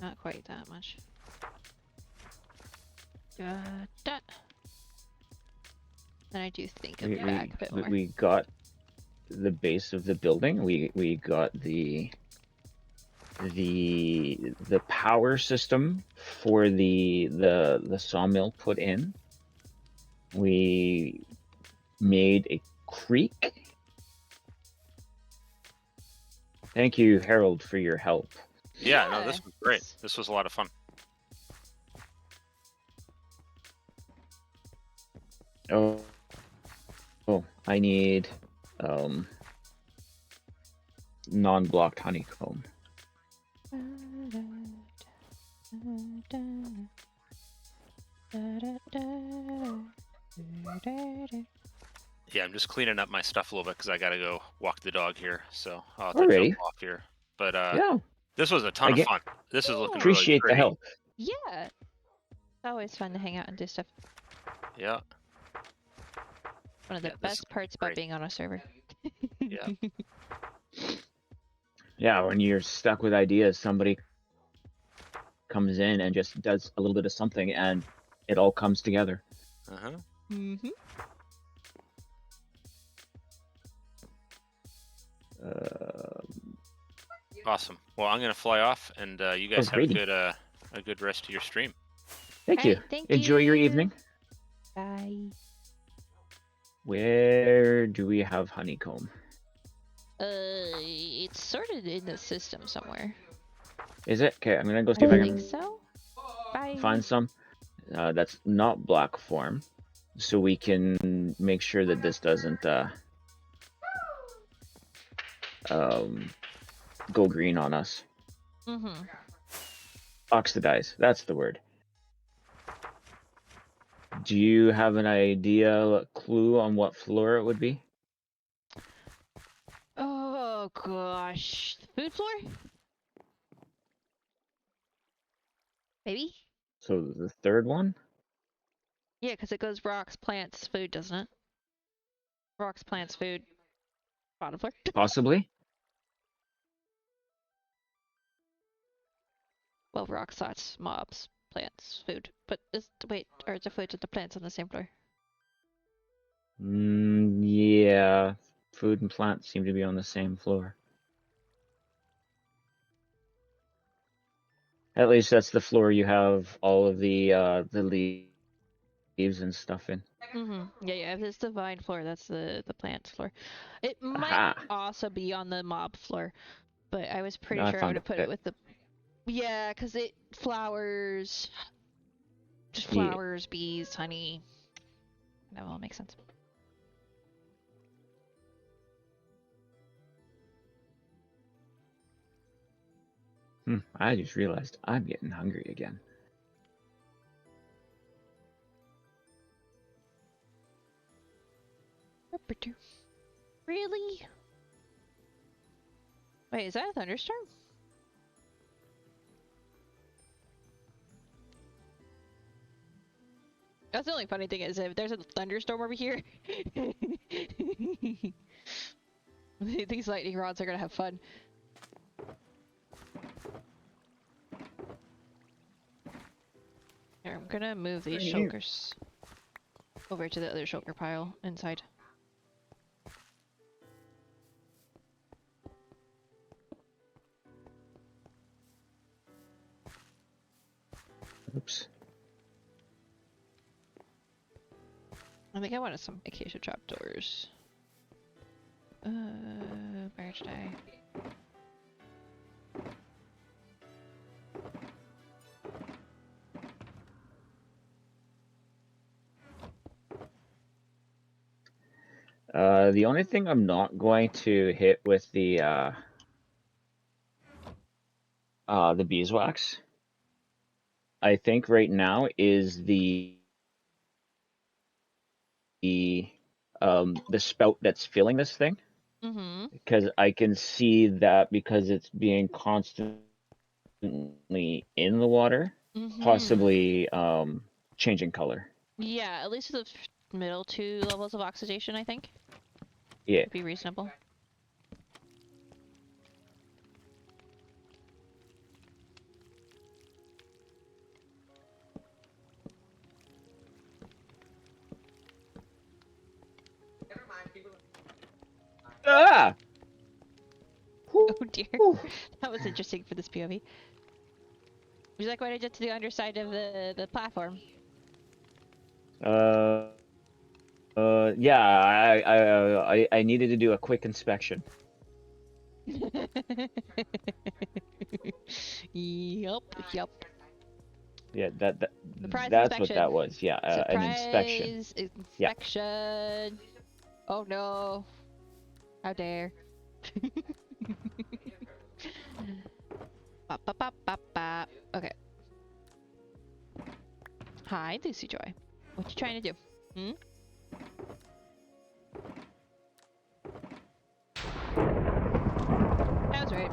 Not quite that much. That. Then I do think of the back a bit more. we got the base of the building. We got the power system for the sawmill put in. We made a creek. Thank you, Harold, for your help. Yeah, no, this was great. This was a lot of fun. Oh, I need non-blocked honeycomb. Yeah, I'm just cleaning up my stuff a little bit because I gotta go walk the dog here. So I'll have to Alrighty. jump off here. But Yeah, this was a ton of Again- fun. This is looking really appreciate the pretty. help. Yeah. It's always fun to hang out and do stuff. Yeah. One of the Yeah, this best is parts about great. being on a server. Yeah. Yeah, when you're stuck with ideas, somebody comes in and just does a little bit of something, and it all comes together. Uh-huh. Mm-hmm. Awesome. Well, I'm gonna fly off, and you guys have Alrighty. a good rest of your stream. Thank you. Alright, thank Enjoy your you. evening. Bye. Where do we have honeycomb? It's sorted in the system somewhere. Is it? Okay, I'm gonna go I see if I think can so. Bye. find some. That's not black form, so we can make sure that this doesn't go green on us. Mm-hmm. Oxidize. That's the word. Do you have an idea, clue on what floor it would be? Oh gosh. The food floor? Maybe? So the third one? Yeah, because it goes rocks, plants, food, doesn't it? Rocks, plants, food. Bottom floor? Possibly. Well, rocks, thoughts, mobs, plants, food. But wait, are the food and the plants on the same floor? Yeah. Food and plants seem to be on the same floor. At least that's the floor you have all of the leaves and stuff in. Mm-hmm. Yeah, if it's the vine floor, that's the plants floor. It might Aha! also be on the mob floor, but I was pretty I sure I found would have put it with the. Yeah, because it flowers. Just Yeah. flowers, bees, honey. That all makes sense. I just realized I'm getting hungry again. Really? Wait, is that a thunderstorm? That's the only funny thing is if there's a thunderstorm over here, these lightning rods are gonna have fun. gonna move these Right here. shulkers over to the other shulker pile inside. Oops. I think I wanted some acacia trapdoors. Where should I? The only thing I'm not going to hit with the beeswax, I think right now is the spout that's filling this thing, Mm-hmm. because I can see that because it's being constantly in the water, Mm-hmm. possibly changing color. Yeah, at least the middle 2 levels of oxidation, I think. Yeah. Would be reasonable. Ah! Oh dear. Whew. That was interesting for this POV. Would you like what I did to the underside of the platform? Yeah, I needed to do a quick inspection. Yup. Yeah, Surprise that's what inspection. that was. Yeah, an inspection. Surprise inspection. Oh no. How dare. Bop, bop, bop, bop, bop. Okay. Hi, Lucy Joy. What you trying to do? Hmm? That was right.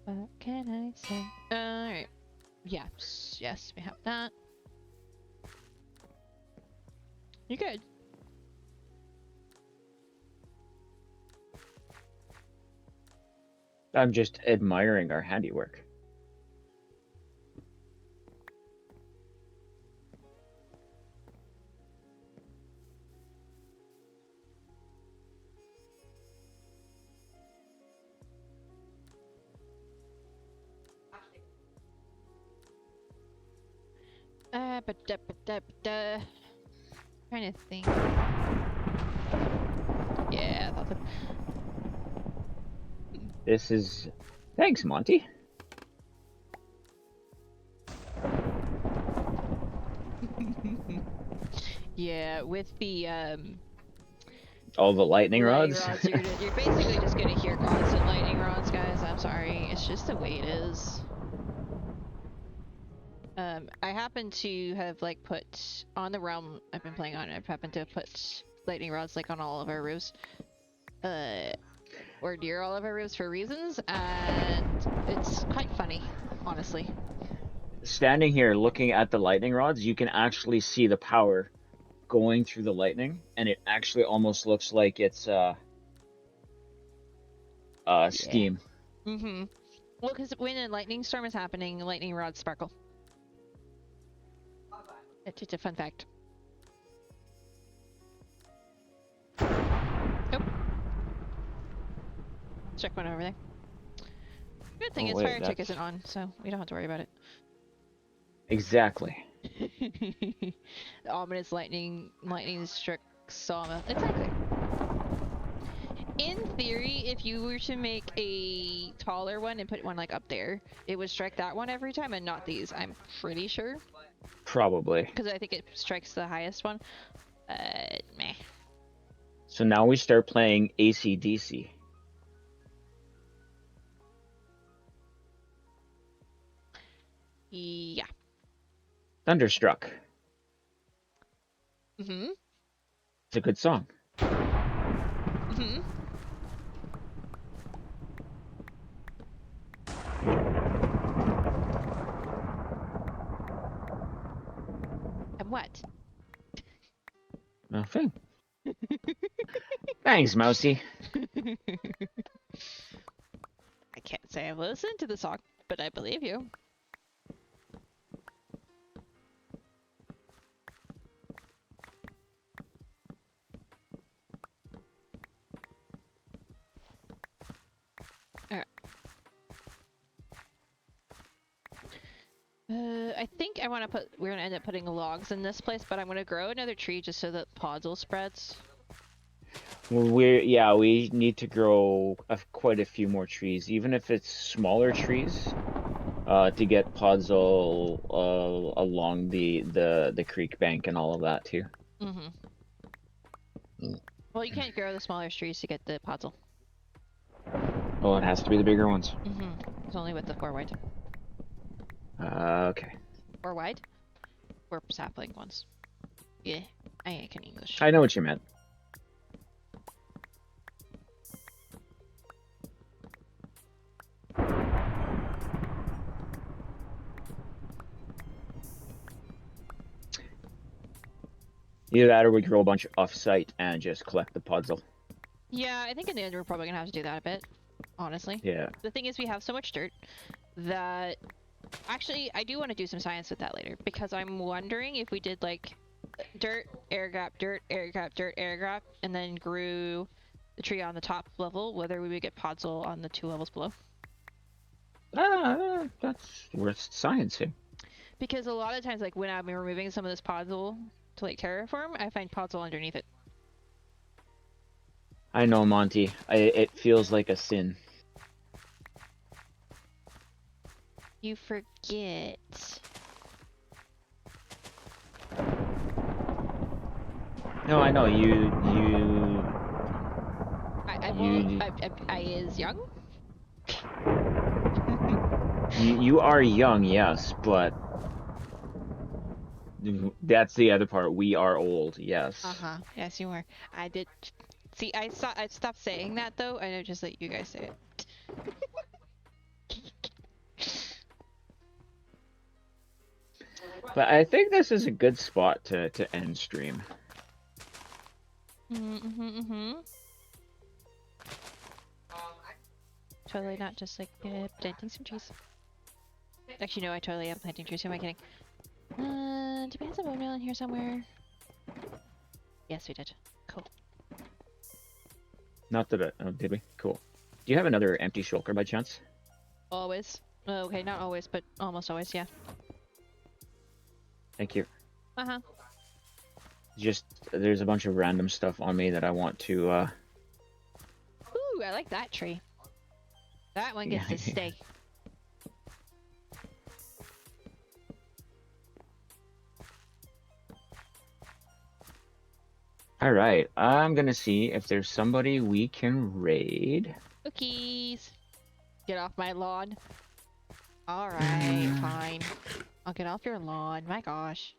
What can I say? Alright. Yes, we have that. You're good. I'm just admiring our handiwork. Ba-da-ba-da-ba-da. Trying to think. Yeah, I thought that. This is... Thanks, Monty. Yeah, with the All the lightning rods. you're basically just gonna hear constant lightning rods, guys. I'm sorry, it's just the way it is. I happen to have like put on the realm I've been playing on. I've happened to have put lightning rods like on all of our roofs, or near all of our roofs for reasons, and it's quite funny, honestly. Standing here looking at the lightning rods, you can actually see the power going through the lightning, and it actually almost looks like it's steam. Mm-hmm. Well, because when a lightning storm is happening, lightning rods sparkle. It's just a fun fact. Oh. Check one over there. Good thing is fire check isn't on, so we don't have to worry about it. Exactly. The ominous lightning struck sawmill. Exactly. In theory, if you were to make a taller one and put one like up there, it would strike that one every time and not these. I'm pretty sure. Probably. Because I think it strikes the highest one. Meh. So now we start playing AC/DC. Yeah. Thunderstruck. Mm-hmm. It's a good song. Mm-hmm. And what? Nothing. Thanks, Mousy. I can't say I've listened to the song, but I believe you. Alright. I think I want to put. We're gonna end up putting logs in this place, but I'm gonna grow another tree just so that podzol spreads. Well, we need to grow quite a few more trees, even if it's smaller trees, to get podzol along the creek bank and all of that too. Mm-hmm. Well, you can't grow the smaller trees to get the podzol. Oh, it has to be the bigger ones. Mm-hmm. It's only with the 4 wide. Okay. 4 wide? 4 sapling ones. Yeah, I can English. I know what you meant. Either that or we grow a bunch off-site and just collect the podzol. Yeah, I think in the end we're probably gonna have to do that a bit, honestly. Yeah. The thing is we have so much dirt that... Actually, I do want to do some science with that later, because I'm wondering if we did like dirt, air gap, dirt, air gap, dirt, air gap, and then grew the tree on the top level, whether we would get podzol on the 2 levels below. That's worth sciencing. Because a lot of times, like when I'm removing some of this podzol to like terraform, I find podzol underneath it. I know, Monty. It feels like a sin. You forget. No, I know I is young. you are young, yes, but that's the other part. We are old, yes. Uh-huh. Yes, you are. I did. See, I stopped saying that though. I know, just let you guys say it. But I think this is a good spot to end stream. Totally not just like planting some trees. Actually, no, I totally am planting trees. Who am I kidding? Do we have some bone meal in here somewhere? Yes, we did. Cool. Not that oh, did we? Cool. Do you have another empty shulker by chance? Always. Okay, not always, but almost always, yeah. Thank you. Uh-huh. Just there's a bunch of random stuff on me that I want to Ooh, I like that tree. That one gets to stay. Alright, I'm gonna see if there's somebody we can raid. Cookies! Get off my lawn. Alright, fine. I'll get off your lawn. My gosh.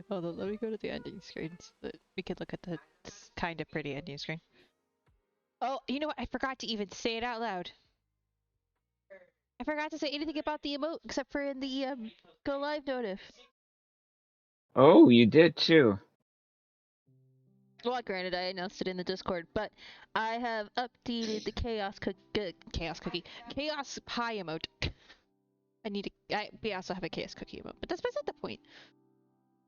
Hold on, let me go to the ending screen so that we can look at the kind of pretty ending screen. Oh, you know what? I forgot to even say it out loud. I forgot to say anything about the emote except for in the go live notif. Oh, you did too. Well, granted, I announced it in the Discord, but I have updated the chaos pie emote. We also have a chaos cookie emote, but that's beside the point.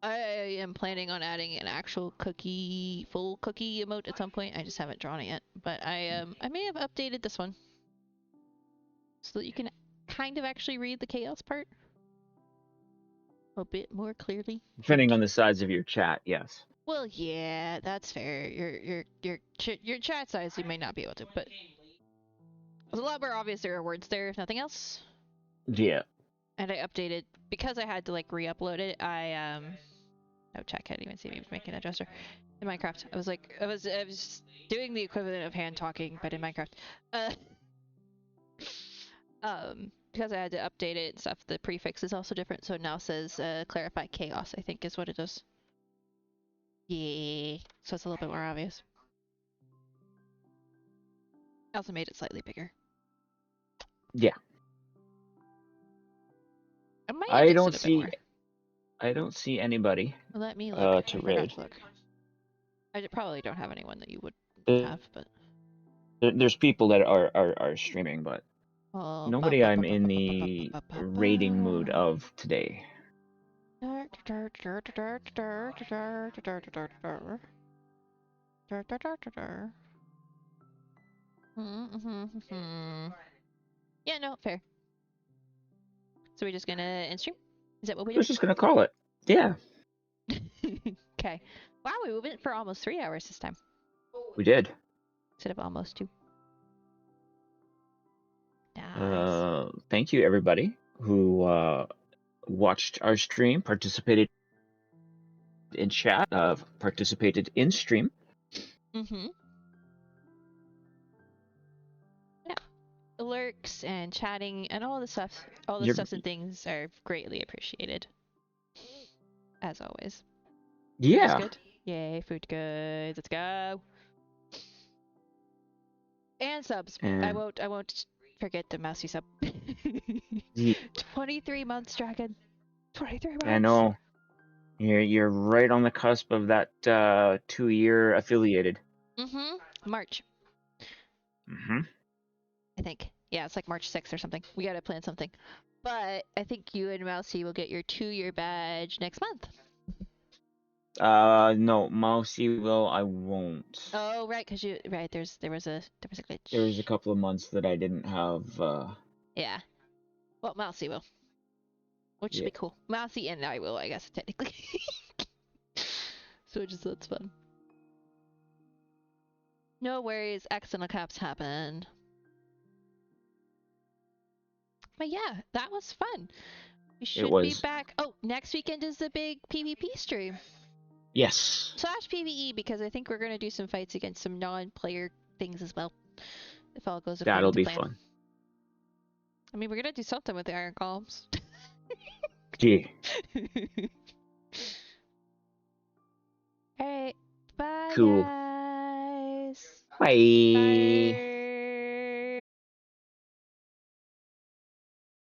I am planning on adding an actual full cookie emote at some point. I just haven't drawn it yet, but I may have updated this one so that you can kind of actually read the chaos part a bit more clearly. Depending on the size of your chat, yes. Well, yeah, that's fair. Your chat size you may not be able to, but it's a lot more obvious there are words there, if nothing else. Yeah. And I updated because I had to like re-upload it. No, chat can't even see me making that gesture in Minecraft. I was doing the equivalent of hand talking, but in Minecraft. Because I had to update it and stuff. The prefix is also different, so it now says clarify chaos. I think is what it does. Yeah, so it's a little bit more obvious. I also made it slightly bigger. Yeah. I might I adjust don't it a bit see more. I don't see anybody Let me look. to I forgot raid. to look. Probably don't have anyone that you would There- have, but There's people that are streaming, but oh, nobody I'm in the raiding mood of today. Yeah, no, fair. So we're just gonna end stream? Is that what we I was just gonna call it. Yeah, do? Okay. Wow, we went for almost 3 hours this time we did. instead of almost 2. Nice. Thank you everybody who watched our stream, participated in chat, participated in stream. Mm-hmm. Yeah. Lurks and chatting and all the stuff, You're- stuffs and things are greatly appreciated. As always. Yeah. Food's good. Yay, food good. Let's go. And subs. I And won't forget the mousy sub. Ye- 23 months, Dragon. 23 months. I know you're right on the cusp of that 2-year affiliated. Mm-hmm. March, Mm-hmm. I think. Yeah, it's like March 6th or something. We gotta plan something. But I think you and Mousy will get your 2-year badge next month. No, Mousy will. I won't. Oh, right, because there was a glitch. There was a couple of months that I didn't have. Yeah. Well, Mousy will. Which should Yeah. be cool. Mousy and I will, I guess, technically. So that's fun. No worries, accidental caps happened. But yeah, that was fun. We should be was. back. Oh, next weekend is the big PvP stream. Yes. / PvE, because I think we're going to do some fights against some non-player things as well. If all goes according That'll to be plan. fun. I mean, we're going to do something with the iron columns. Gee. Alright, bye Cool. guys. Bye. Bye.